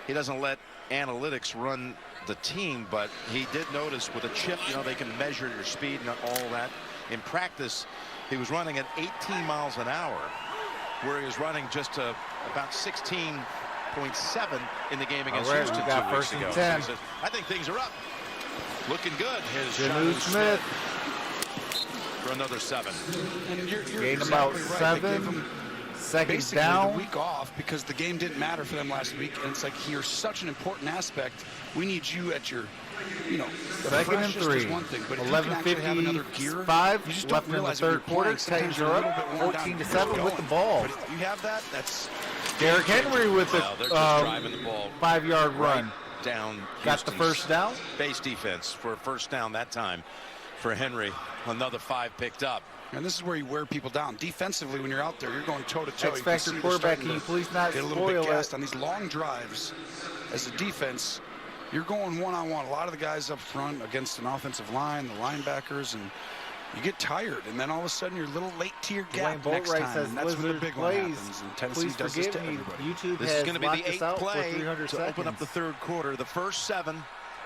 Speaker 3: he doesn't let analytics run the team, but he did notice with a chip, you know, they can measure your speed and all that. In practice, he was running at 18 miles an hour, where he was running just about 16.7 in the game against
Speaker 1: All right,
Speaker 3: Houston
Speaker 1: we got
Speaker 3: 2 weeks
Speaker 1: first and
Speaker 3: ago.
Speaker 1: 10.
Speaker 3: So he says, I think things are up. Looking good. His
Speaker 1: Janu
Speaker 3: Jonnu
Speaker 1: Smith.
Speaker 3: for another 7.
Speaker 2: And you're
Speaker 1: Gained
Speaker 2: exactly
Speaker 1: about
Speaker 2: right. They gave
Speaker 1: 7.
Speaker 2: him
Speaker 1: Second
Speaker 2: basically
Speaker 1: down.
Speaker 2: the week off because the game didn't matter for them last week, and it's like you're such an important aspect. We need you at your, you know, the
Speaker 1: Second and
Speaker 2: freshest
Speaker 1: 3.
Speaker 2: is one thing, but if you can actually have another gear,
Speaker 1: 11:55
Speaker 2: you just
Speaker 1: left
Speaker 2: don't
Speaker 1: in the
Speaker 2: realize when
Speaker 1: third
Speaker 2: you're
Speaker 1: quarter.
Speaker 2: playing, sometimes
Speaker 1: Titans
Speaker 2: you're
Speaker 1: are
Speaker 2: a
Speaker 1: up
Speaker 2: little bit worn down,
Speaker 1: 14-7 with the ball.
Speaker 2: But if you have that, that's
Speaker 1: Derrick Henry with
Speaker 3: Well, they're
Speaker 1: the
Speaker 3: just driving the ball
Speaker 1: 5-yard run.
Speaker 3: right down.
Speaker 1: Got the
Speaker 3: Houston's
Speaker 1: first down.
Speaker 3: Base defense for a first down that time for Henry. Another 5 picked up.
Speaker 2: and this is where you wear people down defensively. When you're out there, you're going toe to toe.
Speaker 1: X-Factor quarterback, can you please not
Speaker 2: get a little bit
Speaker 1: spoil
Speaker 2: gassed
Speaker 1: it?
Speaker 2: on these long drives? As a defense, you're going one-on-one. A lot of the guys up front against an offensive line, the linebackers, and you get tired, and then all of a sudden you're a little late to your gap
Speaker 1: Dwayne
Speaker 2: next
Speaker 1: Boatwright
Speaker 2: time,
Speaker 1: says
Speaker 2: and that's where the
Speaker 1: Blizzard
Speaker 2: big one
Speaker 1: plays.
Speaker 2: happens. And Tennessee
Speaker 1: Please
Speaker 2: does this
Speaker 1: forgive
Speaker 2: to
Speaker 1: me.
Speaker 2: everybody.
Speaker 1: YouTube
Speaker 3: This is
Speaker 1: has
Speaker 3: going to be
Speaker 1: locked
Speaker 3: the
Speaker 1: us
Speaker 3: 8th
Speaker 1: out for
Speaker 3: play
Speaker 1: 300
Speaker 3: to
Speaker 1: seconds.
Speaker 3: open up the third quarter. The first 7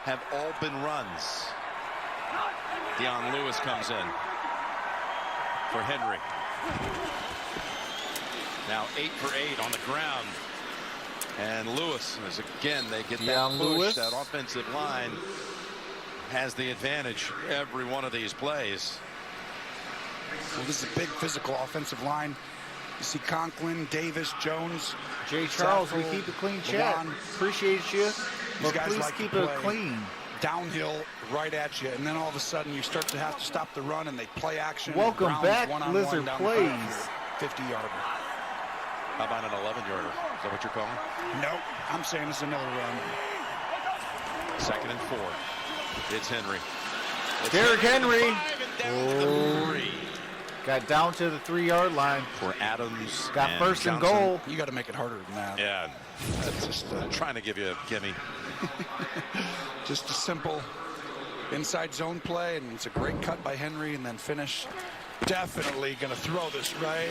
Speaker 3: have all been runs. Deion Lewis comes in for Henry. Now 8 for 8 on the ground. And Lewis is again, they get that
Speaker 1: Deion
Speaker 3: push.
Speaker 1: Lewis.
Speaker 3: That offensive line has the advantage every one of these plays.
Speaker 2: Well, this is a big physical offensive line. You see Conklin, Davis, Jones.
Speaker 1: Jay Charles, we
Speaker 2: Saffold,
Speaker 1: keep a clean chat.
Speaker 2: Lewan.
Speaker 1: Appreciate you, but
Speaker 2: guys
Speaker 1: please
Speaker 2: like to
Speaker 1: keep it
Speaker 2: play.
Speaker 1: clean.
Speaker 2: Downhill right at you, and then all of a sudden you start to have to stop the run, and they play action.
Speaker 1: Welcome
Speaker 2: Browns
Speaker 1: back,
Speaker 2: one-on-one
Speaker 1: Lizard
Speaker 2: down
Speaker 1: Plays.
Speaker 2: the 50-yarder.
Speaker 3: How about an 11-yarder? Is that what you're calling?
Speaker 2: Nope, I'm saying it's another run.
Speaker 3: 2nd and 4. It's Henry. It's
Speaker 1: Derrick Henry.
Speaker 3: 5 and down to the 3
Speaker 1: Got down to the 3-yard line.
Speaker 3: for Adams.
Speaker 1: Got
Speaker 3: and
Speaker 1: first and
Speaker 3: Johnson.
Speaker 1: goal.
Speaker 2: You got to make it harder than that.
Speaker 3: Yeah,
Speaker 2: That's just
Speaker 3: trying to give you a gimme.
Speaker 2: just a simple inside zone play, and it's a great cut by Henry, and then finish. Definitely going to throw this right.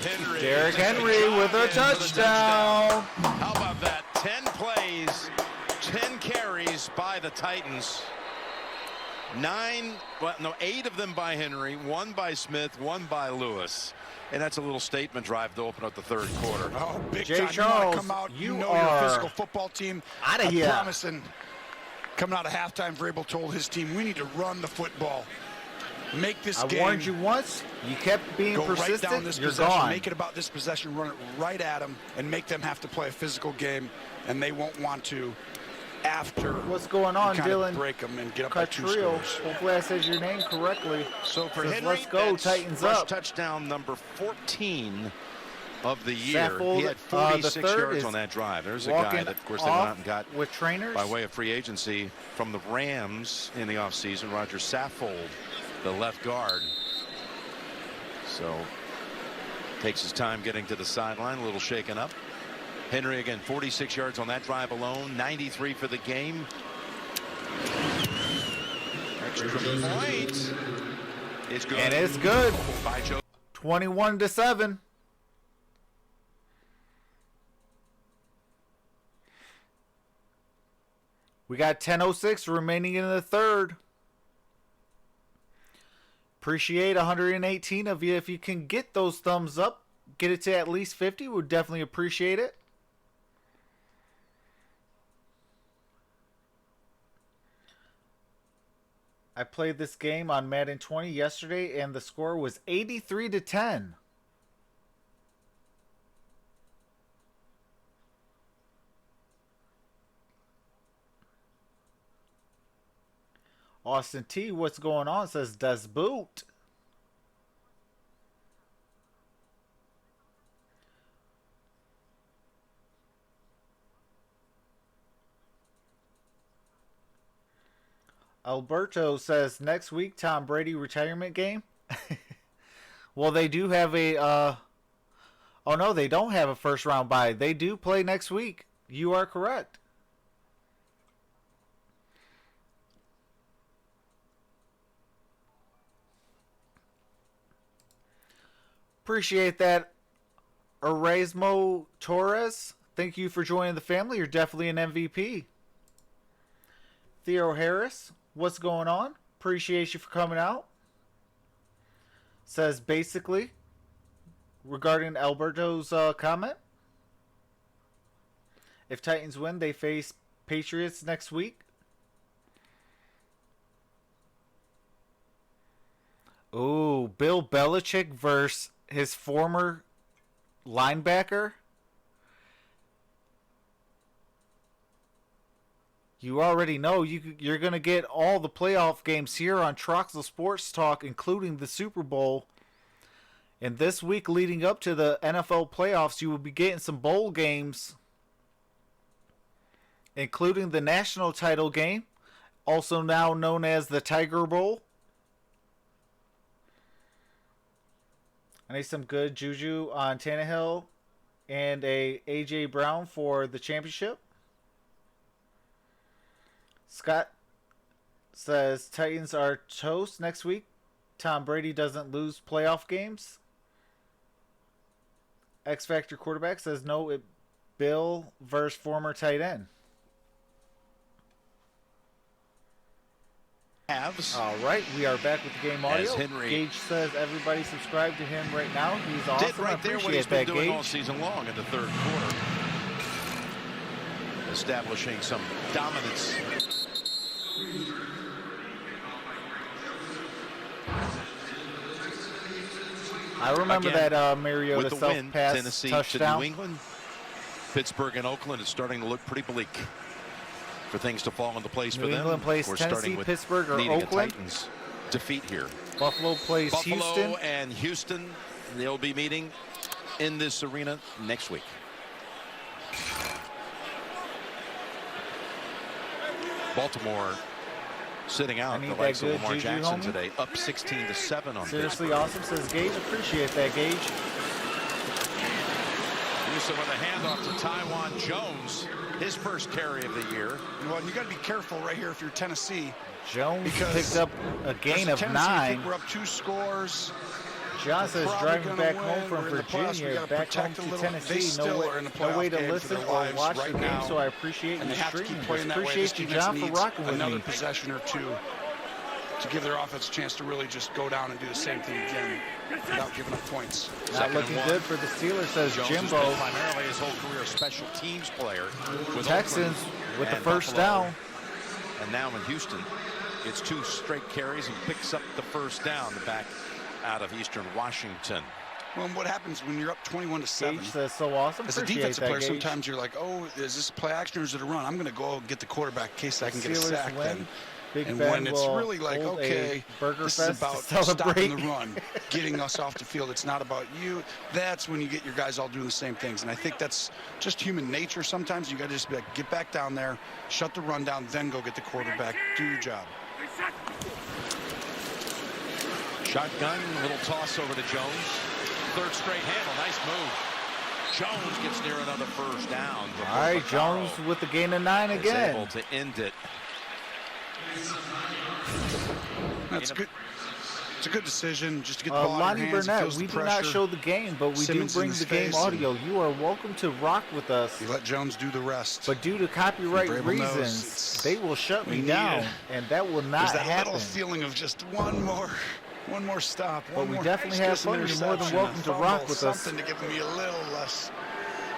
Speaker 3: Henry.
Speaker 1: Derrick Henry with a touchdown.
Speaker 3: How about that? 10 plays, 10 carries by the Titans. 8 of them by Henry, 1 by Smith, 1 by Lewis. And that's a little statement drive to open up the third quarter.
Speaker 2: Oh, big
Speaker 1: Jay
Speaker 2: time.
Speaker 1: Charles,
Speaker 2: you wanna come out,
Speaker 1: you
Speaker 2: know
Speaker 1: are
Speaker 2: you're a physical football team.
Speaker 1: outta
Speaker 2: I'm
Speaker 1: here.
Speaker 2: promising Coming out of halftime, Vrabel told his team, we need to run the football. Make this game.
Speaker 1: I warned you once. You kept being persistent.
Speaker 2: Right down this
Speaker 1: You're
Speaker 2: possession.
Speaker 1: gone.
Speaker 2: Make it about this possession. Run it right at them and make them have to play a physical game, and they won't want to after.
Speaker 1: What's going on, Dylan?
Speaker 2: Break them and get up by 2
Speaker 1: Cartrillo.
Speaker 2: scores.
Speaker 1: Hopefully I said your name correctly.
Speaker 3: So for
Speaker 1: Says,
Speaker 3: Henry,
Speaker 1: let's go,
Speaker 3: that's
Speaker 1: Titans
Speaker 3: rush
Speaker 1: up.
Speaker 3: touchdown number 14 of the year.
Speaker 1: Saffold,
Speaker 3: He had 46
Speaker 1: the third
Speaker 3: yards
Speaker 1: is
Speaker 3: on that drive. There's a guy that, of course, they went out and got
Speaker 1: with trainers
Speaker 3: by way of free agency from the Rams in the offseason. Roger Saffold, the left guard. So takes his time getting to the sideline, a little shaken up. Henry again, 46 yards on that drive alone, 93 for the game. Extra point is good.
Speaker 1: And it's good.
Speaker 3: By Joe.
Speaker 1: 21-7. We got 10:06 remaining in the third. Appreciate 118 of you. If you can get those thumbs up, get it to at least 50. Would definitely appreciate it. I played this game on Madden 20 yesterday, and the score was 83-10. Austin T, what's going on? Says, does boot. Alberto says, next week, Tom Brady retirement game. Well, they do have a, oh no, they don't have a first round bye. They do play next week. You are correct. Appreciate that, Erasmo Torres. Thank you for joining the family. You're definitely an MVP. Theo Harris, what's going on? Appreciate you for coming out. Says basically, regarding Alberto's comment, if Titans win, they face Patriots next week. Ooh, Bill Belichick versus his former linebacker. You already know you're going to get all the playoff games here on Troxel Sports Talk, including the Super Bowl. And this week leading up to the NFL playoffs, you will be getting some bowl games, including the national title game, also now known as the Tiger Bowl. I need some good juju on Tannehill and a A.J. Brown for the championship. Scott says Titans are toast next week. Tom Brady doesn't lose playoff games. X Factor quarterback says no, Bill versus former tight end. All right, we are back with the game audio. Gage says everybody subscribe to him right now. He's awesome.
Speaker 3: Did right there what he's been doing all season long in the third quarter. Establishing some dominance.
Speaker 1: I remember
Speaker 3: again,
Speaker 1: that Mariota
Speaker 3: with the win,
Speaker 1: self-pass
Speaker 3: Tennessee
Speaker 1: touchdown.
Speaker 3: to New England. Pittsburgh and Oakland is starting to look pretty bleak for things to fall into place for them.
Speaker 1: New England plays
Speaker 3: We're
Speaker 1: Tennessee,
Speaker 3: starting with
Speaker 1: Pittsburgh, or
Speaker 3: needing
Speaker 1: Oakland.
Speaker 3: a Titans defeat here.
Speaker 1: Buffalo plays Houston.
Speaker 3: And Houston, they'll be meeting in this arena next week. Baltimore sitting out the likes of Lamar Jackson today, up 16-7 on
Speaker 1: Seriously
Speaker 3: Pittsburgh.
Speaker 1: awesome, says Gage. Appreciate that, Gage.
Speaker 3: Newsom with a handoff to Taiwan Jones, his first carry of the year.
Speaker 2: Well, you got to be careful right here if you're Tennessee.
Speaker 1: Jones picked up a gain of 9.
Speaker 2: I think we're up 2 scores.
Speaker 1: John says driving back home from Virginia, back home to Tennessee. No way to listen or watch the game, so I appreciate you streaming. Appreciate you, John, for rocking with me.
Speaker 2: Another possession or 2 to give their offense a chance to really just go down and do the same thing again without giving up points.
Speaker 1: Not looking good for the Steelers, says
Speaker 3: Jones
Speaker 1: Jimbo.
Speaker 3: has been primarily his whole career a special teams player.
Speaker 1: Texans with the first down.
Speaker 3: And now in Houston, it's 2 straight carries and picks up the first down. The back out of Eastern Washington.
Speaker 2: Well, what happens when you're up 21-7?
Speaker 1: Gage says so awesome.
Speaker 2: As a defensive player, sometimes you're like, oh, is this play action or is it a run? I'm going to go get the quarterback in case I can get a sack then. And when it's really like, okay, this is about stopping the run, getting us off the field. It's not about you. That's when you get your guys all doing the same things. And I think that's just human nature. Sometimes you got to just be like, get back down there, shut the run down, then go get the quarterback. Do your job.
Speaker 3: Shotgun, little toss over to Jones. 3rd straight handle, nice move. Jones gets near another first down.
Speaker 1: All right, Jones with the gain of 9 again.
Speaker 3: Able to end it.
Speaker 2: That's good. It's a good decision just to get the ball
Speaker 1: Lonnie
Speaker 2: in your hands.
Speaker 1: Burnett, we do not show the game, but we do bring the game audio. You are welcome to rock with us.
Speaker 2: You let Jones do the rest.
Speaker 1: But due to copyright reasons, they will shut me down, and that will not happen.
Speaker 2: There's that little feeling of just one more stop.
Speaker 1: But we definitely have fun. You're more than welcome to rock with us.
Speaker 2: Something to give me a little less.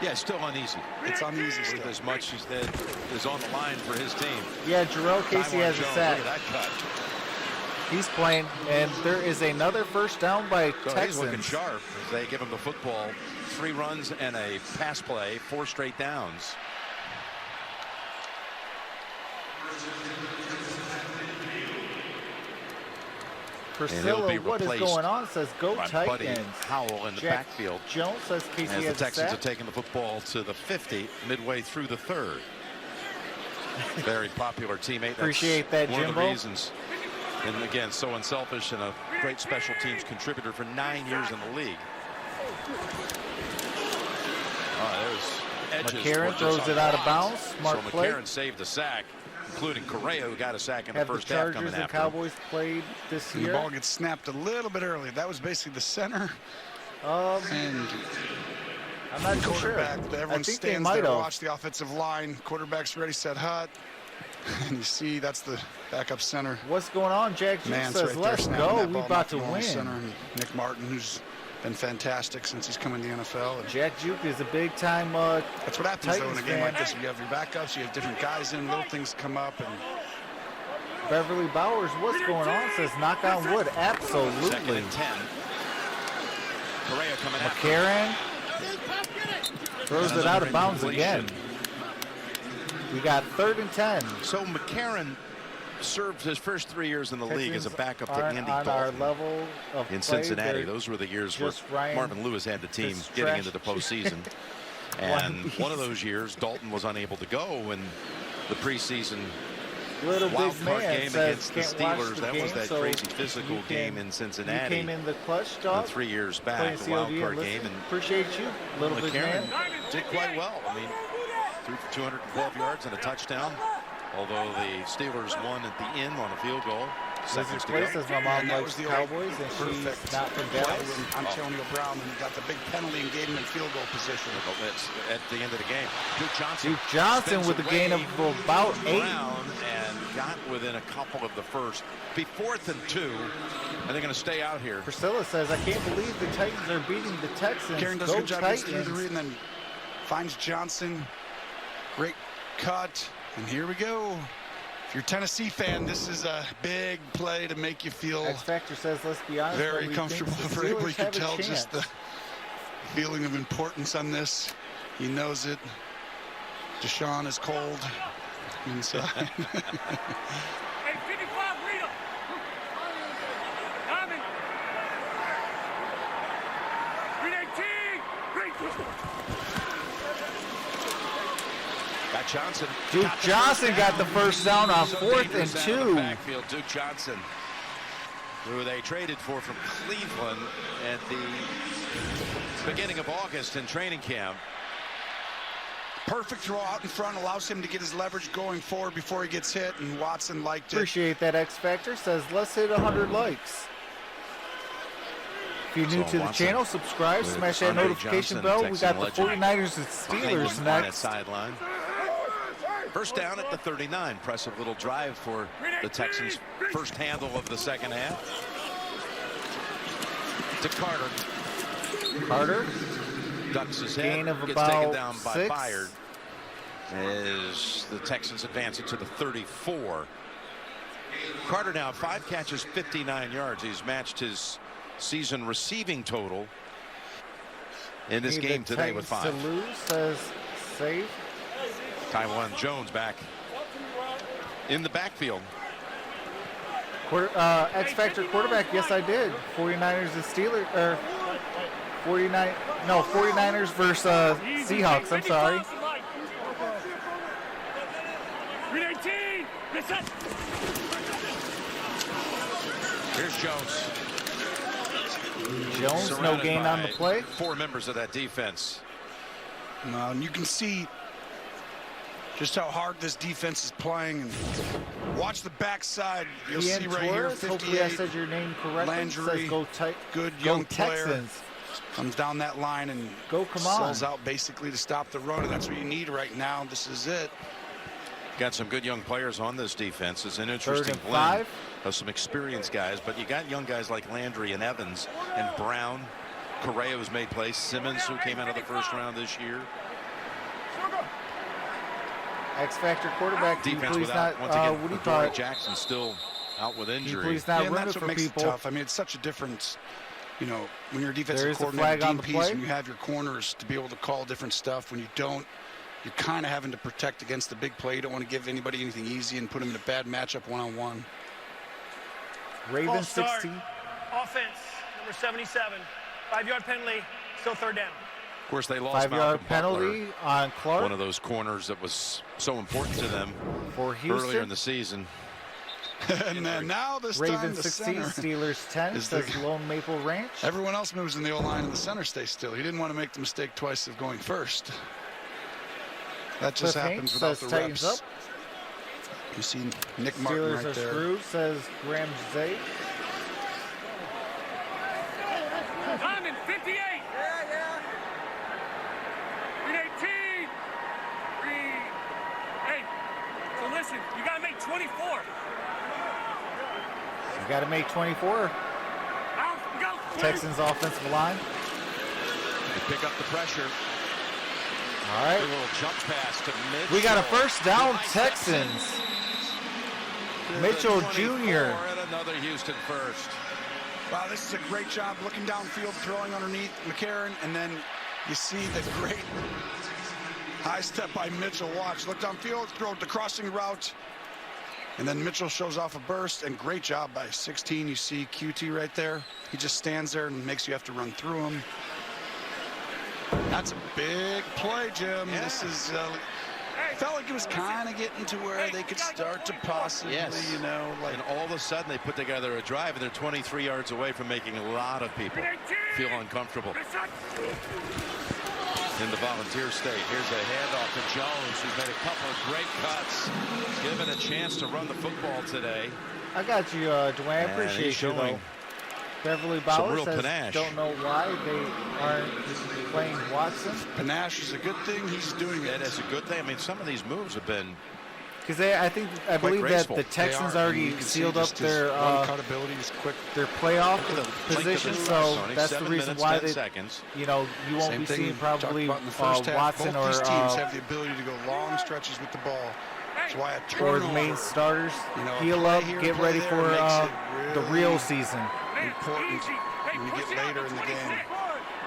Speaker 3: Yeah, still uneasy.
Speaker 2: It's uneasy still.
Speaker 3: With as much as that is on the line for his team.
Speaker 1: Yeah, Jarrell Casey has a sack.
Speaker 3: Look at that cut.
Speaker 1: He's playing, and there is another first down by Texans.
Speaker 3: He's looking sharp as they give him the football. 3 runs and a pass play, 4 straight downs.
Speaker 1: Priscilla, what is going on? Says go Titans.
Speaker 3: Howell in the backfield.
Speaker 1: Jones says Casey
Speaker 3: as
Speaker 1: has
Speaker 3: the Texans
Speaker 1: a
Speaker 3: are taking the football to the 50 midway through the 3rd. Very popular teammate.
Speaker 1: Appreciate that,
Speaker 3: one
Speaker 1: Jimbo.
Speaker 3: Of the reasons. And again, so unselfish and a great special teams contributor for 9 years in the league. There's edges.
Speaker 1: McCarron throws it out of bounds. Smart play.
Speaker 3: McCarron saved the sack, including Correa, who got a sack in the first
Speaker 1: half.
Speaker 3: half coming after.
Speaker 1: The Cowboys played this year.
Speaker 2: The ball gets snapped a little bit early. That was basically the center. And
Speaker 1: I'm not too sure.
Speaker 2: Everyone stands there to watch the offensive line. Quarterback's ready, set, hut. And you see that's the backup center.
Speaker 1: What's going on? Jack Juke says, let's go. We're about to win.
Speaker 2: Center. And Nick Martin, who's been fantastic since he's come in the NFL. And
Speaker 1: Jack Juke is a big-time
Speaker 2: that's what happens, though, in a game like this. You have your backups, you have different guys in, little things come up. And
Speaker 1: Beverly Bowers, what's going on? Says, knock on wood. Absolutely.
Speaker 3: 2nd and 10. Correa coming after.
Speaker 1: McCarron throws it out of bounds again. We got 3rd and 10.
Speaker 3: So McCarron served his first 3 years in the league as a backup to Andy
Speaker 1: on
Speaker 3: Dalton
Speaker 1: our level of
Speaker 3: in Cincinnati. Those were the years where Marvin Lewis had the team getting into the postseason. And one of those years, Dalton was unable to go in the preseason wild card game against the Steelers. That was that crazy physical game in Cincinnati.
Speaker 1: You came in the clutch, dog.
Speaker 3: 3 years back, the wild card game. And
Speaker 1: appreciate you, little big man.
Speaker 3: Did quite well. I mean, threw for 212 yards and a touchdown. Although the Steelers won at the end on a field goal.
Speaker 1: Seconds to go. Says my mom likes the Cowboys, and she's not from Dallas.
Speaker 2: Antonio Brown, and got the big penalty and gave him in field goal position.
Speaker 3: At the end of the game,
Speaker 1: Duke Johnson with a gain of about 8.
Speaker 3: And got within a couple of the first. Be 4th and 2, and they're going to stay out here.
Speaker 1: Priscilla says, I can't believe the Titans are beating the Texans.
Speaker 2: Karen does a good job through the read, and then finds Johnson. Great cut. And here we go. If you're a Tennessee fan, this is a big play to make you feel
Speaker 1: X Factor says, let's be honest,
Speaker 2: very comfortable. You can tell just the feeling of importance on this. He knows it. Deshaun is cold inside.
Speaker 7: Hey, 55, read him. Coming. Read 18.
Speaker 3: Got Johnson.
Speaker 1: Duke Johnson got the first down on 4th and 2.
Speaker 3: Backfield, Duke Johnson, who they traded for from Cleveland at the beginning of August in training camp.
Speaker 2: Perfect throw out in front, allows him to get his leverage going forward before he gets hit, and Watson liked it.
Speaker 1: Appreciate that, X Factor. Says, let's hit 100 likes. If you're new to the channel, subscribe, smash that notification bell. We got the 49ers and Steelers next.
Speaker 3: Sideline. First down at the 39. Impressive little drive for the Texans. First handle of the second half. To Carter.
Speaker 1: Carter.
Speaker 3: Ducks his head.
Speaker 1: Gain of
Speaker 3: Gets
Speaker 1: about
Speaker 3: taken down by
Speaker 1: 6.
Speaker 3: Byard. as the Texans advance it to the 34. Carter now 5 catches, 59 yards. He's matched his season receiving total in this game today with 5.
Speaker 1: To lose says save.
Speaker 3: Taiwan Jones back in the backfield.
Speaker 1: X Factor quarterback. Yes, I did. 49ers and Steelers. Or 49ers versus Seahawks. I'm sorry.
Speaker 7: 318.
Speaker 3: Here's Jones.
Speaker 1: Jones, no
Speaker 3: Surrounded
Speaker 1: gain on the
Speaker 3: by
Speaker 1: play.
Speaker 3: 4 members of that defense.
Speaker 2: And you can see just how hard this defense is playing. And watch the backside. You'll see right here,
Speaker 1: Torres, hopefully I
Speaker 2: 58.
Speaker 1: said your name correctly.
Speaker 2: Landry,
Speaker 1: Says
Speaker 2: good
Speaker 1: go
Speaker 2: young player.
Speaker 1: Texans.
Speaker 2: Comes down that line and
Speaker 1: Come on.
Speaker 2: sells out basically to stop the run, and that's what you need right now. This is it.
Speaker 3: Got some good young players on this defense. It's an interesting
Speaker 1: 3rd and
Speaker 3: blend
Speaker 1: 5.
Speaker 3: of some experienced guys, but you got young guys like Landry and Evans and Brown. Correa who's made plays. Simmons, who came out of the 1st round this year.
Speaker 1: X Factor quarterback. Can you
Speaker 3: Defense
Speaker 1: please
Speaker 3: without,
Speaker 1: not,
Speaker 3: once again,
Speaker 1: what do you
Speaker 3: Adoree
Speaker 1: call it?
Speaker 3: Jackson still out with
Speaker 1: Can you
Speaker 3: injury.
Speaker 1: please not
Speaker 2: And
Speaker 1: ruin
Speaker 2: that's
Speaker 1: it
Speaker 2: what
Speaker 1: for
Speaker 2: makes
Speaker 1: people?
Speaker 2: it tough. I mean, it's such a difference. You know, when you're a defensive
Speaker 1: There is a
Speaker 2: coordinator,
Speaker 1: flag on the
Speaker 2: DPs,
Speaker 1: play.
Speaker 2: and you have your corners to be able to call different stuff. When you don't, you're kind of having to protect against the big play. You don't want to give anybody anything easy and put them in a bad matchup one-on-one.
Speaker 1: Ravens
Speaker 6: False start.
Speaker 1: 16.
Speaker 6: Offense, number 77. 5-yard penalty, still 3rd down.
Speaker 3: Of course, they lost
Speaker 1: 5-yard
Speaker 3: Malcolm
Speaker 1: penalty on Clark
Speaker 3: one of those corners that was so important to them
Speaker 1: for Houston.
Speaker 3: earlier in the season.
Speaker 2: And then now this time
Speaker 1: Ravens
Speaker 2: the
Speaker 1: 16,
Speaker 2: center.
Speaker 1: Steelers 10.
Speaker 2: is
Speaker 1: Says
Speaker 2: the-
Speaker 1: Lone Maple Ranch.
Speaker 2: Everyone else moves in the O-line and the center stays still. He didn't want to make the mistake twice of going first. That just
Speaker 1: Cliff
Speaker 2: happens
Speaker 1: Hanks
Speaker 2: without
Speaker 1: says
Speaker 2: the
Speaker 1: Titans
Speaker 2: reps.
Speaker 1: up.
Speaker 2: You see Nick Martin
Speaker 1: Steelers
Speaker 2: right
Speaker 1: are
Speaker 2: there.
Speaker 1: screwed, says Graham Zay.
Speaker 7: Diamond 58. Yeah. 318. 3. Hey, so listen, you gotta make 24.
Speaker 1: You got to make 24.
Speaker 7: Out, go.
Speaker 1: Texans offensive line.
Speaker 3: They pick up the pressure.
Speaker 1: All
Speaker 3: A
Speaker 1: right.
Speaker 3: little jump pass to Mitchell.
Speaker 1: We got a first down,
Speaker 3: Nice
Speaker 1: Texans.
Speaker 3: to the
Speaker 1: Mitchell
Speaker 3: 24,
Speaker 1: Jr.
Speaker 3: And another Houston first.
Speaker 2: Wow, this is a great job looking downfield, throwing underneath McCarron, and then you see the great high step by Mitchell. Watch, look downfield, throw the crossing route, and then Mitchell shows off a burst, and great job by 16. You see QT right there. He just stands there and makes you have to run through him. That's a big play, Jim.
Speaker 3: Yeah.
Speaker 2: This is felt like it was kind of getting to where they could start to possibly,
Speaker 3: Yes.
Speaker 2: you know, like
Speaker 3: And all of a sudden they put together a drive and they're 23 yards away from making a lot of people feel uncomfortable in the Volunteer state. Here's a handoff to Jones, who's made a couple of great cuts. Given a chance to run the football today.
Speaker 1: I got you, Dwayne. I
Speaker 3: And
Speaker 1: appreciate
Speaker 3: he's
Speaker 1: you, though.
Speaker 3: showing
Speaker 1: Beverly
Speaker 3: some
Speaker 1: Bauer
Speaker 3: real
Speaker 1: says,
Speaker 3: panache.
Speaker 1: don't know why they aren't playing Watson.
Speaker 2: panache is a good thing. He's doing it.
Speaker 3: That is a good thing. I mean, some of these moves have been
Speaker 1: Because I believe that
Speaker 3: graceful.
Speaker 1: the
Speaker 2: They
Speaker 1: Texans
Speaker 2: are, and
Speaker 1: already
Speaker 2: you can see
Speaker 1: sealed up
Speaker 2: just his
Speaker 1: their
Speaker 2: run cut ability is quick.
Speaker 1: playoff
Speaker 3: Look at the length of
Speaker 1: position.
Speaker 3: his
Speaker 1: So
Speaker 3: press on it.
Speaker 1: that's the
Speaker 3: 7
Speaker 1: reason
Speaker 3: minutes,
Speaker 1: why
Speaker 3: 10
Speaker 1: they,
Speaker 3: seconds.
Speaker 1: you know, you won't
Speaker 2: Same
Speaker 1: be
Speaker 2: thing
Speaker 1: seeing
Speaker 2: we talked
Speaker 1: probably
Speaker 2: about in the first half.
Speaker 1: Watson
Speaker 2: Both these
Speaker 1: or
Speaker 2: teams have the ability to go long stretches with the ball. That's why a
Speaker 1: or
Speaker 2: turnover,
Speaker 1: the main starters
Speaker 2: you know, a
Speaker 1: heal
Speaker 2: play
Speaker 1: up,
Speaker 2: here,
Speaker 1: get
Speaker 2: play
Speaker 1: ready
Speaker 2: there
Speaker 1: for
Speaker 2: makes it
Speaker 1: the
Speaker 2: really
Speaker 1: real season.
Speaker 2: important when you get later in the game.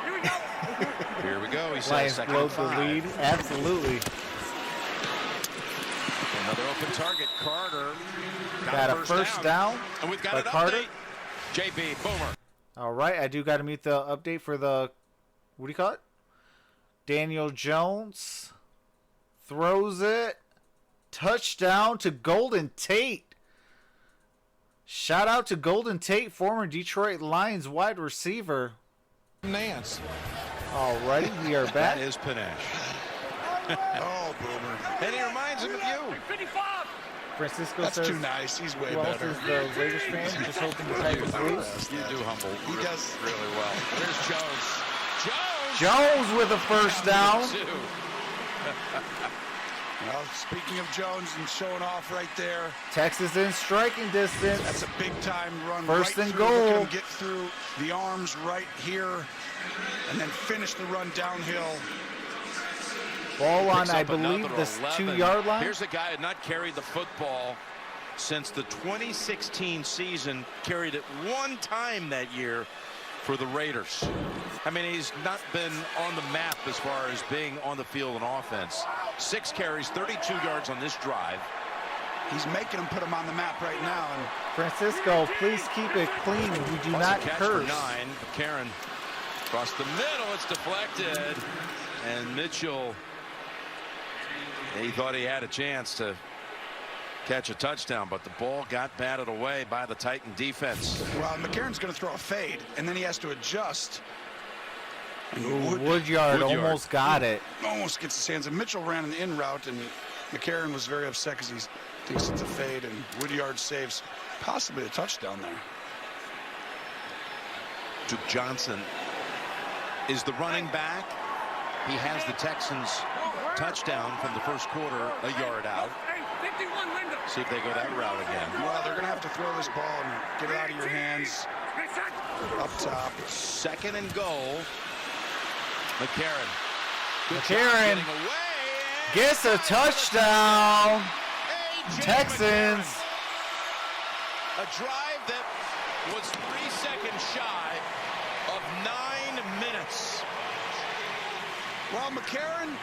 Speaker 7: Here we go.
Speaker 3: Here we go. He says
Speaker 1: Lions
Speaker 3: second
Speaker 1: blow
Speaker 3: and
Speaker 1: the
Speaker 3: 5.
Speaker 1: lead. Absolutely.
Speaker 3: Another open target. Carter
Speaker 1: Got a first down
Speaker 3: And we've got
Speaker 1: by
Speaker 3: an
Speaker 1: Carter.
Speaker 3: update. JB Boomer.
Speaker 1: All right, I do got to meet the update for the, what do you call it? Daniel Jones throws it. Touchdown to Golden Tate. Shout out to Golden Tate, former Detroit Lions wide receiver.
Speaker 5: Nance.
Speaker 1: All righty, we are
Speaker 3: That
Speaker 1: back.
Speaker 3: is panache.
Speaker 2: Oh, Boomer.
Speaker 3: And he reminds him of you.
Speaker 7: 55.
Speaker 1: Francisco
Speaker 2: That's
Speaker 1: says,
Speaker 2: too nice. He's way
Speaker 1: who else
Speaker 2: better.
Speaker 1: is the Raiders fan? Just hoping the Tigers lose.
Speaker 3: You do humble
Speaker 2: He does.
Speaker 3: really well. There's Jones. Jones!
Speaker 1: Jones with a first down.
Speaker 2: Well, speaking of Jones and showing off right there,
Speaker 1: Texas in striking distance.
Speaker 2: that's a big time run.
Speaker 1: First
Speaker 2: right
Speaker 1: and
Speaker 2: through. Look at
Speaker 1: goal.
Speaker 2: him get through the arms right here and then finish the run downhill.
Speaker 1: Ball on,
Speaker 3: Picks
Speaker 1: I
Speaker 3: up
Speaker 1: believe,
Speaker 3: another
Speaker 1: this
Speaker 3: 11.
Speaker 1: 2-yard line.
Speaker 3: Here's a guy who had not carried the football since the 2016 season. Carried it one time that year for the Raiders. I mean, he's not been on the map as far as being on the field in offense. 6 carries, 32 yards on this drive.
Speaker 2: He's making them put him on the map right now. And
Speaker 1: Francisco, please keep it clean. We do not
Speaker 3: Catch
Speaker 1: curse.
Speaker 3: for 9. McCarron across the middle. It's deflected. And Mitchell, he thought he had a chance to catch a touchdown, but the ball got batted away by the Titan defense.
Speaker 2: well, McCarron's going to throw a fade, and then he has to adjust. And
Speaker 1: Woodyard almost got it.
Speaker 2: almost gets his hands. And Mitchell ran an in route, and McCarron was very upset because he thinks it's a fade, and Woodyard saves possibly a touchdown there.
Speaker 3: Duke Johnson is the running back. He has the Texans touchdown from the first quarter, a yard out.
Speaker 7: Hey, 51 window.
Speaker 3: See if they go that route again.
Speaker 2: Well, they're going to have to throw this ball and get it out of your hands up top.
Speaker 3: 2nd and goal. McCarron. Good job
Speaker 1: McCarron
Speaker 3: getting away.
Speaker 1: gets a touchdown.
Speaker 3: A.J.
Speaker 1: Texans.
Speaker 3: McCarron. A drive that was 3 seconds shy of 9 minutes.
Speaker 2: Well, McCarron,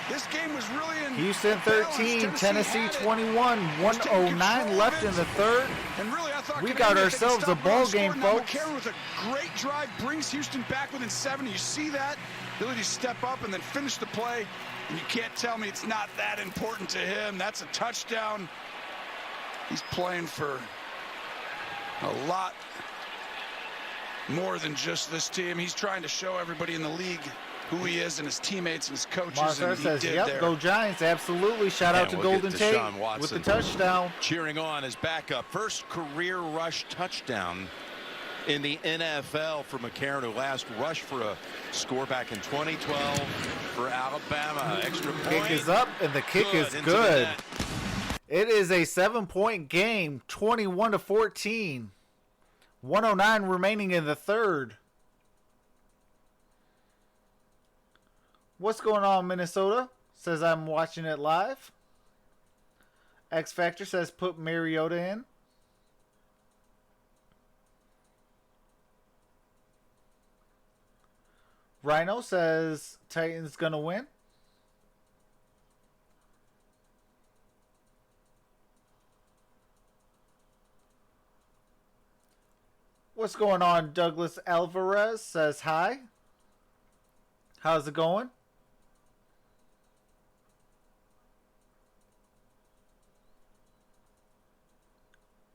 Speaker 2: this game was really in
Speaker 1: Houston
Speaker 2: balance.
Speaker 1: 13, Tennessee
Speaker 2: had it.
Speaker 1: 21,
Speaker 2: Was taking
Speaker 1: 109
Speaker 2: control
Speaker 1: left
Speaker 2: of
Speaker 1: in the
Speaker 2: it.
Speaker 1: third.
Speaker 2: And really, I thought
Speaker 1: We
Speaker 2: Canadians
Speaker 1: got
Speaker 2: had to
Speaker 1: ourselves
Speaker 2: stop
Speaker 1: a ball
Speaker 2: running,
Speaker 1: game,
Speaker 2: score. Now
Speaker 1: folks.
Speaker 2: McCarron with a great drive brings Houston back within 7. You see that ability to step up and then finish the play. And you can't tell me it's not that important to him. That's a touchdown. He's playing for a lot more than just this team. He's trying to show everybody in the league who he is and his teammates and his coaches.
Speaker 1: MonStar
Speaker 2: and he
Speaker 1: says,
Speaker 2: did
Speaker 1: yep,
Speaker 2: there.
Speaker 1: go Giants. Absolutely. Shout out
Speaker 3: And
Speaker 1: to
Speaker 3: we'll
Speaker 1: Golden
Speaker 3: get
Speaker 1: Tate
Speaker 3: Deshaun Watson
Speaker 1: with the touchdown.
Speaker 3: Cheering on his backup. First career rush touchdown in the NFL for McCarron, who last rushed for a score back in 2012 for Alabama. Extra point.
Speaker 1: Kick is up, and the kick is
Speaker 3: Into the
Speaker 1: good.
Speaker 3: net.
Speaker 1: It is a 7-point game, 21-14. 109 remaining in the third. What's going on, Minnesota? Says I'm watching it live. X Factor says put Mariota in. Rhino says Titans gonna win. What's going on? Douglas Alvarez says hi. How's it going?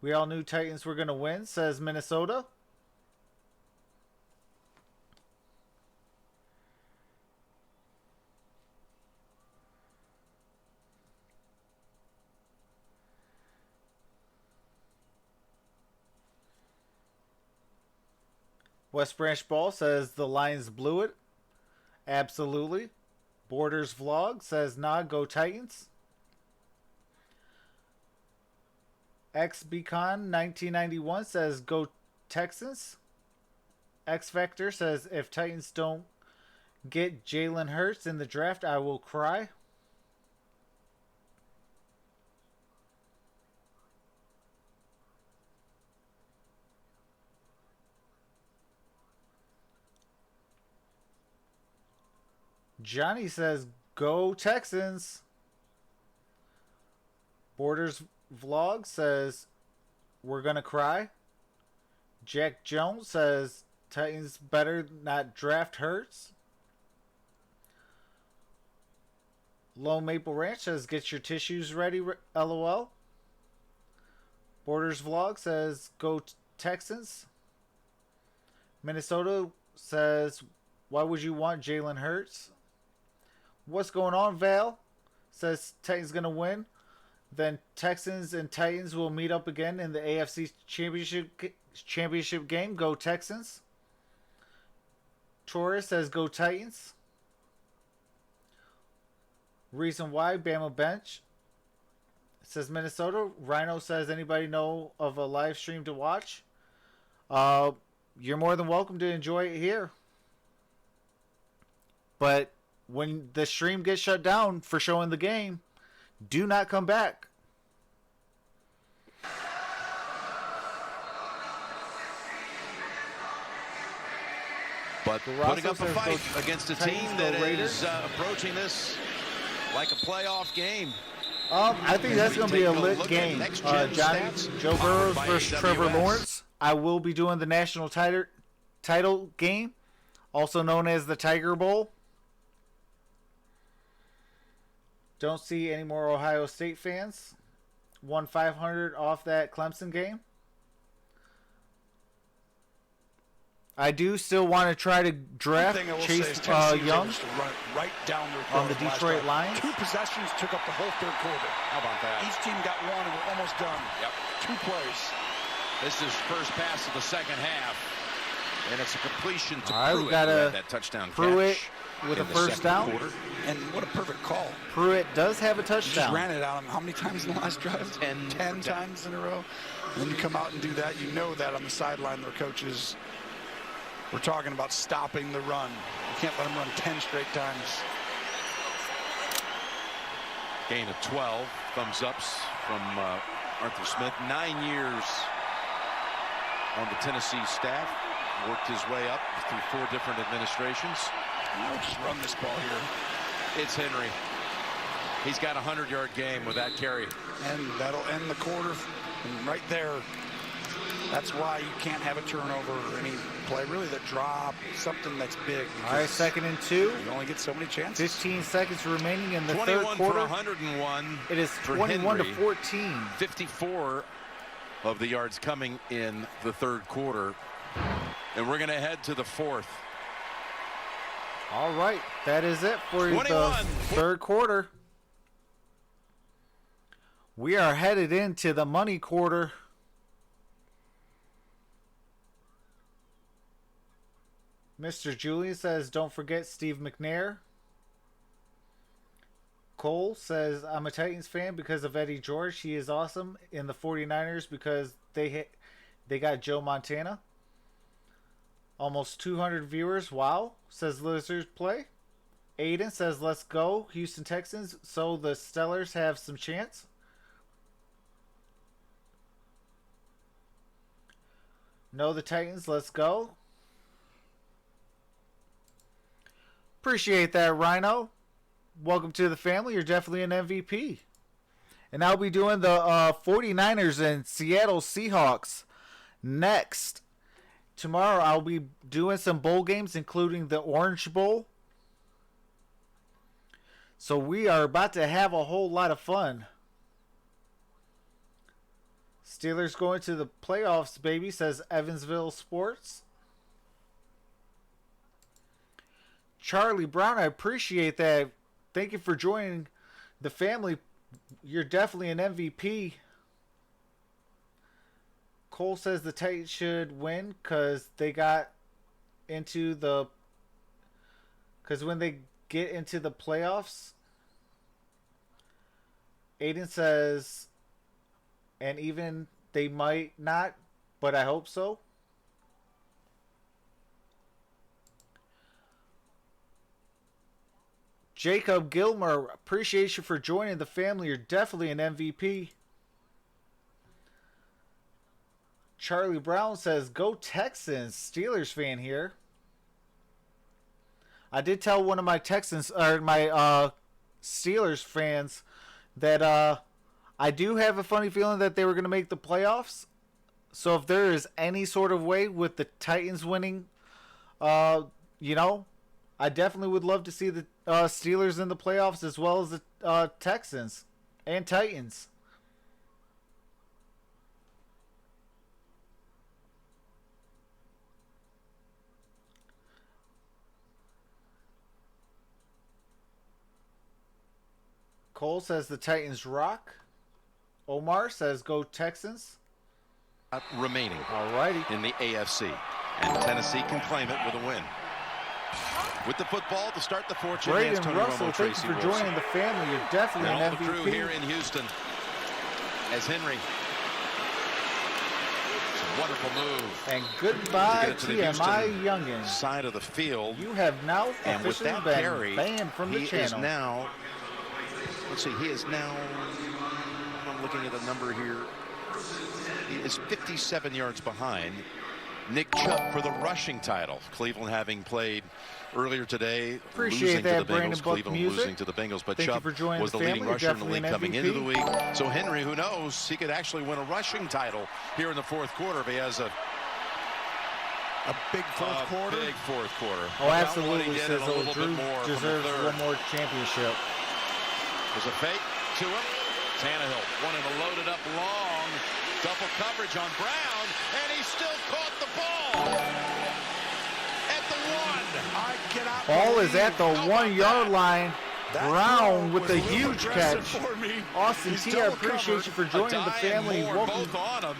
Speaker 1: We all knew Titans were going to win, says Minnesota. West Branch Ball says the Lions blew it. Absolutely. Borders Vlog says nah, go Titans. XBcon 1991 says go Texans. X Factor says if Titans don't get Jalen Hurts in the draft, I will cry. Johnny says go Texans. Borders Vlog says we're gonna cry. Jack Jones says Titans better not draft Hurts. Low Maple Ranch says get your tissues ready, LOL. Borders Vlog says go Texans. Minnesota says why would you want Jalen Hurts? What's going on, Val? Says Titans gonna win. Then Texans and Titans will meet up again in the AFC championship game. Go Texans. Torres says go Titans. Reason why, Bama bench. Says Minnesota. Rhino says anybody know of a live stream to watch? You're more than welcome to enjoy it here. But when the stream gets shut down for showing the game, do not come back.
Speaker 3: But putting up a fight against a team that is approaching this like a playoff game.
Speaker 1: I think that's going to be a lit game. Johnny, Joe Burrow versus Trevor Lawrence. I will be doing the national title game, also known as the Tiger Bowl. Don't see any more Ohio State fans. Won 500 off that Clemson game. I do still want to try to draft Chase Young
Speaker 2: right down
Speaker 1: on the Detroit Lions.
Speaker 2: 2 possessions took up the whole third quarter.
Speaker 3: How about that?
Speaker 2: Each team got one and we're almost done.
Speaker 3: Yep.
Speaker 2: 2 plays.
Speaker 3: This is first pass of the second half. And it's a completion to
Speaker 1: All right,
Speaker 3: Pruitt.
Speaker 1: We got
Speaker 3: that touchdown
Speaker 1: Pruitt
Speaker 3: catch
Speaker 1: with a
Speaker 3: in the
Speaker 1: first
Speaker 3: second
Speaker 1: down.
Speaker 3: quarter.
Speaker 2: And what a perfect call.
Speaker 1: Pruitt does have a
Speaker 2: You
Speaker 1: touchdown.
Speaker 2: just ran it on him how many times in the last drive? 10 times in a row. And then you come out and do that. You know that on the sideline, their coaches were talking about stopping the run. You can't let them run 10 straight times.
Speaker 3: Gain of 12. Thumbs ups from Arthur Smith. 9 years on the Tennessee staff. Worked his way up through 4 different administrations.
Speaker 2: Now just run this ball here.
Speaker 3: It's Henry. He's got a 100-yard game with that carry.
Speaker 2: And that'll end the quarter. And right there, that's why you can't have a turnover or any play. Really, the drop, something that's big.
Speaker 1: All right, 2nd and 2.
Speaker 2: You only get so many chances.
Speaker 1: 15 seconds remaining in the third
Speaker 3: 21
Speaker 1: quarter.
Speaker 3: for 101.
Speaker 1: It is
Speaker 3: for
Speaker 1: 21
Speaker 3: Henry.
Speaker 1: to 14.
Speaker 3: 54 of the yards coming in the third quarter. And we're going to head to the fourth.
Speaker 1: All right, that is it for
Speaker 3: 21.
Speaker 1: the third quarter. We are headed into the money quarter. Mr. Julian says, don't forget Steve McNair. Cole says, I'm a Titans fan because of Eddie George. He is awesome. In the 49ers because they got Joe Montana. Almost 200 viewers. Wow, says Lizards Play. Aiden says, let's go, Houston Texans. So the Stellars have some chance. No, the Titans, let's go. Appreciate that, Rhino. Welcome to the family. You're definitely an MVP. And I'll be doing the 49ers and Seattle Seahawks next. Tomorrow I'll be doing some bowl games, including the Orange Bowl. So we are about to have a whole lot of fun. Steelers going to the playoffs, baby, says Evansville Sports. Charlie Brown, I appreciate that. Thank you for joining the family. You're definitely an MVP. Cole says the Titans should win because they got into the... Because when they get into the playoffs... Aiden says... And even they might not, but I hope so. Jacob Gilmer, appreciate you for joining the family. You're definitely an MVP. Charlie Brown says, go Texans. Steelers fan here. I did tell one of my Texans, or my Steelers fans, that I do have a funny feeling that they were going to make the playoffs. So if there is any sort of way with the Titans winning, you know, I definitely would love to see the Steelers in the playoffs as well as the Texans and Titans. Cole says the Titans rock. Omar says go Texans.
Speaker 3: Remaining
Speaker 1: Alrighty.
Speaker 3: in the AFC. And Tennessee can claim it with a win. With the football to start the fourth.
Speaker 1: Braden Russell, thanks for joining the family. You're definitely
Speaker 3: and
Speaker 1: an
Speaker 3: all the crew
Speaker 1: MVP.
Speaker 3: here in Houston as Henry. Wonderful move.
Speaker 1: And goodbye,
Speaker 3: To get it to the
Speaker 1: TMI
Speaker 3: Houston
Speaker 1: Youngins.
Speaker 3: side of the field.
Speaker 1: You have now
Speaker 3: And with
Speaker 1: officially
Speaker 3: that
Speaker 1: been
Speaker 3: carry,
Speaker 1: banned from the
Speaker 3: he
Speaker 1: channel.
Speaker 3: is now, let's see, he is now, I'm looking at the number here, he is 57 yards behind Nick Chubb for the rushing title. Cleveland having played earlier today,
Speaker 1: Appreciate
Speaker 3: losing
Speaker 1: that,
Speaker 3: to the
Speaker 1: Brandon
Speaker 3: Bengals,
Speaker 1: Buck
Speaker 3: Cleveland
Speaker 1: music.
Speaker 3: losing to the Bengals, but
Speaker 1: Thank you
Speaker 3: Chubb
Speaker 1: for joining
Speaker 3: was
Speaker 1: the
Speaker 3: the leading
Speaker 1: family.
Speaker 3: rusher in the
Speaker 1: Definitely
Speaker 3: league
Speaker 1: an
Speaker 3: coming
Speaker 1: MVP.
Speaker 3: into the week. So Henry, who knows, he could actually win a rushing title here in the fourth quarter if he has a
Speaker 2: big fourth quarter.
Speaker 3: Big fourth quarter.
Speaker 1: Oh, absolutely.
Speaker 3: He did
Speaker 1: Says
Speaker 3: it a little
Speaker 1: Drew
Speaker 3: bit more from the
Speaker 1: deserves
Speaker 3: third.
Speaker 1: one more championship.
Speaker 3: There's a fake to him. Tannehill wanted a loaded up long. Double coverage on Brown, and he still caught the ball at the one.
Speaker 2: I cannot
Speaker 1: Ball is
Speaker 2: believe
Speaker 1: at the
Speaker 3: How
Speaker 1: 1
Speaker 3: about
Speaker 1: yard
Speaker 3: that?
Speaker 1: line.
Speaker 2: that
Speaker 1: Brown
Speaker 2: throw
Speaker 1: with
Speaker 2: was
Speaker 1: a
Speaker 2: a little
Speaker 1: huge catch.
Speaker 2: aggressive for me.
Speaker 1: Austin
Speaker 2: He's
Speaker 1: T, I
Speaker 2: double
Speaker 1: appreciate
Speaker 2: covered.
Speaker 1: you for joining the
Speaker 3: Adai
Speaker 1: family.
Speaker 3: and Moore
Speaker 1: Welcome.
Speaker 3: both on him.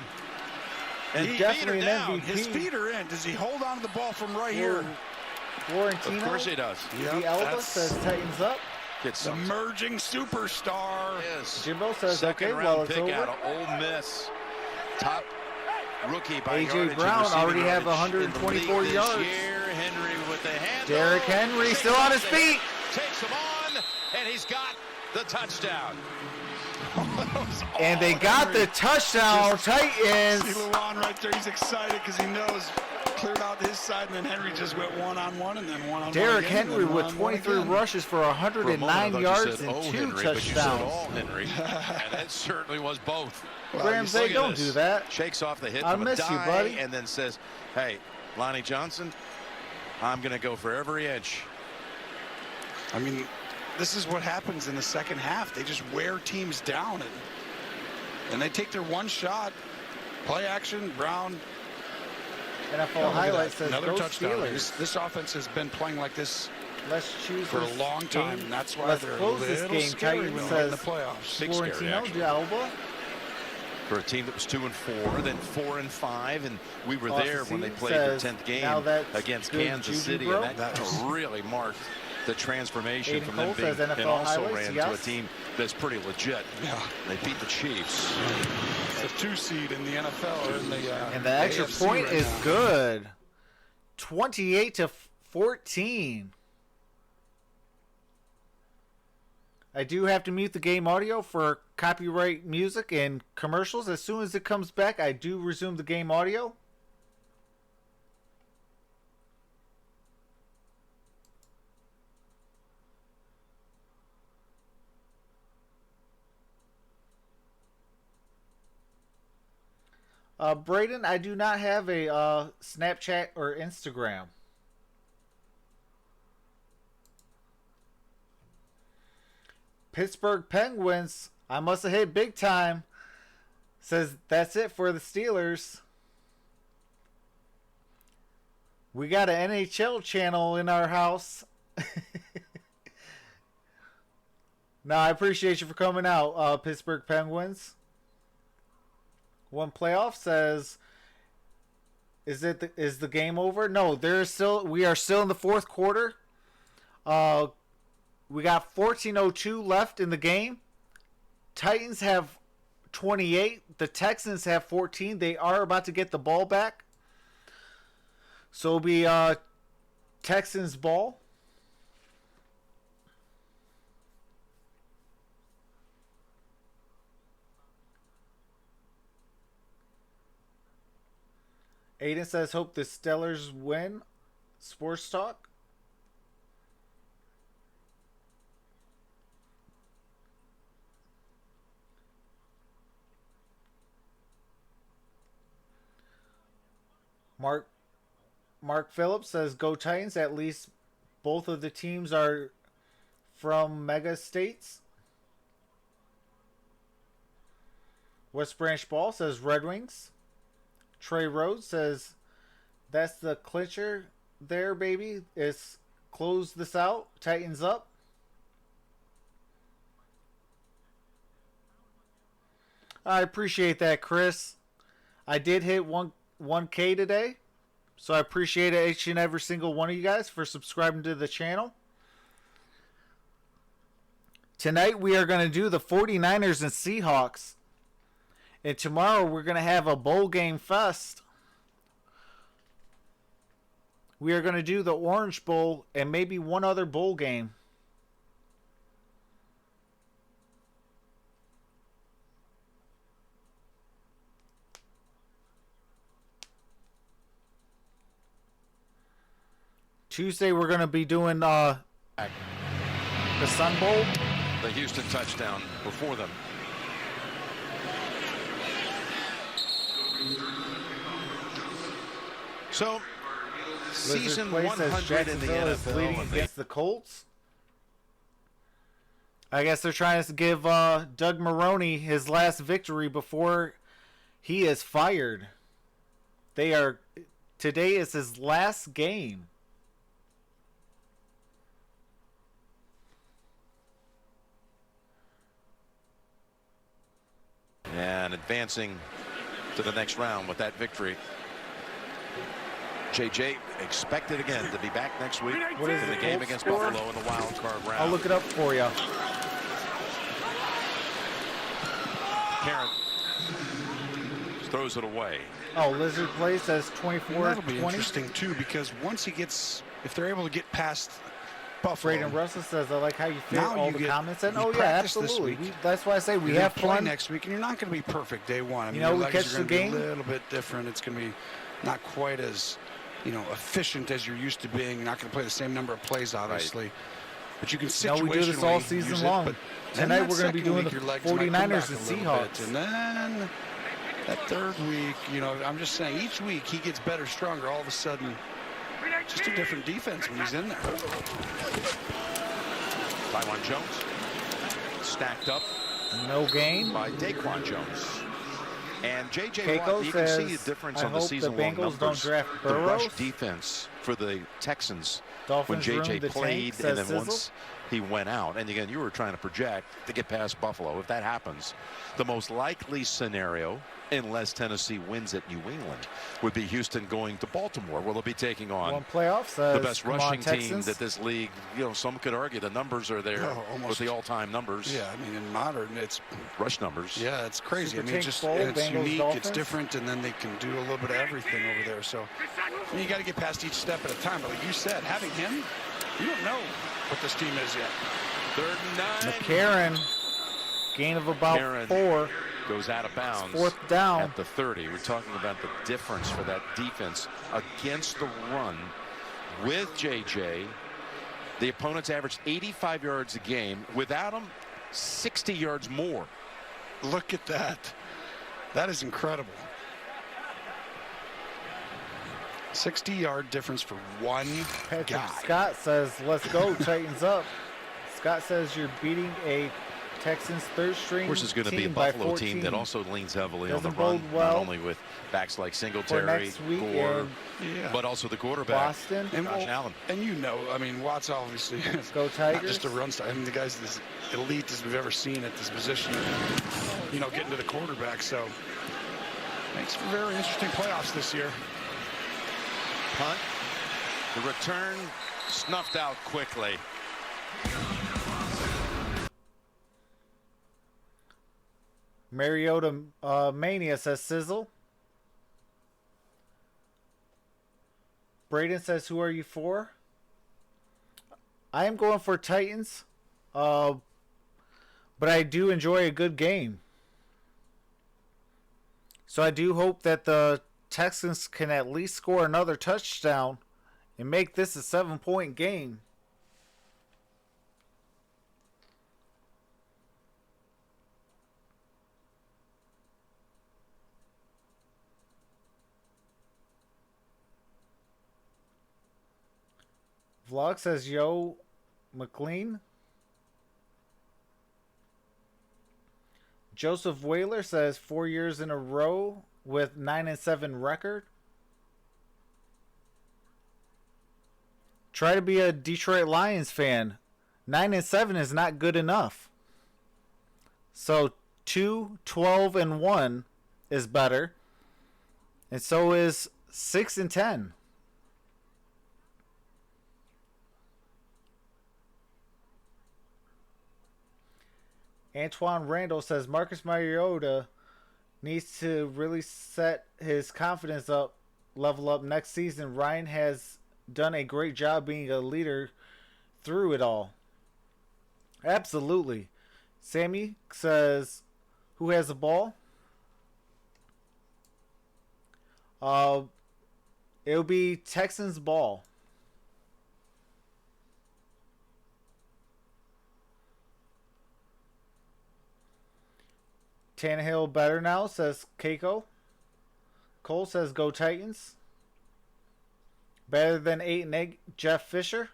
Speaker 1: And
Speaker 3: He
Speaker 1: definitely
Speaker 3: beat her
Speaker 1: an
Speaker 3: down.
Speaker 1: MVP.
Speaker 2: His feet are in. Does he hold on to the ball from right here?
Speaker 1: Florentino.
Speaker 3: Of course he does.
Speaker 1: The Elba says Titans up.
Speaker 3: Gets
Speaker 2: The emerging superstar.
Speaker 3: Yes.
Speaker 1: Jimbo says,
Speaker 3: Second
Speaker 1: okay,
Speaker 3: round
Speaker 1: well, it's
Speaker 3: pick
Speaker 1: over.
Speaker 3: out of Ole Miss. Top rookie by
Speaker 1: A.J.
Speaker 3: yardage and
Speaker 1: Brown
Speaker 3: receiving
Speaker 1: already have
Speaker 3: yardage in the
Speaker 1: 124
Speaker 3: league
Speaker 1: yards.
Speaker 3: This year. Henry with the hand.
Speaker 1: Derrick Henry still on his feet.
Speaker 3: Takes him on, and he's got the touchdown.
Speaker 1: And they got the touchdown,
Speaker 2: See
Speaker 1: Titans.
Speaker 2: Luan right there. He's excited because he knows cleared out his side, and then Henry just went one-on-one, and then one-on-one
Speaker 1: Derrick
Speaker 2: again, and
Speaker 1: Henry
Speaker 2: then
Speaker 1: with
Speaker 2: one-on-one
Speaker 1: 23
Speaker 2: again.
Speaker 1: rushes for
Speaker 3: For a moment, I
Speaker 1: 109
Speaker 3: thought you
Speaker 1: yards
Speaker 3: said,
Speaker 1: and
Speaker 3: "Oh,
Speaker 1: 2
Speaker 3: Henry," but you said,
Speaker 1: touchdowns.
Speaker 3: "Oh, Henry." And it certainly was both.
Speaker 1: Ramsey,
Speaker 3: Look at
Speaker 1: don't
Speaker 3: this.
Speaker 1: do that.
Speaker 3: Shakes off the hit
Speaker 1: I
Speaker 3: from a
Speaker 1: miss you,
Speaker 3: dive
Speaker 1: buddy.
Speaker 3: and then says, "Hey, Lonnie Johnson, I'm going to go for every inch."
Speaker 2: I mean, this is what happens in the second half. They just wear teams down, and they take their one shot. Play action, Brown.
Speaker 1: NFL highlight says,
Speaker 2: Another
Speaker 1: go
Speaker 2: touchdown.
Speaker 1: Steelers.
Speaker 2: This offense has been playing like this
Speaker 1: Let's choose
Speaker 2: for a
Speaker 1: this
Speaker 2: long time.
Speaker 1: game.
Speaker 2: And that's why
Speaker 1: Let's
Speaker 2: they're
Speaker 1: close
Speaker 2: a
Speaker 1: this
Speaker 2: little
Speaker 1: game.
Speaker 2: scary
Speaker 1: Titans
Speaker 2: when they're in the
Speaker 1: says
Speaker 2: playoffs.
Speaker 3: Big scary,
Speaker 1: Florentino
Speaker 3: actually.
Speaker 1: D'Alba.
Speaker 3: For a team that was 2-4, then 4-5, and we were
Speaker 1: Austin
Speaker 3: there when they
Speaker 1: Seed
Speaker 3: played their
Speaker 1: says,
Speaker 3: 10th game
Speaker 1: now that's
Speaker 3: against
Speaker 1: good
Speaker 3: Kansas
Speaker 1: juju,
Speaker 3: City,
Speaker 1: bro.
Speaker 3: and that really marked the transformation
Speaker 1: Aiden
Speaker 3: from
Speaker 1: Cole
Speaker 3: them being,
Speaker 1: says NFL
Speaker 3: and also
Speaker 1: highlights,
Speaker 3: ran to
Speaker 1: yes.
Speaker 3: a team that's pretty legit.
Speaker 2: Yeah.
Speaker 3: They beat the Chiefs.
Speaker 2: It's a 2 seed in the NFL. Or in the,
Speaker 1: And the extra
Speaker 2: AFC
Speaker 1: point
Speaker 2: right
Speaker 1: is
Speaker 2: now.
Speaker 1: good. 28-14. I do have to mute the game audio for copyright music and commercials. As soon as it comes back, I do resume the game audio. Braden, I do not have a Snapchat or Instagram. Pittsburgh Penguins, I must have hit big time. Says that's it for the Steelers. We got an NHL channel in our house. No, I appreciate you for coming out, Pittsburgh Penguins. One playoff says, is the game over? No, we are still in the fourth quarter. We got 14:02 left in the game. Titans have 28. The Texans have 14. They are about to get the ball back. So it'll be Texans ball. Aiden says, hope the Steelers win. Sports Talk. Mark Phillips says, go Titans. At least both of the teams are from mega states. West Branch Ball says, Red Wings. Trey Rhodes says, that's the clincher there, baby. It's close this out. Titans up. I appreciate that, Chris. I did hit 1K today. So I appreciate each and every single one of you guys for subscribing to the channel. Tonight we are going to do the 49ers and Seahawks. And tomorrow we're going to have a bowl game fest. We are going to do the Orange Bowl and maybe one other bowl game. Tuesday we're going to be doing the Sun Bowl.
Speaker 3: The Houston touchdown before them. So, season 100 in the NFL.
Speaker 1: Leading against the Colts. I guess they're trying to give Doug Maroney his last victory before he is fired. Today is his last game.
Speaker 3: And advancing to the next round with that victory. JJ expected again to be back next week
Speaker 1: What is
Speaker 3: in the
Speaker 1: it,
Speaker 3: game
Speaker 1: Colts
Speaker 3: against
Speaker 1: score?
Speaker 3: Buffalo in the wild card round.
Speaker 1: I'll look it up for you.
Speaker 3: Karen throws it away.
Speaker 1: Oh, Lizard Play says 24-20.
Speaker 2: That'll be interesting too, because once he gets, if they're able to get past Buffalo.
Speaker 1: Braden Russell says, I like how you fit
Speaker 2: Now
Speaker 1: all
Speaker 2: you
Speaker 1: the
Speaker 2: get-
Speaker 1: comments. And
Speaker 2: you
Speaker 1: oh, yeah,
Speaker 2: practice this
Speaker 1: absolutely.
Speaker 2: week.
Speaker 1: That's why I say we
Speaker 2: You're
Speaker 1: have
Speaker 2: gonna play
Speaker 1: fun.
Speaker 2: next week, and you're not going to be perfect day one. I mean,
Speaker 1: You know,
Speaker 2: your
Speaker 1: we
Speaker 2: legs
Speaker 1: catch
Speaker 2: are
Speaker 1: the
Speaker 2: gonna be
Speaker 1: game.
Speaker 2: a little bit different. It's going to be not quite as, efficient as you're used to being. You're not going to play the same number of plays, obviously. But you can
Speaker 1: No,
Speaker 2: situationally
Speaker 1: we do this all
Speaker 2: use
Speaker 1: season
Speaker 2: it,
Speaker 1: long.
Speaker 2: but then
Speaker 1: Tonight
Speaker 2: that
Speaker 1: we're going to be
Speaker 2: second
Speaker 1: doing
Speaker 2: week,
Speaker 1: the
Speaker 2: your legs might come
Speaker 1: 49ers and
Speaker 2: back a little
Speaker 1: Seahawks.
Speaker 2: bit. And then that third week, I'm just saying, each week he gets better, stronger. All of a sudden, just a different defense when he's in there.
Speaker 3: Tywan Jones stacked up
Speaker 1: No gain.
Speaker 3: by Daquan Jones. And J.J.
Speaker 1: Keiko
Speaker 3: Watt, you can see
Speaker 1: says,
Speaker 3: a difference
Speaker 1: I
Speaker 3: on the
Speaker 1: hope the
Speaker 3: season-long
Speaker 1: Bengals don't
Speaker 3: numbers.
Speaker 1: draft
Speaker 3: The rush
Speaker 1: Burrows.
Speaker 3: defense for the Texans
Speaker 1: Dolphins
Speaker 3: when
Speaker 1: room
Speaker 3: J.J.
Speaker 1: the
Speaker 3: played,
Speaker 1: tank,
Speaker 3: and
Speaker 1: says
Speaker 3: then
Speaker 1: Sizzle.
Speaker 3: once he went out. And again, you were trying to project to get past Buffalo. If that happens, the most likely scenario, unless Tennessee wins at New England, would be Houston going to Baltimore, where they'll be taking on
Speaker 1: One playoff says,
Speaker 3: the best
Speaker 1: come on,
Speaker 3: rushing team
Speaker 1: Texans.
Speaker 3: that this league, some could argue the numbers are there
Speaker 2: Oh, almost.
Speaker 3: with the all-time numbers.
Speaker 2: Yeah, I mean, in modern, it's
Speaker 3: Rush numbers.
Speaker 2: Yeah, it's crazy.
Speaker 1: Super
Speaker 2: I mean,
Speaker 1: Tank
Speaker 2: just
Speaker 1: Bowl,
Speaker 2: and it's
Speaker 1: Bengals,
Speaker 2: unique,
Speaker 1: Dolphins.
Speaker 2: it's different, and then they can do a little bit of everything over there. So I mean, you got to get past each step at a time. But like you said, having him, you don't know what this team is yet.
Speaker 3: Third and 9.
Speaker 1: McCarron, gain of about
Speaker 3: McCarron
Speaker 1: 4.
Speaker 3: goes out of bounds.
Speaker 1: Fourth down.
Speaker 3: At the 30. We're talking about the difference for that defense against the run with JJ. The opponents averaged 85 yards a game. Without him, 60 yards more.
Speaker 2: Look at that. That is incredible. 60-yard difference for one
Speaker 1: Patrick
Speaker 2: guy.
Speaker 1: Scott says, let's go, Titans up. Scott says you're beating a Texans third string
Speaker 3: Of course, it's going to be a
Speaker 1: team by
Speaker 3: Buffalo team
Speaker 1: 14.
Speaker 3: that also leans heavily on the
Speaker 1: Doesn't
Speaker 3: run,
Speaker 1: bode well
Speaker 3: not only with backs like
Speaker 1: for
Speaker 3: Singletary,
Speaker 1: next week
Speaker 3: Gore,
Speaker 1: in
Speaker 2: Yeah.
Speaker 3: but also the quarterback,
Speaker 1: Boston.
Speaker 2: And
Speaker 3: Josh Allen.
Speaker 2: And I mean, Watt's obviously
Speaker 1: Go
Speaker 2: not
Speaker 1: Tigers.
Speaker 2: just a run star. I mean, the guy's as elite as we've ever seen at this position, getting to the quarterback. So makes for very interesting playoffs this year.
Speaker 3: Punt. The return snuffed out quickly.
Speaker 1: Mariota Mania says Sizzle. Braden says, who are you for? I am going for Titans. But I do enjoy a good game. So I do hope that the Texans can at least score another touchdown and make this a 7-point game. Vlog says, yo, McLean. Joseph Whaler says 4 years in a row with 9-7 record. Try to be a Detroit Lions fan. 9-7 is not good enough. So 2-12-1 is better. And so is 6-10. Antoine Randall says Marcus Mariota needs to really set his confidence up, level up next season. Ryan has done a great job being a leader through it all. Absolutely. Sammy says, who has the ball? It'll be Texans ball. Tannehill better now, says Keiko. Cole says go Titans. Better than 8 and 8, Jeff Fisher.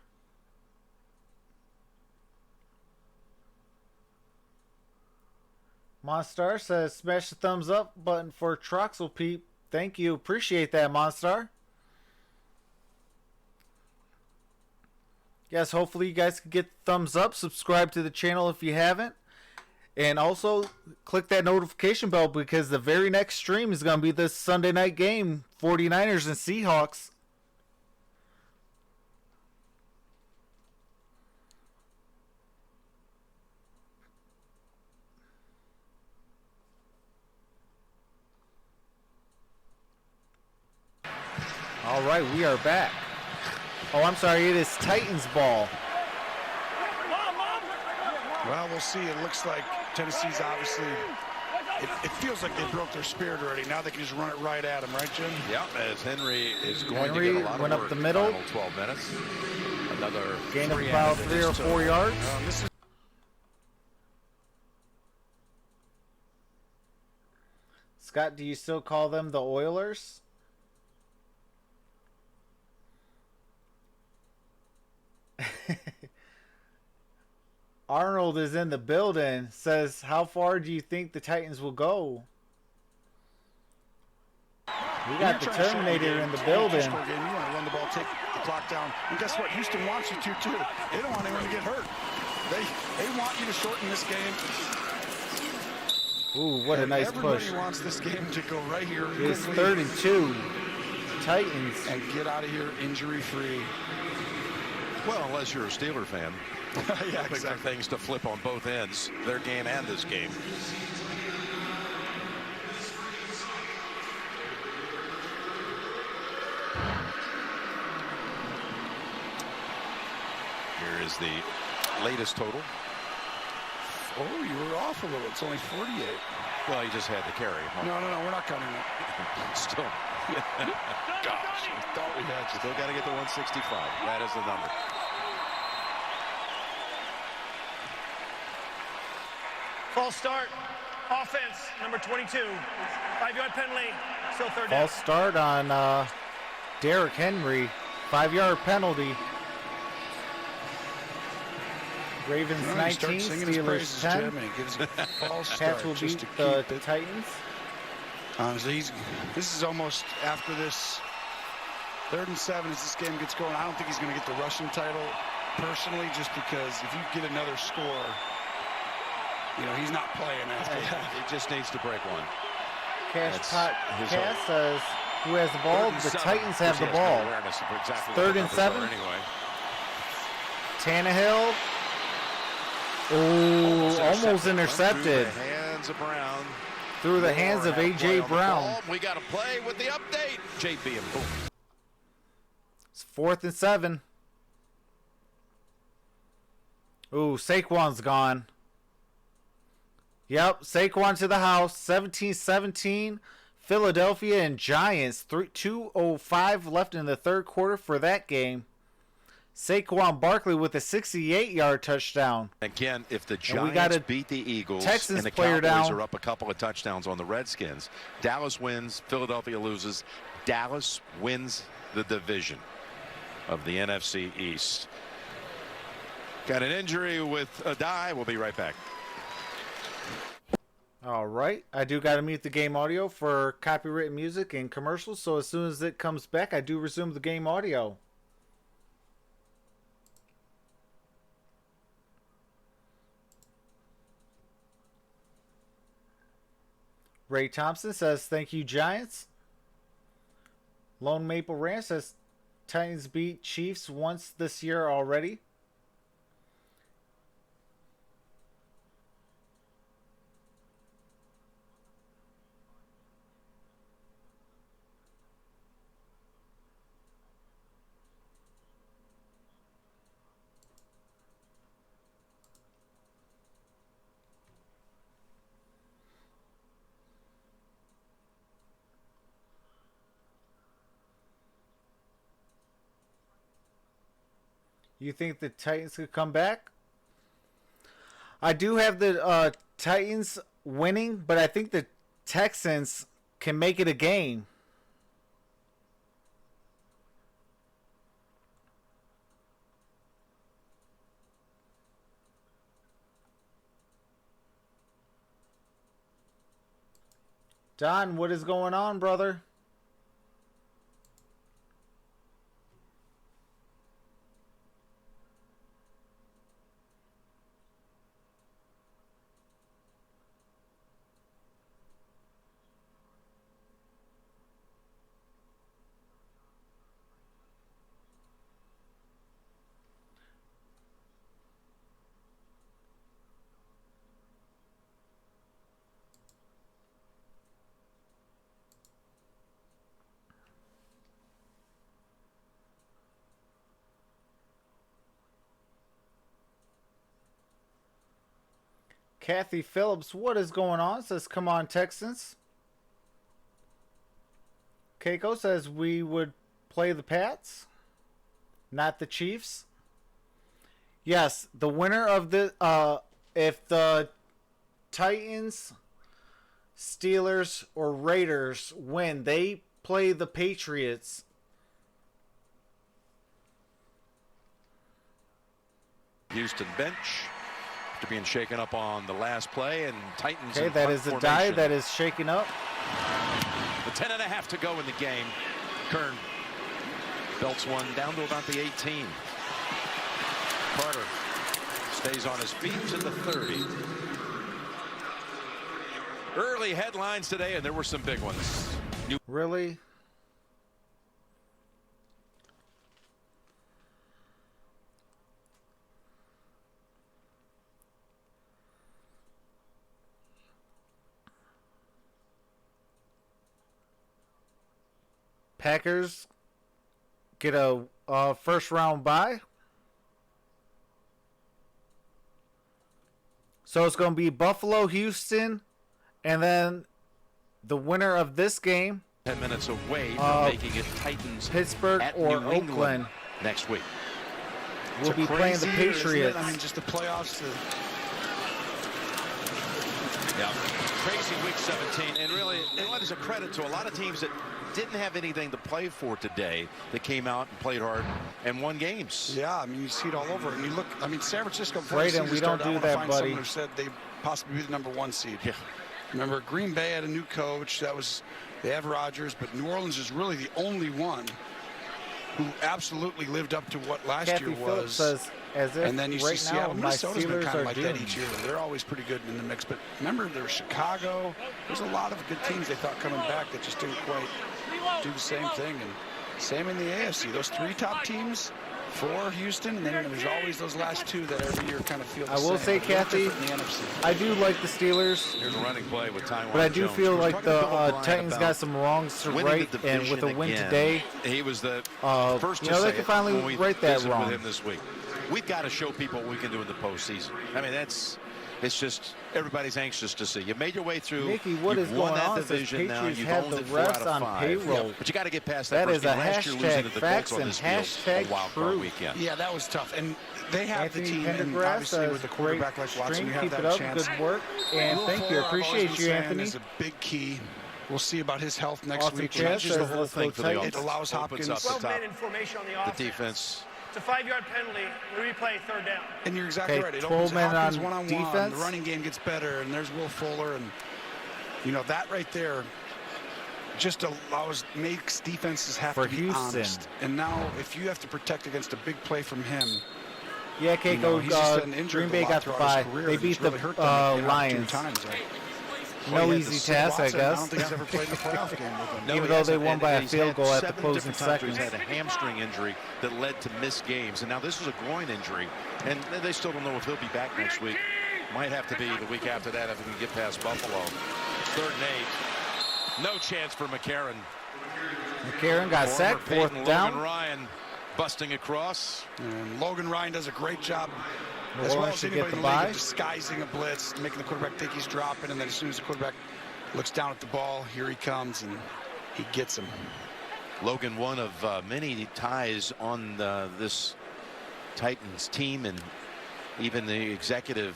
Speaker 1: MonStar says smash the thumbs up button for Troxel Peep. Thank you. Appreciate that, MonStar. Yes, hopefully you guys can get thumbs up. Subscribe to the channel if you haven't. And also click that notification bell because the very next stream is going to be this Sunday night game, 49ers and Seahawks. All right, we are back. Oh, I'm sorry, it is Titans ball.
Speaker 2: Well, we'll see. It looks like Tennessee's obviously, it feels like they broke their spirit already. Now they can just run it right at him, right, Jim?
Speaker 3: Yep, as Henry is going
Speaker 1: Henry
Speaker 3: to get a lot
Speaker 1: went
Speaker 3: of
Speaker 1: up
Speaker 3: work
Speaker 1: the
Speaker 3: in
Speaker 1: middle.
Speaker 3: final 12 minutes. Another
Speaker 1: Gain of about 3 or 4 yards. Scott, do you still call them the Oilers? Arnold is in the building. Says, how far do you think the Titans will go? We got the Terminator in the building.
Speaker 2: You want to run the ball, take the clock down. And guess what? Houston wants you to, too. They don't want anyone to get hurt. They want you to shorten this game.
Speaker 1: Ooh, what a nice push.
Speaker 2: Everybody wants this game to go right here.
Speaker 1: It's 3rd and 2. Titans.
Speaker 2: And get out of here injury-free.
Speaker 3: Well, unless you're a Steeler fan.
Speaker 2: Yeah,
Speaker 3: exactly. For things to flip on both ends, their game and this game. Here is the latest total.
Speaker 2: Oh, you were off a little. It's only 48.
Speaker 3: Well, he just had to carry.
Speaker 2: No, we're not counting that.
Speaker 3: Still. Gosh, I thought we had. Still got to get to 165. That is the number.
Speaker 6: False start. Offense, number 22. 5-yard penalty. Still third down.
Speaker 1: False start on Derrick Henry. 5-yard penalty. Ravens 19, Steelers 10. Pats will beat the Titans.
Speaker 2: This is almost after this 3rd and 7 as this game gets going. I don't think he's going to get the rushing title personally, just because if you get another score, you know, he's not playing after that.
Speaker 3: He just needs to break one.
Speaker 1: Cash says, who has the ball? The Titans have the ball.
Speaker 3: Exactly
Speaker 1: 3rd and 7.
Speaker 3: Anyway.
Speaker 1: Tannehill. Oh, almost intercepted.
Speaker 3: Through the hands of Brown.
Speaker 1: Through the hands of A.J. Brown.
Speaker 3: We got to play with the update. JB and boom.
Speaker 1: It's 4th and 7. Ooh, Saquon's gone. Yep, Saquon to the house. 17-17. Philadelphia and Giants. 2:05 left in the 3rd quarter for that game. Saquon Barkley with a 68-yard touchdown.
Speaker 3: Again, if the Giants beat the Eagles and the Cowboys are up a couple of touchdowns on the Redskins, Dallas wins, Philadelphia loses. Dallas wins the division of the NFC East. Got an injury with a die. We'll be right back.
Speaker 1: All right. I do got to mute the game audio for copyrighted music and commercials, so as soon as it comes back, I do resume the game audio. Ray Thompson says, thank you, Giants. Lone Maple Ranch says, Titans beat Chiefs once this year already. You think the Titans could come back? I do have the Titans winning, but I think the Texans can make it a game. Don, what is going on, brother? Kathy Phillips, what is going on? Says, come on, Texans. Keiko says we would play the Pats, not the Chiefs. Yes, the winner of the if the Titans, Steelers, or Raiders win, they play the Patriots.
Speaker 3: Houston bench after being shaken up on the last play, and Titans.
Speaker 1: Okay, that is a die that is shaken up.
Speaker 3: The 10.5 to go in the game. Kern belts one down to about the 18. Carter stays on his feet to the 30. Early headlines today, and there were some big ones.
Speaker 1: Really? Packers get a first round bye. So it's going to be Buffalo, Houston, and then the winner of this game,
Speaker 3: 10 minutes away from making it Titans,
Speaker 1: Pittsburgh
Speaker 3: at
Speaker 1: or
Speaker 3: New England
Speaker 1: Oakland
Speaker 3: next week.
Speaker 1: will be playing the
Speaker 2: Year,
Speaker 1: Patriots.
Speaker 2: I mean, just the playoffs.
Speaker 3: Yeah, crazy week 17, and really, it is a credit to a lot of teams that didn't have anything to play for today that came out and played hard and won games.
Speaker 2: Yeah, I mean, you see it all over. And you look, I mean, San Francisco.
Speaker 1: Brayden, we don't do that, buddy.
Speaker 2: Someone who said they possibly be the #1 seed.
Speaker 3: Yeah.
Speaker 2: Remember, Green Bay had a new coach. They have Rodgers, but New Orleans is really the only one who absolutely lived up to what last
Speaker 1: Kathy
Speaker 2: year
Speaker 1: Phillips
Speaker 2: was.
Speaker 1: says, as if
Speaker 2: And then you
Speaker 1: right
Speaker 2: see
Speaker 1: now
Speaker 2: Seattle.
Speaker 1: my
Speaker 2: Minnesota's been
Speaker 1: Steelers
Speaker 2: kind
Speaker 1: are
Speaker 2: of like that
Speaker 1: doomed.
Speaker 2: each year. They're always pretty good in the mix. But remember, there was Chicago. There's a lot of good teams they thought coming back that just didn't quite do the same thing. And same in the AFC. Those 3 top teams for Houston, and then there's always those last 2 that every year kind of feel the
Speaker 1: I will
Speaker 2: same.
Speaker 1: say, Kathy,
Speaker 2: In the NFC.
Speaker 1: I do like the Steelers,
Speaker 3: Here's a running play with Taiwan
Speaker 1: but I do
Speaker 3: Jones.
Speaker 1: feel
Speaker 3: We're
Speaker 1: like
Speaker 3: talking
Speaker 1: the
Speaker 3: to Bill O'Brien
Speaker 1: Titans
Speaker 3: about
Speaker 1: got some wrongs to
Speaker 3: winning
Speaker 1: right,
Speaker 3: the
Speaker 1: and with the
Speaker 3: division
Speaker 1: win
Speaker 3: again.
Speaker 1: today,
Speaker 3: He was the first to
Speaker 1: you know,
Speaker 3: say
Speaker 1: they can
Speaker 3: it
Speaker 1: finally
Speaker 3: when we
Speaker 1: right that
Speaker 3: visited
Speaker 1: wrong.
Speaker 3: with him this week. We've got to show people what we can do in the postseason. I mean, it's just everybody's anxious to see. You made your way through.
Speaker 1: Nikki, what
Speaker 3: you've
Speaker 1: is
Speaker 3: won
Speaker 1: going
Speaker 3: that
Speaker 1: on? Says
Speaker 3: division now.
Speaker 1: Patriots
Speaker 3: You've
Speaker 1: have
Speaker 3: owned
Speaker 1: the
Speaker 3: it 4 out
Speaker 1: refs
Speaker 3: of
Speaker 1: on
Speaker 3: 5.
Speaker 1: payroll.
Speaker 3: Yeah, but you got to get past that.
Speaker 1: That
Speaker 3: first
Speaker 1: is a
Speaker 3: game. Last year, losing
Speaker 1: hashtag
Speaker 3: to the
Speaker 1: facts
Speaker 3: Colts on
Speaker 1: and
Speaker 3: this field,
Speaker 1: hashtag
Speaker 3: a wild
Speaker 1: truth.
Speaker 3: card weekend.
Speaker 2: Yeah, that was tough. And they have
Speaker 1: Anthony
Speaker 2: the team, and
Speaker 1: Pendergrass
Speaker 2: obviously
Speaker 1: says,
Speaker 2: with a
Speaker 1: great
Speaker 2: quarterback like Watson,
Speaker 1: stream,
Speaker 2: you have
Speaker 1: keep
Speaker 2: that
Speaker 1: it up,
Speaker 2: chance.
Speaker 1: good work, and
Speaker 2: Will
Speaker 1: thank you,
Speaker 2: Fuller, I've always
Speaker 1: appreciate
Speaker 2: been
Speaker 1: you,
Speaker 2: saying,
Speaker 1: Anthony.
Speaker 2: is a big key. We'll see about his health next
Speaker 1: Austin
Speaker 2: week.
Speaker 1: Chance
Speaker 3: Changes the
Speaker 1: says,
Speaker 3: whole
Speaker 1: let's
Speaker 3: thing
Speaker 1: go
Speaker 3: for the
Speaker 1: Titans.
Speaker 2: It allows
Speaker 3: Opens
Speaker 2: Hopkins.
Speaker 3: up the
Speaker 6: 12
Speaker 3: top.
Speaker 6: men in formation on the
Speaker 3: The
Speaker 6: offense.
Speaker 3: defense.
Speaker 6: It's a 5-yard penalty. Replay, 3rd down.
Speaker 2: And you're exactly
Speaker 1: Okay,
Speaker 2: right. It
Speaker 1: 12
Speaker 2: opens
Speaker 1: men
Speaker 2: Hopkins
Speaker 1: on
Speaker 2: one-on-one.
Speaker 1: defense.
Speaker 2: The running game gets better, and there's Will Fuller. And, you know, that right there just makes defenses have
Speaker 1: For
Speaker 2: to be
Speaker 1: Houston.
Speaker 2: honest. And now if you have to protect against a big play from him,
Speaker 1: Yeah,
Speaker 2: you know,
Speaker 1: Keiko,
Speaker 2: he's just been injured
Speaker 1: Green
Speaker 2: a
Speaker 1: Bay
Speaker 2: lot
Speaker 1: got the
Speaker 2: throughout his
Speaker 1: bye.
Speaker 2: career,
Speaker 1: They
Speaker 2: and
Speaker 1: beat
Speaker 2: it's
Speaker 1: the
Speaker 2: really hurt them, you know,
Speaker 1: Lions.
Speaker 2: 2 times, right?
Speaker 1: No
Speaker 2: Well, he had
Speaker 1: easy
Speaker 2: the Sid
Speaker 1: task, I
Speaker 2: Watson. I
Speaker 1: guess.
Speaker 2: don't think he's ever played in a playoff game with them.
Speaker 3: No,
Speaker 1: Even
Speaker 3: he
Speaker 1: though they
Speaker 3: hasn't,
Speaker 1: won
Speaker 3: and
Speaker 1: by a
Speaker 3: he's
Speaker 1: field
Speaker 3: had
Speaker 1: goal at the
Speaker 3: 7
Speaker 1: closing
Speaker 3: different times where
Speaker 1: seconds.
Speaker 3: He's had a hamstring injury that led to missed games, and now this is a groin injury, and they still don't know if he'll be back next week. Might have to be the week after that if he can get past Buffalo. 3rd and 8. No chance for McCarron.
Speaker 1: McCarron got sacked,
Speaker 3: Former
Speaker 1: 4th
Speaker 3: Peyton
Speaker 1: down.
Speaker 3: Logan Ryan busting across.
Speaker 2: And Logan Ryan does a great job,
Speaker 1: New
Speaker 2: as well
Speaker 1: Orleans
Speaker 2: as
Speaker 1: should
Speaker 2: anybody
Speaker 1: get
Speaker 2: in
Speaker 1: the
Speaker 2: the league,
Speaker 1: bye.
Speaker 2: of disguising a blitz, making the quarterback think he's dropping, and then as soon as the quarterback looks down at the ball, here he comes, and he gets him.
Speaker 3: Logan, one of many ties on this Titans team and even the executive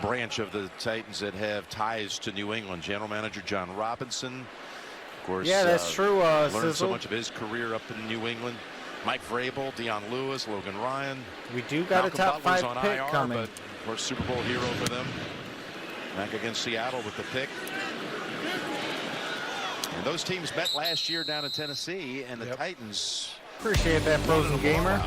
Speaker 3: branch of the Titans that have ties to New England. General Manager John Robinson, of course.
Speaker 1: Yeah, that's true.
Speaker 3: Learned
Speaker 1: Sizzle.
Speaker 3: so much of his career up in New England. Mike Vrabel, Deion Lewis, Logan Ryan.
Speaker 1: We do got
Speaker 3: Malcolm
Speaker 1: a top
Speaker 3: Butler's
Speaker 1: 5
Speaker 3: on
Speaker 1: pick
Speaker 3: IR,
Speaker 1: coming.
Speaker 3: but of course Super Bowl hero for them. Back against Seattle with the pick. And those teams met last year down in Tennessee, and the Titans.
Speaker 1: Appreciate that, Frozen Gamer.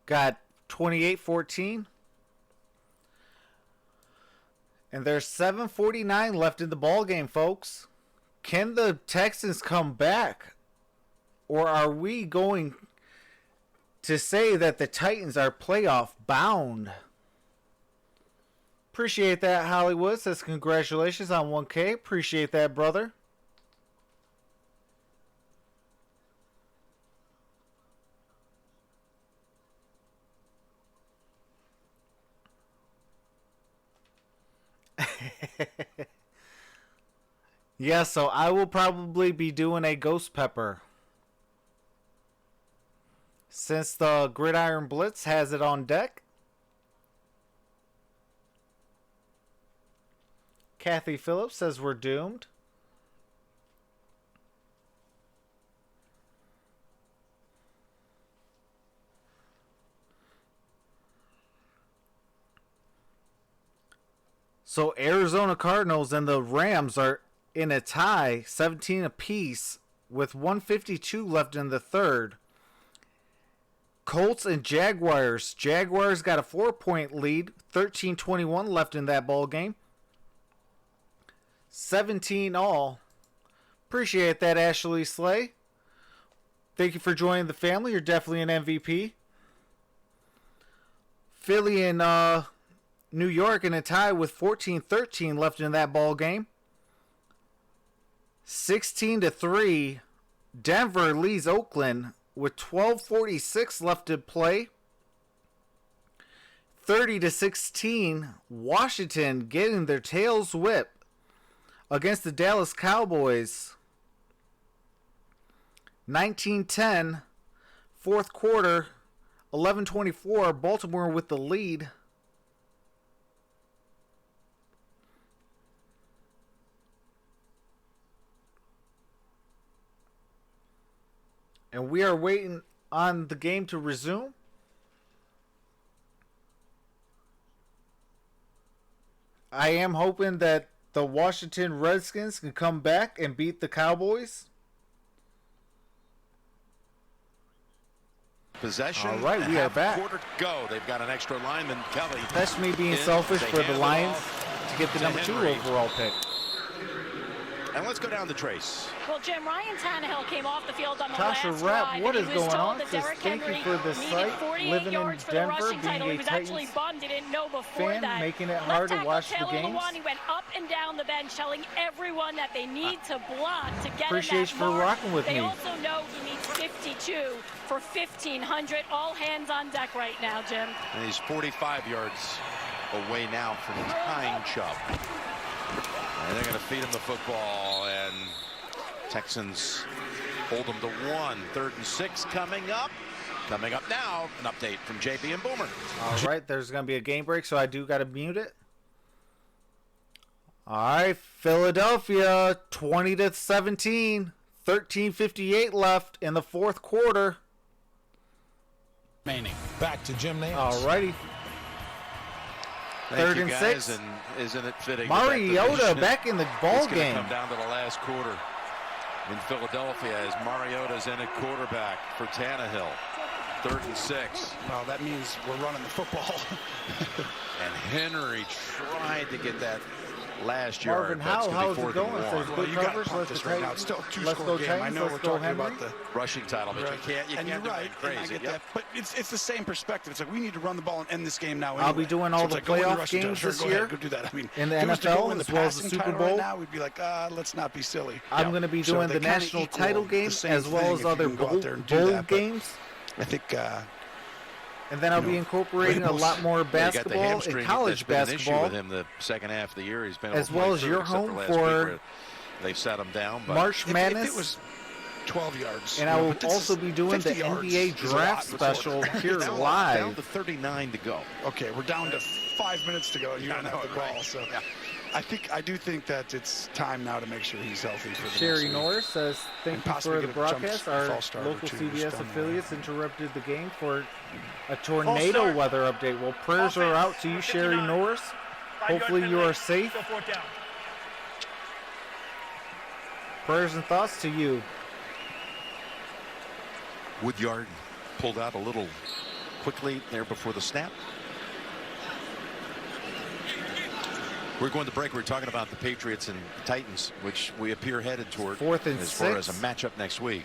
Speaker 1: Got 28-14. And there's 7:49 left in the ball game, folks. Can the Texans come back? Or are we going to say that the Titans are playoff bound? Appreciate that, Hollywood. Says congratulations on 1K. Appreciate that, brother. Yeah, so I will probably be doing a ghost pepper. Since the Gridiron Blitz has it on deck. Kathy Phillips says we're doomed. So Arizona Cardinals and the Rams are in a tie, 17 apiece, with 152 left in the third. Colts and Jaguars. Jaguars got a 4-point lead, 13-21 left in that ball game. 17 all. Appreciate that, Ashley Slay. Thank you for joining the family. You're definitely an MVP. Philly and New York in a tie with 14-13 left in that ball game. 16-3. Denver leads Oakland with 12:46 left to play. 30-16. Washington getting their tails whipped against the Dallas Cowboys. 19-10. Fourth quarter. 11:24. Baltimore with the lead. And we are waiting on the game to resume. I am hoping that the Washington Redskins can come back and beat the Cowboys.
Speaker 3: Possession.
Speaker 1: All right, we are back.
Speaker 3: Quarter to go. They've got an extra lineman, Kelly.
Speaker 1: That's me being
Speaker 3: in.
Speaker 1: selfish
Speaker 3: They
Speaker 1: for the
Speaker 3: hand it
Speaker 1: Lions
Speaker 3: off
Speaker 1: to get the
Speaker 3: to
Speaker 1: number 2
Speaker 3: Henry.
Speaker 1: overall pick.
Speaker 3: And let's go down the trace.
Speaker 4: Well, Jim, Ryan Tannehill came off the field on the
Speaker 1: Tasha
Speaker 4: last
Speaker 1: Rapp,
Speaker 4: drive,
Speaker 1: what
Speaker 4: and
Speaker 1: is
Speaker 4: he was
Speaker 1: going
Speaker 4: told
Speaker 1: on?
Speaker 4: that
Speaker 1: Says,
Speaker 4: Derrick
Speaker 1: thank
Speaker 4: Henry
Speaker 1: you for the
Speaker 4: needed
Speaker 1: site.
Speaker 4: 48
Speaker 1: Living in
Speaker 4: yards for the
Speaker 1: Denver,
Speaker 4: rushing
Speaker 1: being
Speaker 4: title.
Speaker 1: a
Speaker 4: He was actually
Speaker 1: Titans
Speaker 4: bummed. He didn't know before
Speaker 1: fan,
Speaker 4: that.
Speaker 1: making it
Speaker 4: Left
Speaker 1: hard to
Speaker 4: tackle
Speaker 1: watch the
Speaker 4: Taylor
Speaker 1: games.
Speaker 4: Lewan, he went up and down the bench, telling everyone that they need to block to get
Speaker 1: Appreciate
Speaker 4: in that
Speaker 1: you for
Speaker 4: mark.
Speaker 1: rocking with
Speaker 4: they
Speaker 1: me.
Speaker 4: also know he needs 52 for 1,500. All hands on deck right now, Jim.
Speaker 3: And he's 45 yards away now from tying Chubb. And they're going to feed him the football, and Texans hold them to 1. 3rd and 6 coming up. Coming up now, an update from JP and Boomer.
Speaker 1: All right, there's going to be a game break, so I do got to mute it. All right, Philadelphia, 20-17. 13:58 left in the fourth quarter.
Speaker 5: Manning. Back to Jim Nance.
Speaker 1: All righty.
Speaker 3: Thank
Speaker 1: 3rd
Speaker 3: you
Speaker 1: and
Speaker 3: guys,
Speaker 1: 6.
Speaker 3: and isn't it fitting? that
Speaker 1: Mariota
Speaker 3: division
Speaker 1: back in the
Speaker 3: is
Speaker 1: ball
Speaker 3: gonna
Speaker 1: game.
Speaker 3: come down to the last quarter in Philadelphia as Mariota's in at quarterback for Tannehill. 3rd and 6.
Speaker 2: Well, that means we're running the football.
Speaker 3: And Henry tried to get that last
Speaker 1: Marvin,
Speaker 3: yard. but it's gonna
Speaker 1: how's
Speaker 3: be
Speaker 1: it
Speaker 3: 4th
Speaker 1: going?
Speaker 3: and
Speaker 1: Says
Speaker 3: 1.
Speaker 1: good
Speaker 2: you got to
Speaker 1: coverage.
Speaker 2: pump
Speaker 1: Let's
Speaker 2: this
Speaker 1: go
Speaker 2: right now. It's still a
Speaker 1: Let's
Speaker 2: two-score
Speaker 1: go
Speaker 2: game. I
Speaker 1: Titans.
Speaker 2: know
Speaker 1: Let's
Speaker 2: we're
Speaker 1: go
Speaker 2: talking
Speaker 1: Henry.
Speaker 2: about the
Speaker 3: Rushing title, but
Speaker 2: right.
Speaker 3: you can't
Speaker 2: and
Speaker 3: do
Speaker 2: you're right,
Speaker 3: anything crazy.
Speaker 2: and I get
Speaker 3: Yep.
Speaker 2: that. But it's the same perspective. It's like we need to run the ball and end this game now. Anyway.
Speaker 1: I'll be doing all
Speaker 2: So it's
Speaker 1: the
Speaker 2: like, go win
Speaker 1: playoff
Speaker 2: rushing
Speaker 1: games
Speaker 2: title.
Speaker 1: this
Speaker 2: Sure, go
Speaker 1: year
Speaker 2: ahead, go do that. I mean,
Speaker 1: in the
Speaker 2: if it was to go
Speaker 1: NFL
Speaker 2: win
Speaker 1: as
Speaker 2: the
Speaker 1: well as the
Speaker 2: passing
Speaker 1: Super
Speaker 2: title
Speaker 1: Bowl.
Speaker 2: Right now, we'd be like, let's not be silly.
Speaker 1: I'm going to be doing
Speaker 2: they
Speaker 1: the
Speaker 2: kinda
Speaker 1: national
Speaker 2: equal
Speaker 1: title
Speaker 2: the
Speaker 1: game
Speaker 2: same
Speaker 1: as well
Speaker 2: thing
Speaker 1: as
Speaker 2: if you
Speaker 1: other
Speaker 2: can go out
Speaker 1: bowl
Speaker 2: there and do that, but
Speaker 1: games.
Speaker 2: I think
Speaker 1: And then I'll be incorporating a lot more
Speaker 3: Yeah, you got the
Speaker 1: basketball
Speaker 3: hamstring
Speaker 1: and college
Speaker 3: that's been an issue
Speaker 1: basketball.
Speaker 3: with him the second half of the year. He's been
Speaker 1: As
Speaker 3: able to
Speaker 1: well
Speaker 3: play
Speaker 1: as
Speaker 3: through
Speaker 1: your
Speaker 3: except
Speaker 1: home
Speaker 3: last
Speaker 1: for
Speaker 3: week where They set him down. But
Speaker 1: March Madness.
Speaker 2: If it was 12 yards.
Speaker 1: And I will also be doing the NBA draft special here live.
Speaker 3: Down to 39 to go.
Speaker 2: Okay, we're down to 5 minutes to go. You don't have the ball, so yeah. I do think that it's time now to make sure he's healthy for the
Speaker 1: Sherry Norris says, thank you for the broadcast. Our local CBS affiliates interrupted the game for a tornado weather update. Well, prayers are out to you, Sherry Norris. Hopefully you are safe. Prayers and thoughts to you.
Speaker 3: Woodyard pulled out a little quickly there before the snap. We're going to break. We're talking about the Patriots and Titans, which we appear headed toward
Speaker 1: 4th and
Speaker 3: as
Speaker 1: 6.
Speaker 3: far as a matchup next week.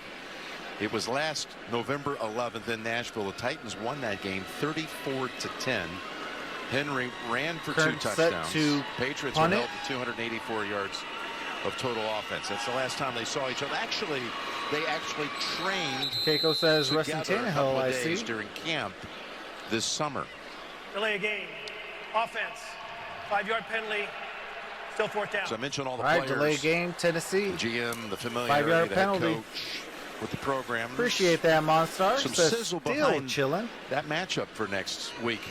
Speaker 3: It was last November 11th in Nashville. The Titans won that game 34-10. Henry ran for 2 touchdowns. Patriots were held to 284 yards of total offense. That's the last time they saw each other. Actually, they actually trained.
Speaker 1: Keiko says, Rustin Tannehill, I see.
Speaker 3: During camp this summer.
Speaker 6: Delay a game. Offense. 5-yard penalty. Still 4th down.
Speaker 3: So I mentioned all the
Speaker 1: players.
Speaker 3: Delay
Speaker 1: game, Tennessee.
Speaker 3: The GM, the familiarity,
Speaker 1: 5-yard
Speaker 3: the
Speaker 1: penalty.
Speaker 3: head coach with the program.
Speaker 1: Appreciate that, MonStar.
Speaker 3: Some sizzle behind
Speaker 1: chilling.
Speaker 3: That matchup for next week.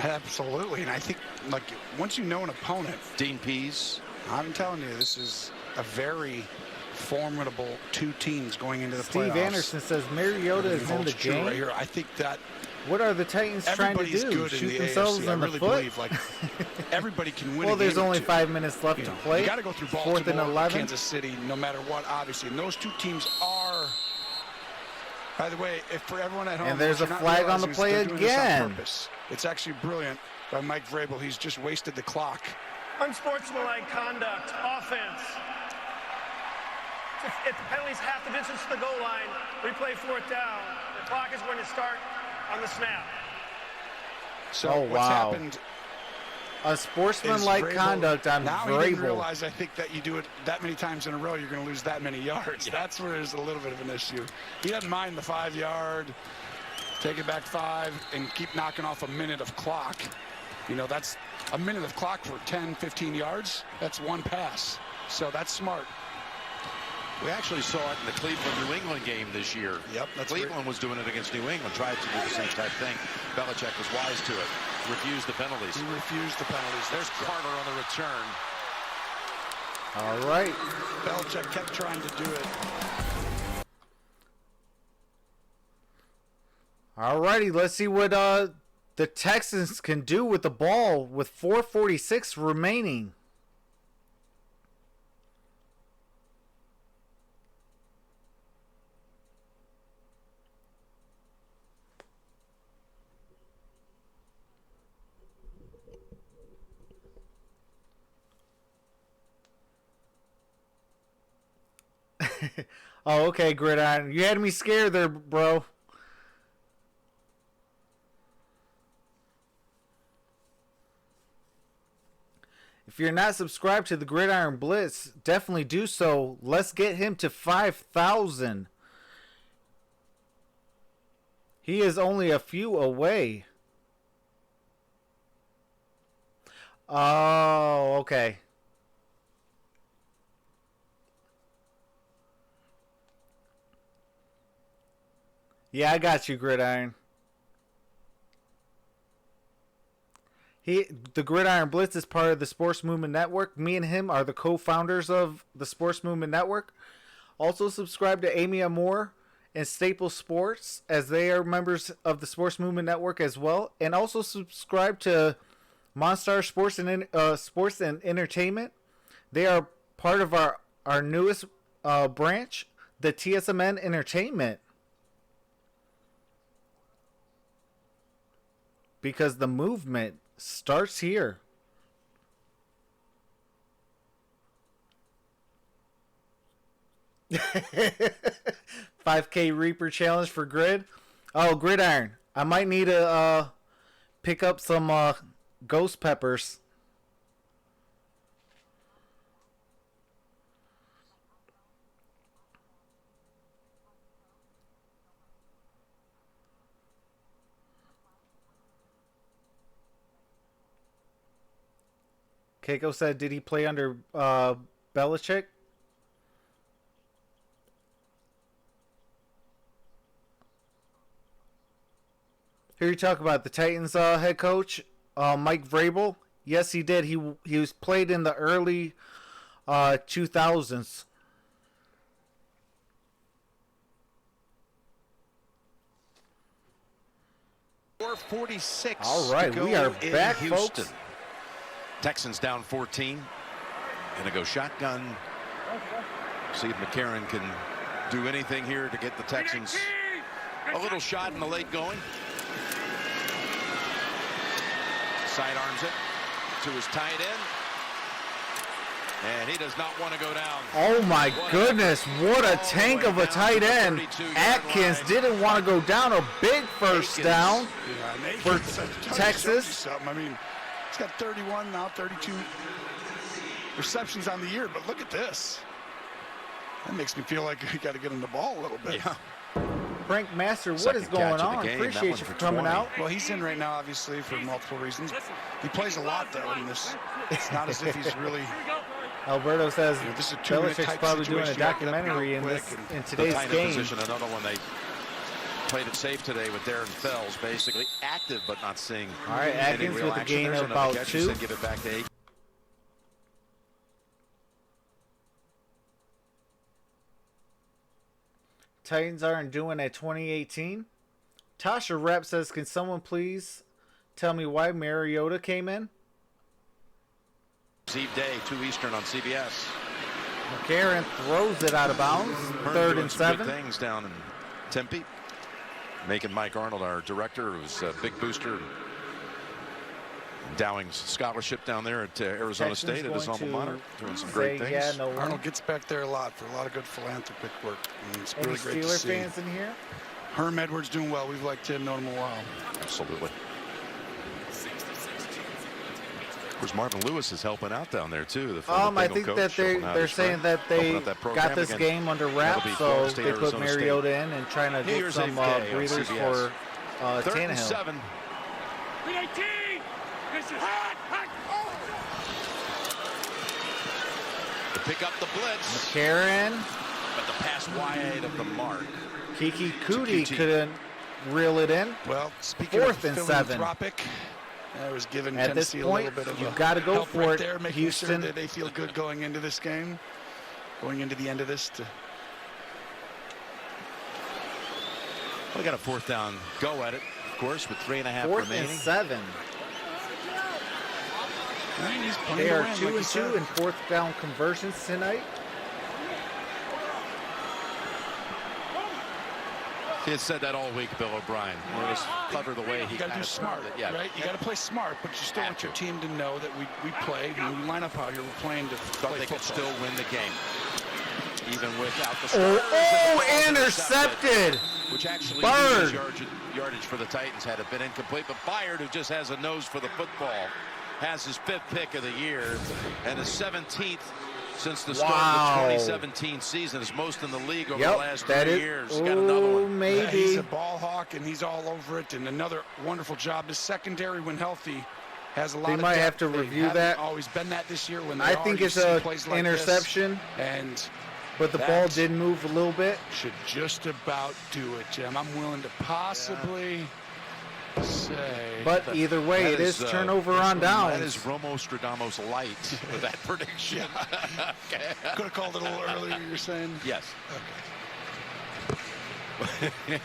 Speaker 2: Absolutely, and I think like once you know an opponent,
Speaker 3: Dean Pease.
Speaker 2: I'm telling you, this is a very formidable 2 teams going into the playoffs.
Speaker 1: Steve Anderson says Mariota is in the game.
Speaker 2: Right here. I think that.
Speaker 1: What are the Titans trying to do? Shoot themselves in the foot?
Speaker 2: Believe, like, everybody can win.
Speaker 1: Well, there's only 5 minutes left to play.
Speaker 2: You got to go through Baltimore,
Speaker 1: 4th and 11.
Speaker 2: Kansas City, no matter what, obviously. And those 2 teams are. By the way, if for everyone at home,
Speaker 1: and there's a flag on the play again.
Speaker 2: It's actually brilliant by Mike Vrabel. He's just wasted the clock.
Speaker 6: Unsportsmanlike conduct. Offense. If the penalty's half the distance to the goal line, replay 4th down. The clock is going to start on the snap.
Speaker 2: So what's happened?
Speaker 1: A sportsmanlike conduct on
Speaker 2: now
Speaker 1: Vrabel.
Speaker 2: He didn't realize, I think, that you do it that many times in a row, you're going to lose that many yards. Yeah. That's where there's a little bit of an issue. He doesn't mind the 5-yard, take it back 5, and keep knocking off a minute of clock. You know, that's a minute of clock for 10, 15 yards. That's 1 pass. So that's smart.
Speaker 3: We actually saw it in the Cleveland-New England game this year.
Speaker 2: Yep, that's
Speaker 3: Cleveland was doing it against New England, tried to do the same type thing. Belichick was wise to it. Refused the penalties.
Speaker 2: He refused the penalties.
Speaker 3: There's Carter on the return.
Speaker 1: All right.
Speaker 2: Belichick kept trying to do it.
Speaker 1: All righty, let's see what the Texans can do with the ball with 4:46 remaining. Oh, okay, Gridiron. You had me scared there, bro. If you're not subscribed to the Gridiron Blitz, definitely do so. Let's get him to 5,000. He is only a few away. Oh, okay. Yeah, I got you, Gridiron. The Gridiron Blitz is part of the Sports Movement Network. Me and him are the co-founders of the Sports Movement Network. Also subscribe to Amy Amor and Staple Sports, as they are members of the Sports Movement Network as well. And also subscribe to MonStar Sports and Entertainment. They are part of our newest branch, the TSMN Entertainment. Because the movement starts here. $5K Reaper challenge for Grid. Oh, Gridiron. I might need to pick up some ghost peppers. Keiko said, did he play under Belichick? Here you talk about the Titans head coach, Mike Vrabel. Yes, he did. He was played in the early 2000s.
Speaker 3: .446.
Speaker 1: All right, we are back,
Speaker 3: Houston.
Speaker 1: folks.
Speaker 3: Texans down 14. Gonna go shotgun. See if McCarron can do anything here to get the Texans a little shot in the late going. Sidearms it to his tight end. And he does not want to go down.
Speaker 1: Oh my goodness, what a tank of a tight end. Atkins didn't want to go down. A big first down for Texas.
Speaker 2: I mean, he's got 31 now, 32 receptions on the year, but look at this. That makes me feel like we got to get him the ball a little bit.
Speaker 3: Yeah.
Speaker 1: Frank Master, what
Speaker 3: Second
Speaker 1: is going
Speaker 3: catch of the
Speaker 1: on?
Speaker 3: game.
Speaker 1: Appreciate you for coming
Speaker 3: 20.
Speaker 1: out.
Speaker 2: Well, he's in right now, obviously, for multiple reasons. He plays a lot, though, in this. It's not as if he's really...
Speaker 1: Alberto says
Speaker 2: this is a two-minute
Speaker 1: Belichick's
Speaker 2: type
Speaker 1: probably doing a
Speaker 2: situation. You gotta get up
Speaker 1: documentary
Speaker 2: real
Speaker 1: in
Speaker 2: quick
Speaker 1: this
Speaker 2: and
Speaker 1: in
Speaker 3: The
Speaker 1: today's
Speaker 3: tight end
Speaker 1: game.
Speaker 3: position, another one they played it safe today with Darren Fells, basically active but not seeing.
Speaker 1: All right,
Speaker 3: any
Speaker 1: Atkins
Speaker 3: real
Speaker 1: with a
Speaker 3: action.
Speaker 1: gain
Speaker 3: There's
Speaker 1: of
Speaker 3: another
Speaker 1: about
Speaker 3: catch.
Speaker 1: 2.
Speaker 3: Give it back to 8.
Speaker 1: Titans aren't doing a 2018. Tasha Rep says, can someone please tell me why Mariota came in?
Speaker 3: Eve Day, 2 Eastern on CBS.
Speaker 1: McCarron throws it out of bounds.
Speaker 3: Hearn
Speaker 1: 3rd
Speaker 3: doing
Speaker 1: and
Speaker 3: some good
Speaker 1: 7.
Speaker 3: things down in Tempe. Making Mike Arnold, our director, who's a big booster. Dowing's scholarship down there at Arizona
Speaker 1: Texans
Speaker 3: State at his
Speaker 1: going
Speaker 3: alma
Speaker 1: to
Speaker 3: mater, doing some great
Speaker 1: say,
Speaker 3: things.
Speaker 1: yeah, no
Speaker 2: Arnold gets back there a lot for a lot of good philanthropic work. And it's
Speaker 1: Any
Speaker 2: really great to
Speaker 1: Steeler
Speaker 2: see.
Speaker 1: fans in here?
Speaker 2: Herm Edwards doing well. We've liked him, known him a while.
Speaker 3: Absolutely. Of course, Marvin Lewis is helping out down there too. The former
Speaker 1: I
Speaker 3: Bengal
Speaker 1: think
Speaker 3: coach,
Speaker 1: that
Speaker 3: helping out
Speaker 1: they're
Speaker 3: his
Speaker 1: saying
Speaker 3: friend,
Speaker 1: that they
Speaker 3: helping out that program
Speaker 1: got this
Speaker 3: again.
Speaker 1: game under wraps,
Speaker 3: That'll be
Speaker 1: so
Speaker 3: Florida State,
Speaker 1: they put
Speaker 3: Arizona State.
Speaker 1: Mariota in and trying to
Speaker 3: New
Speaker 1: get
Speaker 3: Year's
Speaker 1: some
Speaker 3: Eve day on
Speaker 1: breathers
Speaker 3: CBS.
Speaker 1: for
Speaker 3: 3rd and
Speaker 1: Tannehill.
Speaker 3: 7.
Speaker 7: B18! This is hot!
Speaker 3: To pick up the blitz,
Speaker 1: McCarron,
Speaker 3: but the pass wide of the mark.
Speaker 1: Kiki Cootie
Speaker 3: QT.
Speaker 1: couldn't reel it in.
Speaker 2: Well, speaking
Speaker 1: 4th
Speaker 2: of
Speaker 1: and 7.
Speaker 2: philanthropic, I was giving
Speaker 1: At this
Speaker 2: Tennessee
Speaker 1: point,
Speaker 2: a little bit of
Speaker 1: you
Speaker 2: a
Speaker 1: gotta go
Speaker 2: help
Speaker 1: for
Speaker 2: right
Speaker 1: it,
Speaker 2: there, making
Speaker 1: Houston.
Speaker 2: sure that they feel good going into this game, going into the end of this.
Speaker 3: We got a 4th down go at it, of course, with 3.5
Speaker 1: 4th
Speaker 3: remaining.
Speaker 1: and 7.
Speaker 2: He's playing
Speaker 1: They
Speaker 2: to
Speaker 1: are
Speaker 2: win,
Speaker 1: 2
Speaker 2: like you
Speaker 1: and 2
Speaker 2: said.
Speaker 1: in 4th down conversions tonight.
Speaker 3: He had said that all week, Bill O'Brien. It was clever the way he
Speaker 2: You got to
Speaker 3: kind
Speaker 2: do
Speaker 3: of
Speaker 2: smart,
Speaker 3: it. Yeah,
Speaker 2: right? You got to play smart, but you still want your team to know that we play. When we line up out here, we're playing to
Speaker 3: Thought
Speaker 2: play
Speaker 3: they could
Speaker 2: football.
Speaker 3: still win the game, even without the
Speaker 1: Oh,
Speaker 3: starters.
Speaker 1: intercepted!
Speaker 3: Which actually
Speaker 1: Bird.
Speaker 3: yardage for the Titans had it been incomplete. But Byard, who just has a nose for the football, has his 5th pick of the year and his 17th since the start of the 2017 season. Is most in the league over the last 3 years. Got another one.
Speaker 1: Maybe.
Speaker 2: Yeah, he's a ball hawk, and he's all over it. And another wonderful job. His secondary, when healthy, has a lot
Speaker 1: They
Speaker 2: of
Speaker 1: might
Speaker 2: depth.
Speaker 1: have to
Speaker 2: They
Speaker 1: review
Speaker 2: haven't
Speaker 1: that.
Speaker 2: always been that this year. When they
Speaker 1: I
Speaker 2: are,
Speaker 1: think
Speaker 2: you
Speaker 1: it's
Speaker 2: see
Speaker 1: a
Speaker 2: plays like
Speaker 1: interception,
Speaker 2: this, and
Speaker 1: but the ball did move a little bit.
Speaker 2: should just about do it, Jim. I'm willing to possibly say.
Speaker 1: But either way,
Speaker 3: That
Speaker 1: it is
Speaker 3: is,
Speaker 1: turnover on downs.
Speaker 3: That is Romo Stradamus light with that prediction.
Speaker 2: Okay. Could have called it a little earlier, you're saying?
Speaker 3: Yes.
Speaker 2: Okay.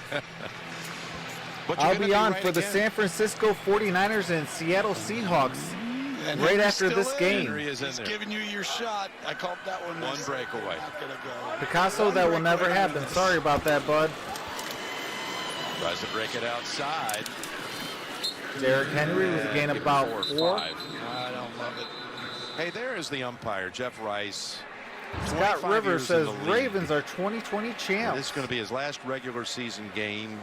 Speaker 3: But you're
Speaker 1: I'll
Speaker 3: gonna
Speaker 1: be on
Speaker 3: right
Speaker 1: for the
Speaker 3: again.
Speaker 1: San Francisco 49ers and Seattle Seahawks
Speaker 2: And
Speaker 1: right
Speaker 2: Henry's
Speaker 1: after
Speaker 2: still
Speaker 1: this
Speaker 2: in.
Speaker 1: game.
Speaker 3: Henry is in
Speaker 2: He's
Speaker 3: there.
Speaker 2: giving you your shot. I called that one.
Speaker 3: One breakaway.
Speaker 2: Not gonna go.
Speaker 1: Picasso,
Speaker 2: One
Speaker 1: that will
Speaker 2: breakaway
Speaker 1: never
Speaker 2: on
Speaker 1: happen.
Speaker 2: this.
Speaker 1: Sorry about that, bud.
Speaker 3: Tries to break it outside.
Speaker 1: Derrick Henry was a gain
Speaker 3: Give him
Speaker 1: about
Speaker 3: 4 or
Speaker 1: 4.
Speaker 3: 5.
Speaker 2: I don't love it.
Speaker 3: Hey, there is the umpire, Jeff Rice.
Speaker 1: Scott
Speaker 3: 25
Speaker 1: Rivers
Speaker 3: years in
Speaker 1: says
Speaker 3: the league.
Speaker 1: Ravens are 2020
Speaker 3: This
Speaker 1: champs.
Speaker 3: is going to be his last regular season game.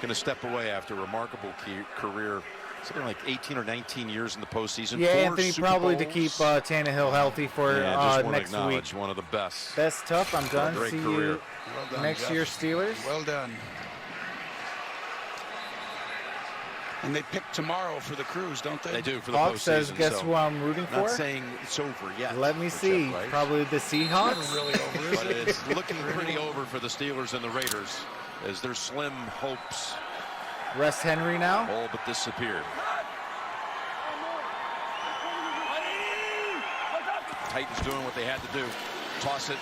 Speaker 3: Going to step away after a remarkable career. Something like 18 or 19 years in the postseason.
Speaker 1: Yeah,
Speaker 3: 4
Speaker 1: Anthony,
Speaker 3: Super
Speaker 1: probably to
Speaker 3: Bowls.
Speaker 1: keep Tannehill healthy for
Speaker 3: Yeah, just want to
Speaker 1: next
Speaker 3: acknowledge
Speaker 1: week.
Speaker 3: one of the best.
Speaker 1: That's tough. I'm done.
Speaker 3: Great
Speaker 1: See
Speaker 3: career.
Speaker 1: you
Speaker 2: Well done,
Speaker 1: next
Speaker 2: Jeff.
Speaker 1: year, Steelers.
Speaker 2: Well done. And they pick tomorrow for the Cruise, don't they?
Speaker 3: They do for the
Speaker 1: Hawk
Speaker 3: postseason.
Speaker 1: says, guess
Speaker 3: so
Speaker 1: who I'm rooting
Speaker 3: not
Speaker 1: for?
Speaker 3: saying it's over yet.
Speaker 1: Let me
Speaker 3: for
Speaker 1: see.
Speaker 3: Jeff Rice,
Speaker 1: Probably the Seahawks.
Speaker 2: Never really over, is
Speaker 3: but
Speaker 2: it?
Speaker 3: it's looking pretty over for the Steelers and the Raiders as their slim hopes
Speaker 1: Rest Henry now.
Speaker 3: All but disappeared. Titans doing what they had to do. Toss it.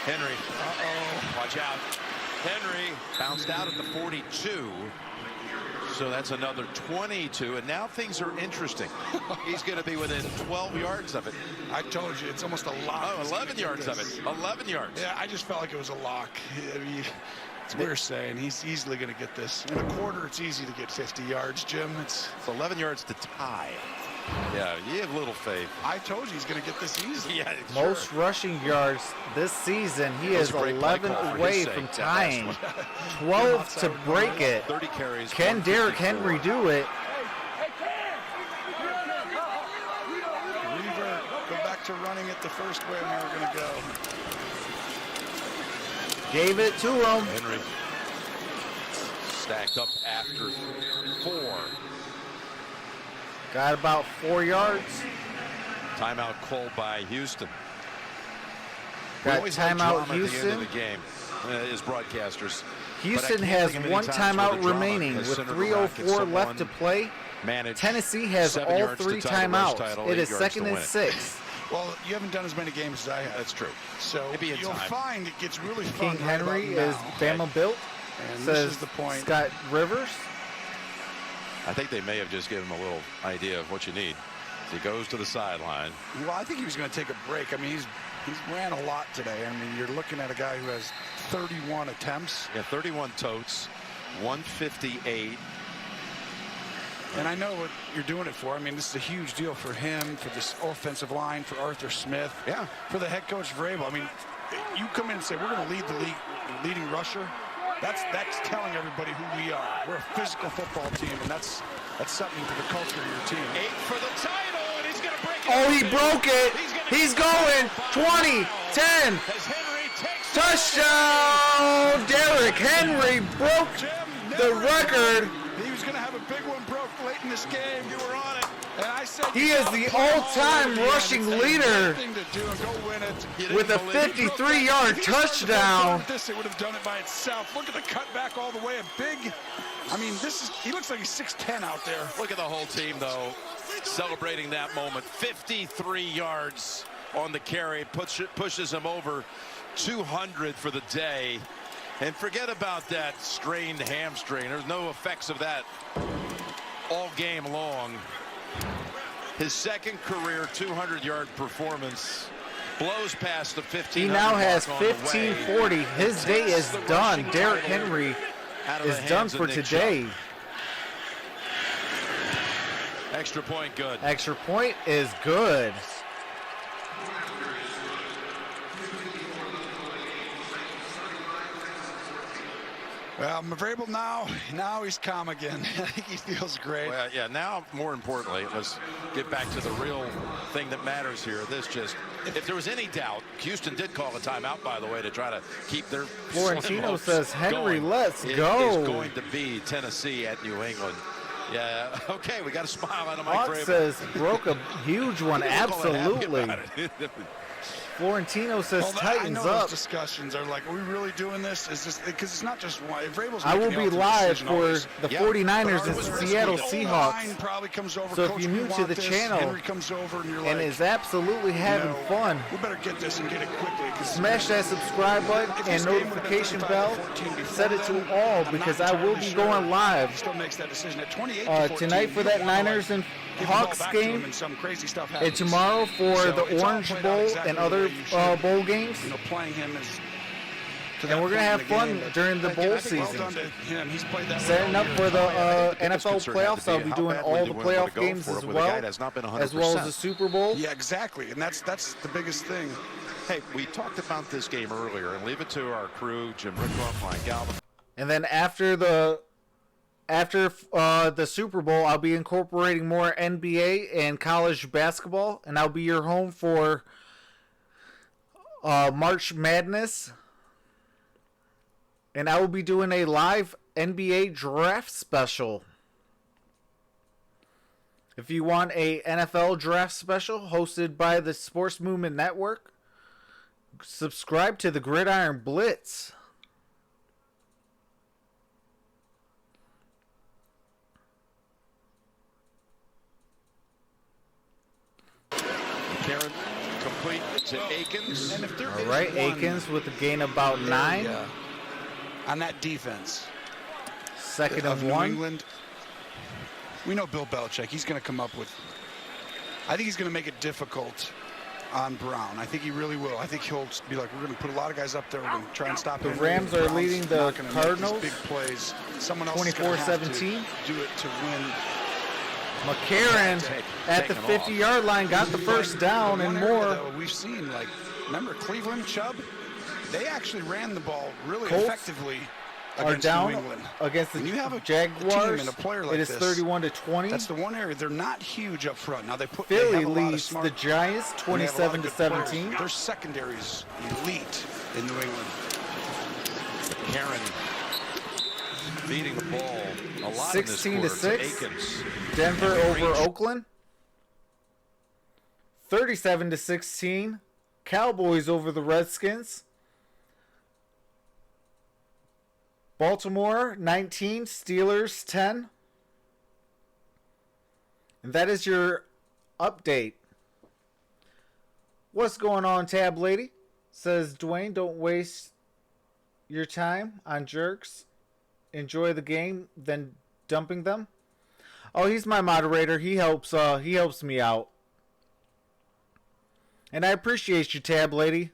Speaker 3: Henry. Uh-oh. Watch out. Henry bounced out at the 42. So that's another 22. And now things are interesting. He's going to be within 12 yards of it.
Speaker 2: I told you, it's almost a lock.
Speaker 3: Oh, 11 yards of it. 11 yards.
Speaker 2: Yeah, I just felt like it was a lock. I mean, it's we're saying he's easily going to get this. In a quarter, it's easy to get 50 yards, Jim. It's
Speaker 3: 11 yards to tie. Yeah, you have little faith.
Speaker 2: I told you he's going to get this easily.
Speaker 3: Yeah,
Speaker 1: Most rushing yards this season. He is 11 away from tying. 12 to break it.
Speaker 3: 30 carries.
Speaker 1: Can Derrick Henry do it?
Speaker 2: Weaver, go back to running it the first way we were going to go.
Speaker 1: Gave it to him.
Speaker 3: Henry stacked up after 4.
Speaker 1: Got about 4 yards.
Speaker 3: Timeout called by Houston.
Speaker 1: Got
Speaker 3: We always have
Speaker 1: timeout
Speaker 3: drama at the end of
Speaker 1: Houston.
Speaker 3: the game as broadcasters.
Speaker 1: Houston
Speaker 3: But I can't
Speaker 1: has
Speaker 3: think of any
Speaker 1: one
Speaker 3: times where the
Speaker 1: timeout
Speaker 3: drama
Speaker 1: remaining
Speaker 3: has
Speaker 1: with
Speaker 3: centered around, can
Speaker 1: 3:04 left to
Speaker 3: someone
Speaker 1: play.
Speaker 3: manage
Speaker 1: Tennessee has
Speaker 3: 7
Speaker 1: all
Speaker 3: yards to
Speaker 1: 3
Speaker 3: tie the West
Speaker 1: timeouts.
Speaker 3: title,
Speaker 1: It
Speaker 3: 8
Speaker 1: is
Speaker 3: yards to
Speaker 1: 2nd and
Speaker 3: win it.
Speaker 1: 6.
Speaker 2: Well, you haven't done as many games as I have.
Speaker 3: That's true.
Speaker 2: So
Speaker 3: Maybe in
Speaker 2: you'll
Speaker 3: time.
Speaker 2: find it gets really fun.
Speaker 1: King
Speaker 2: right
Speaker 1: Henry
Speaker 2: about
Speaker 1: is
Speaker 2: now.
Speaker 1: Bama built.
Speaker 2: And
Speaker 1: Says
Speaker 2: this is the point.
Speaker 1: Scott Rivers.
Speaker 3: I think they may have just given him a little idea of what you need. He goes to the sideline.
Speaker 2: Well, I think he was going to take a break. I mean, he's ran a lot today. I mean, you're looking at a guy who has 31 attempts.
Speaker 3: Yeah, 31 totes, 158.
Speaker 2: And I know what you're doing it for. I mean, this is a huge deal for him, for this offensive line, for Arthur Smith,
Speaker 3: Yeah.
Speaker 2: for the head coach Vrabel. I mean, you come in and say, we're going to lead the league, leading rusher. That's telling everybody who we are. We're a physical football team, and that's something for the culture of your team.
Speaker 3: 8 for the title, and he's going to break it.
Speaker 1: Oh, he broke it. He's going. 20, 10.
Speaker 3: As Henry takes
Speaker 1: Touchdown! Derrick Henry broke the record.
Speaker 2: He was going to have a big one broke late in this game. You were on it. And I said
Speaker 1: He is the all-time rushing leader
Speaker 2: thing to do and go win it.
Speaker 1: with a 53-yard touchdown.
Speaker 2: This, it would have done it by itself. Look at the cutback all the way. A big, I mean, he looks like he's 6'10" out there.
Speaker 3: Look at the whole team, though, celebrating that moment. 53 yards on the carry, pushes him over 200 for the day. And forget about that strained hamstring. There's no effects of that all game long. His second career 200-yard performance blows past the 15.
Speaker 1: He now has 1540. His day is done. Derrick Henry is done for today.
Speaker 3: Extra point good.
Speaker 1: Extra point is good.
Speaker 2: Well, Vrabel now he's calm again. I think he feels great.
Speaker 3: Well, yeah, now, more importantly, let's get back to the real thing that matters here. If there was any doubt, Houston did call a timeout, by the way, to try to keep their
Speaker 1: Florentino says, Henry,
Speaker 3: going.
Speaker 1: let's
Speaker 3: It
Speaker 1: go.
Speaker 3: is going to be Tennessee at New England. Yeah, okay, we got a smile out of Mike
Speaker 1: Ott
Speaker 3: Vrabel.
Speaker 1: says, broke a huge one.
Speaker 3: He was all happy
Speaker 1: Absolutely.
Speaker 3: about it.
Speaker 1: Florentino says,
Speaker 2: Well, I
Speaker 1: Titans
Speaker 2: know
Speaker 1: up.
Speaker 2: those discussions are like, are we really doing this? Is this because it's not just one. Vrabel's
Speaker 1: I will
Speaker 2: making the
Speaker 1: be
Speaker 2: ultimate
Speaker 1: live
Speaker 2: decision
Speaker 1: for
Speaker 2: always.
Speaker 1: the
Speaker 3: Yeah.
Speaker 1: 49ers
Speaker 3: But
Speaker 1: and
Speaker 3: ours was
Speaker 1: Seattle
Speaker 3: risky.
Speaker 1: Seahawks.
Speaker 2: Line probably comes over.
Speaker 1: So if
Speaker 2: Coach,
Speaker 1: you're
Speaker 2: we
Speaker 1: new to
Speaker 2: want
Speaker 1: the
Speaker 2: this.
Speaker 1: channel
Speaker 2: Henry comes over and you're
Speaker 1: and
Speaker 2: like,
Speaker 1: is absolutely having
Speaker 2: no,
Speaker 1: fun,
Speaker 2: we better get this and get it quickly.
Speaker 1: smash that subscribe button and notification bell. Set it to all because I will be going live
Speaker 2: He still makes that decision at 28
Speaker 1: tonight for that Niners and Hawks game,
Speaker 2: and some crazy stuff
Speaker 1: and
Speaker 2: happens.
Speaker 1: tomorrow for
Speaker 2: So
Speaker 1: the
Speaker 2: it's all
Speaker 1: Orange
Speaker 2: played out
Speaker 1: Bowl
Speaker 2: exactly
Speaker 1: and
Speaker 2: the
Speaker 1: other
Speaker 2: way you should.
Speaker 1: bowl games.
Speaker 2: You know, playing him is to
Speaker 1: And
Speaker 2: that
Speaker 1: we're going to
Speaker 2: point
Speaker 1: have
Speaker 2: in the
Speaker 1: fun
Speaker 2: game, but
Speaker 1: during the
Speaker 2: again,
Speaker 1: bowl
Speaker 2: I think well
Speaker 1: season.
Speaker 2: done to him. He's played that way
Speaker 1: Setting
Speaker 2: all
Speaker 1: up
Speaker 2: year.
Speaker 1: for the
Speaker 3: biggest
Speaker 1: NFL
Speaker 3: concern had
Speaker 1: playoffs.
Speaker 3: to
Speaker 1: I'll
Speaker 3: be
Speaker 1: be
Speaker 3: how
Speaker 1: doing
Speaker 3: badly
Speaker 1: all
Speaker 3: do
Speaker 1: the
Speaker 3: you want to
Speaker 1: playoff
Speaker 3: go
Speaker 1: games
Speaker 3: for it
Speaker 1: as
Speaker 3: with a guy
Speaker 1: well,
Speaker 3: that's not been
Speaker 1: as well as
Speaker 3: 100%.
Speaker 1: the Super Bowl.
Speaker 2: Yeah, exactly, and that's the biggest thing.
Speaker 3: Hey, we talked about this game earlier, and leave it to our crew, Jim Rickroff, Mike Galvin.
Speaker 1: And then after the Super Bowl, I'll be incorporating more NBA and college basketball, and I'll be your home for March Madness. And I will be doing a live NBA draft special. If you want a NFL draft special hosted by the Sports Movement Network, subscribe to the Gridiron Blitz.
Speaker 3: McCarron complete to Akins.
Speaker 2: And if there
Speaker 1: All
Speaker 2: is
Speaker 1: right,
Speaker 2: one
Speaker 1: Akins with a gain of about 9.
Speaker 2: area on that defense.
Speaker 1: Second
Speaker 2: of
Speaker 1: and
Speaker 2: New
Speaker 1: 1.
Speaker 2: England. We know Bill Belichick. He's going to come up with. I think he's going to make it difficult on Brown. I think he really will. I think he'll be like, we're going to put a lot of guys up there. We're going to try and stop
Speaker 1: The
Speaker 2: Henry.
Speaker 1: Rams are
Speaker 2: Brown's
Speaker 1: leading the
Speaker 2: not gonna make these
Speaker 1: Cardinals.
Speaker 2: big plays. Someone else is gonna have to
Speaker 1: 24-17.
Speaker 2: do it to win.
Speaker 1: McCarron at the 50-yard line got the first down, and
Speaker 2: One area,
Speaker 1: more.
Speaker 2: though, we've seen, like, remember Cleveland, Chubb? They actually ran the ball really
Speaker 1: Colts
Speaker 2: effectively
Speaker 1: are
Speaker 2: against
Speaker 1: down
Speaker 2: New England.
Speaker 1: against the
Speaker 2: When you have a
Speaker 1: Jaguars.
Speaker 2: team and a player like
Speaker 1: it is
Speaker 2: this,
Speaker 1: 31-20.
Speaker 2: That's the one area they're not huge up front. Now they
Speaker 1: Philly
Speaker 2: have a lot of
Speaker 1: leads
Speaker 2: smart,
Speaker 1: the Giants
Speaker 2: and they have a lot of good
Speaker 1: 27-17.
Speaker 2: players. Their secondary's elite in New England.
Speaker 3: McCarron feeding the ball a lot in this
Speaker 1: 16 to
Speaker 3: quarter
Speaker 1: 6.
Speaker 3: Akins.
Speaker 1: Denver over Oakland. 37-16. Cowboys over the Redskins. Baltimore 19, Steelers 10. And that is your update. What's going on, Tab Lady? Says Dwayne, don't waste your time on jerks. Enjoy the game, then dumping them. Oh, he's my moderator. He helps me out. And I appreciate you, Tab Lady.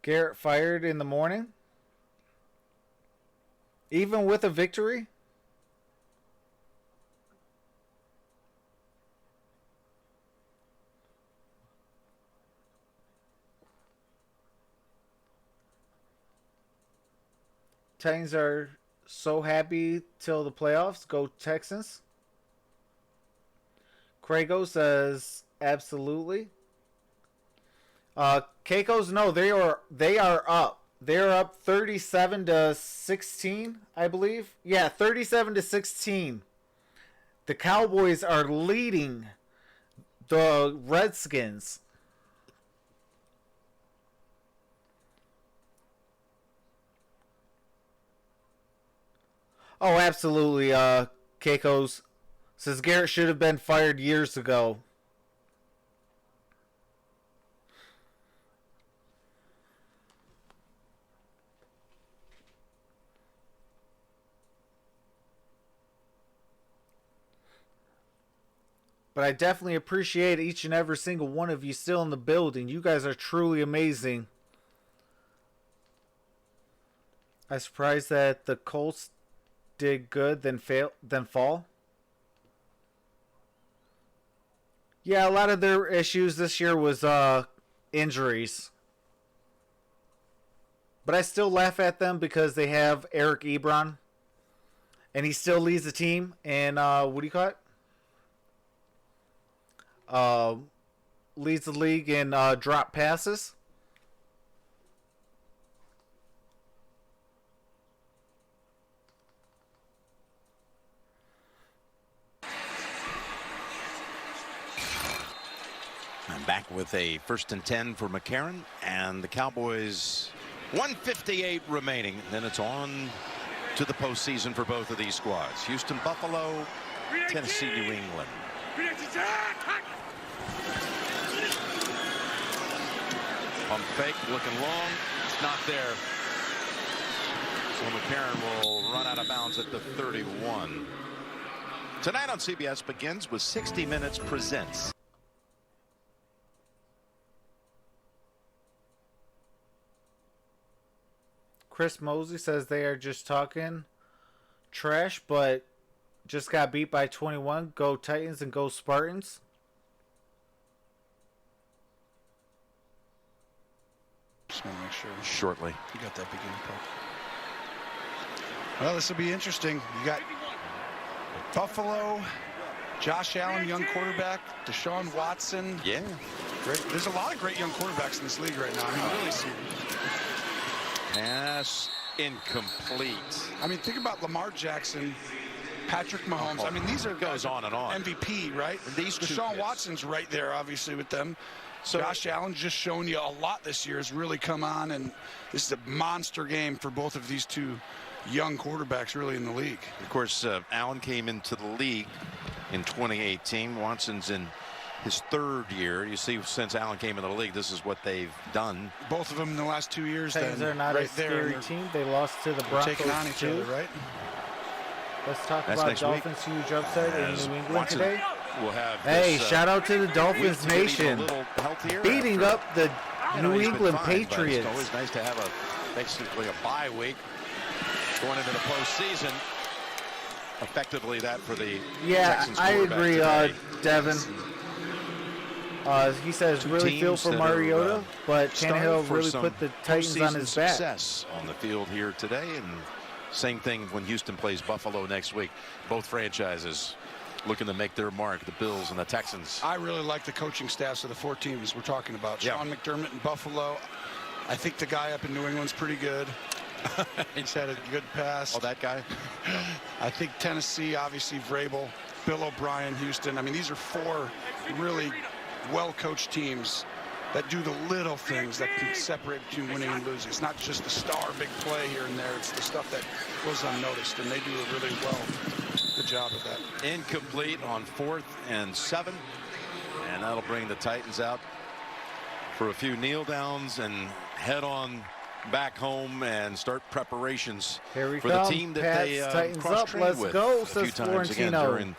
Speaker 1: Garrett fired in the morning. Even with a victory? Titans are so happy till the playoffs. Go Texans. Crago says absolutely. Keiko's no, they are up. They're up 37-16, I believe. Yeah, 37-16. The Cowboys are leading the Redskins. Oh, absolutely. Keiko's says Garrett should have been fired years ago. But I definitely appreciate each and every single one of you still in the building. You guys are truly amazing. I'm surprised that the Colts did good then fall. Yeah, a lot of their issues this year was injuries. But I still laugh at them because they have Eric Ebron. And he still leads the team. And what do you call it? Leads the league in drop passes.
Speaker 3: I'm back with a 1st and 10 for McCarron, and the Cowboys 1:58 remaining. Then it's on to the postseason for both of these squads. Houston, Buffalo, Tennessee, New England. Pump fake, looking long. It's not there. So McCarron will run out of bounds at the 31. Tonight on CBS begins with 60 Minutes Presents.
Speaker 1: Chris Mosley says they are just talking trash, but just got beat by 21. Go Titans and go Spartans.
Speaker 2: Just want to make sure.
Speaker 3: Shortly.
Speaker 2: You got that beginning part. Well, this will be interesting. You got Buffalo, Josh Allen, young quarterback, Deshaun Watson.
Speaker 3: Yeah.
Speaker 2: Great. There's a lot of great young quarterbacks in this league right now. I mean, really see.
Speaker 3: Pass incomplete.
Speaker 2: I mean, think about Lamar Jackson, Patrick Mahomes. I mean, these are
Speaker 3: goes on and on.
Speaker 2: MVP, right?
Speaker 3: These two
Speaker 2: Deshaun
Speaker 3: kids.
Speaker 2: Watson's right there, obviously, with them.
Speaker 3: So
Speaker 2: Josh Allen just showing you a lot this year has really come on, and this is a monster game for both of these two young quarterbacks really in the league.
Speaker 3: of course, Allen came into the league in 2018. Watson's in his 3rd year. You see, since Allen came into the league, this is what they've done.
Speaker 2: Both of them in the last 2 years.
Speaker 1: Titans
Speaker 2: then
Speaker 1: are not
Speaker 2: right
Speaker 1: a scary team. They lost to the Broncos
Speaker 2: taking on each other, right?
Speaker 1: Let's talk
Speaker 3: That's
Speaker 1: about
Speaker 3: next
Speaker 1: Dolphins' huge upset in New England
Speaker 3: Watson
Speaker 1: today.
Speaker 3: We'll have
Speaker 1: Hey,
Speaker 3: this,
Speaker 1: shout out to the Dolphins Nation, beating up the New England Patriots.
Speaker 3: It's always nice to have basically a bye week going into the postseason. Effectively, that for the Texans
Speaker 1: I
Speaker 3: quarterback
Speaker 1: agree,
Speaker 3: today.
Speaker 1: Devin. He says really feel for Mariota, but Tannehill really put the Titans on his back.
Speaker 3: Success on the field here today, and same thing when Houston plays Buffalo next week. Both franchises looking to make their mark, the Bills and the Texans.
Speaker 2: I really like the coaching staffs of the 4 teams we're talking about. Sean McDermott in Buffalo. I think the guy up in New England's pretty good. He's had a good pass.
Speaker 3: Oh, that guy?
Speaker 2: I think Tennessee, obviously Vrabel, Bill O'Brien, Houston. I mean, these are 4 really well-coached teams that do the little things that can separate between winning and losing. It's not just the star big play here and there. It's the stuff that goes unnoticed, and they do it really well. Good job of that.
Speaker 3: Incomplete on 4th and 7. And that'll bring the Titans out for a few kneel downs and head on back home and start preparations for the team that they cross-trained with a few times again during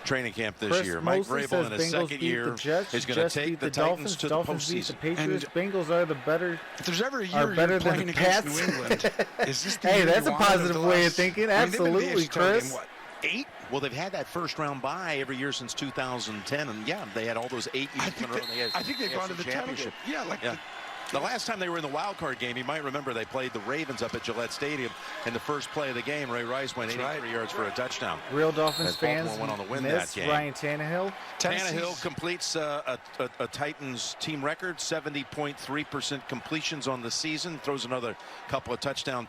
Speaker 3: training camp this year. Mike Vrabel in his 2nd year is going to take the Titans to the postseason.
Speaker 1: Patriots, Bengals are the better.
Speaker 2: If there's ever a year you're playing against New England, is this the
Speaker 1: hey,
Speaker 2: year
Speaker 1: that's
Speaker 2: you
Speaker 1: a
Speaker 2: want
Speaker 1: positive way of thinking. Absolutely, Chris.
Speaker 2: What, 8?
Speaker 3: Well, they've had that first-round bye every year since 2010, and yeah, they had all those 8 years in a row.
Speaker 2: I think they've gone to the championship. Yeah, like
Speaker 3: the last time they were in the wild card game, you might remember they played the Ravens up at Gillette Stadium. In the first play of the game, Ray Rice went 83 yards for a touchdown.
Speaker 1: Real Dolphins fans
Speaker 3: went on to win
Speaker 1: miss
Speaker 3: that game.
Speaker 1: Ryan Tannehill.
Speaker 3: Tannehill completes a Titans team record, 70.3% completions on the season. Throws another couple of touchdown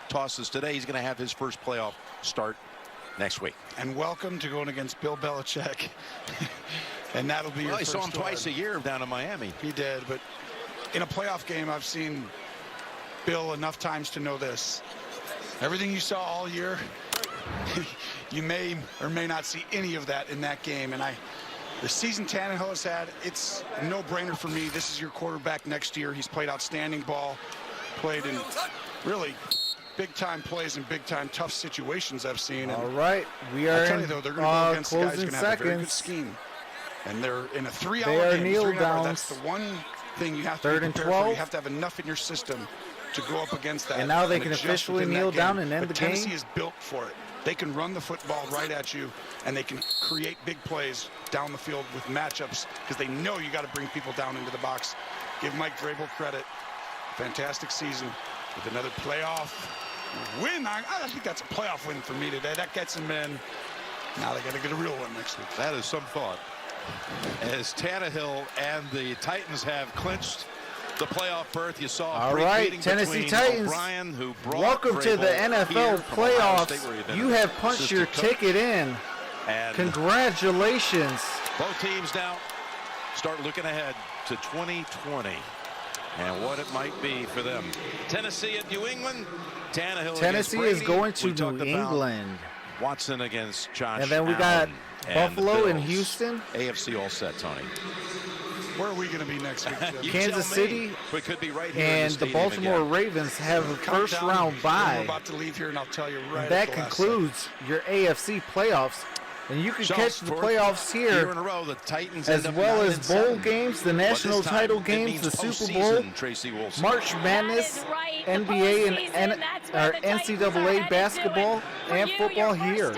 Speaker 3: tosses today. He's going to have his first playoff start next week.
Speaker 2: And welcome to going against Bill Belichick. And that'll be your first
Speaker 3: saw him twice a year down in Miami.
Speaker 2: He did, but in a playoff game, I've seen Bill enough times to know this. Everything you saw all year, you may or may not see any of that in that game. And the season Tannehill has had, it's a no-brainer for me. This is your quarterback next year. He's played outstanding ball, played in really big-time plays and big-time tough situations I've seen.
Speaker 1: All right, we are
Speaker 2: in though, they're going to go against the guys who's going to have a very good
Speaker 1: seconds.
Speaker 2: scheme. And they're in a 3-hour
Speaker 1: They are
Speaker 2: game.
Speaker 1: kneel
Speaker 2: 3 hours.
Speaker 1: downs.
Speaker 2: That's the one thing you have to
Speaker 1: 3rd
Speaker 2: be
Speaker 1: and
Speaker 2: prepared for.
Speaker 1: 12.
Speaker 2: You have to have enough in your system to go up against that.
Speaker 1: And now they can
Speaker 2: adjust
Speaker 1: officially
Speaker 2: within that
Speaker 1: kneel
Speaker 2: game.
Speaker 1: down and end
Speaker 2: But
Speaker 1: the game.
Speaker 2: Tennessee is built for it. They can run the football right at you, and they can create big plays down the field with matchups because they know you got to bring people down into the box. Give Mike Vrabel credit. Fantastic season with another playoff win. I think that's a playoff win for me today. That gets them in. Now they got to get a real one next week.
Speaker 3: That is some thought. As Tannehill and the Titans have clinched the playoff berth, you saw
Speaker 1: all right, Tennessee Titans,
Speaker 3: O'Brien, who
Speaker 1: welcome to the NFL playoffs. You have punched your ticket in.
Speaker 3: And
Speaker 1: congratulations.
Speaker 3: Both teams now start looking ahead to 2020 and what it might be for them. Tennessee at New England.
Speaker 1: Tennessee is going to New England.
Speaker 3: Watson against Josh
Speaker 1: and then we got Buffalo and Houston.
Speaker 3: AFC all set, Tony.
Speaker 2: Where are we going to be next week, Jim?
Speaker 1: Kansas City.
Speaker 3: We could be right here
Speaker 1: and the Baltimore Ravens have a first-round bye.
Speaker 2: We're about to leave here, and I'll tell you right.
Speaker 1: That concludes your AFC playoffs. And you can catch the playoffs here,
Speaker 3: in a row, the Titans
Speaker 1: as well as bowl games, the national title games, the Super Bowl, March Madness, NBA and NCAA basketball and football here.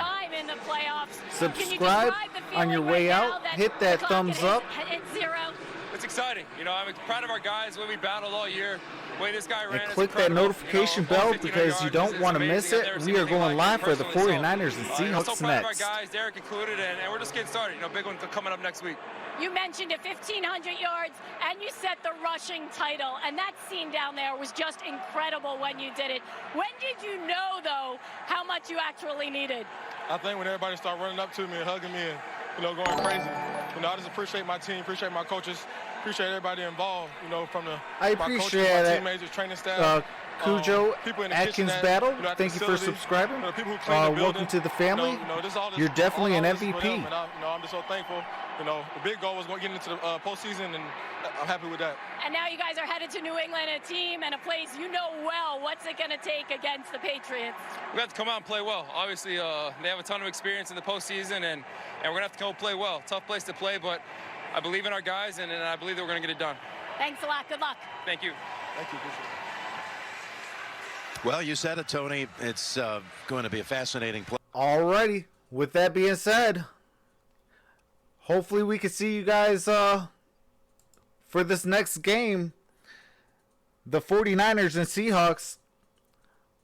Speaker 1: Subscribe on your way out. Hit that thumbs up.
Speaker 8: It's exciting. You know, I'm proud of our guys when we battled all year. The way this guy ran,
Speaker 1: and click that notification bell because you don't want to miss it. We are going live for the 49ers and Seahawks
Speaker 8: so proud
Speaker 1: next.
Speaker 8: Of our guys, Derrick included, and we're just getting started. You know, big one coming up next week.
Speaker 4: You mentioned it, 1,500 yards, and you set the rushing title. And that scene down there was just incredible when you did it. When did you know, though, how much you actually needed?
Speaker 9: I think when everybody started running up to me and hugging me and, you know, going crazy. You know, I just appreciate my team, appreciate my coaches, appreciate everybody involved, you know, from my coaches, my teammates, training staff.
Speaker 1: Cujo
Speaker 9: people in the kitchen
Speaker 1: Atkins
Speaker 9: at,
Speaker 1: Battle,
Speaker 9: at the
Speaker 1: thank you for
Speaker 9: facility,
Speaker 1: subscribing.
Speaker 9: people who clean the building.
Speaker 1: Welcome to the family.
Speaker 9: This all
Speaker 1: You're definitely an
Speaker 9: all this is for
Speaker 1: MVP.
Speaker 9: them, and I'm just so thankful. The big goal was going to get into the postseason, and I'm happy with that.
Speaker 4: And now you guys are headed to New England, a team and a place you know well. What's it going to take against the Patriots?
Speaker 8: We have to come out and play well. Obviously, they have a ton of experience in the postseason, and we're going to have to go play well. Tough place to play, but I believe in our guys, and I believe that we're going to get it done.
Speaker 4: Thanks a lot. Good luck.
Speaker 8: Thank you.
Speaker 9: Thank you. Appreciate it.
Speaker 3: Well, you said it, Tony. It's going to be a fascinating play.
Speaker 1: Alrighty. With that being said, hopefully we can see you guys for this next game, the 49ers and Seahawks.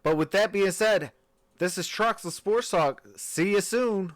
Speaker 1: But with that being said, this is Troxel Sports Talk. See you soon.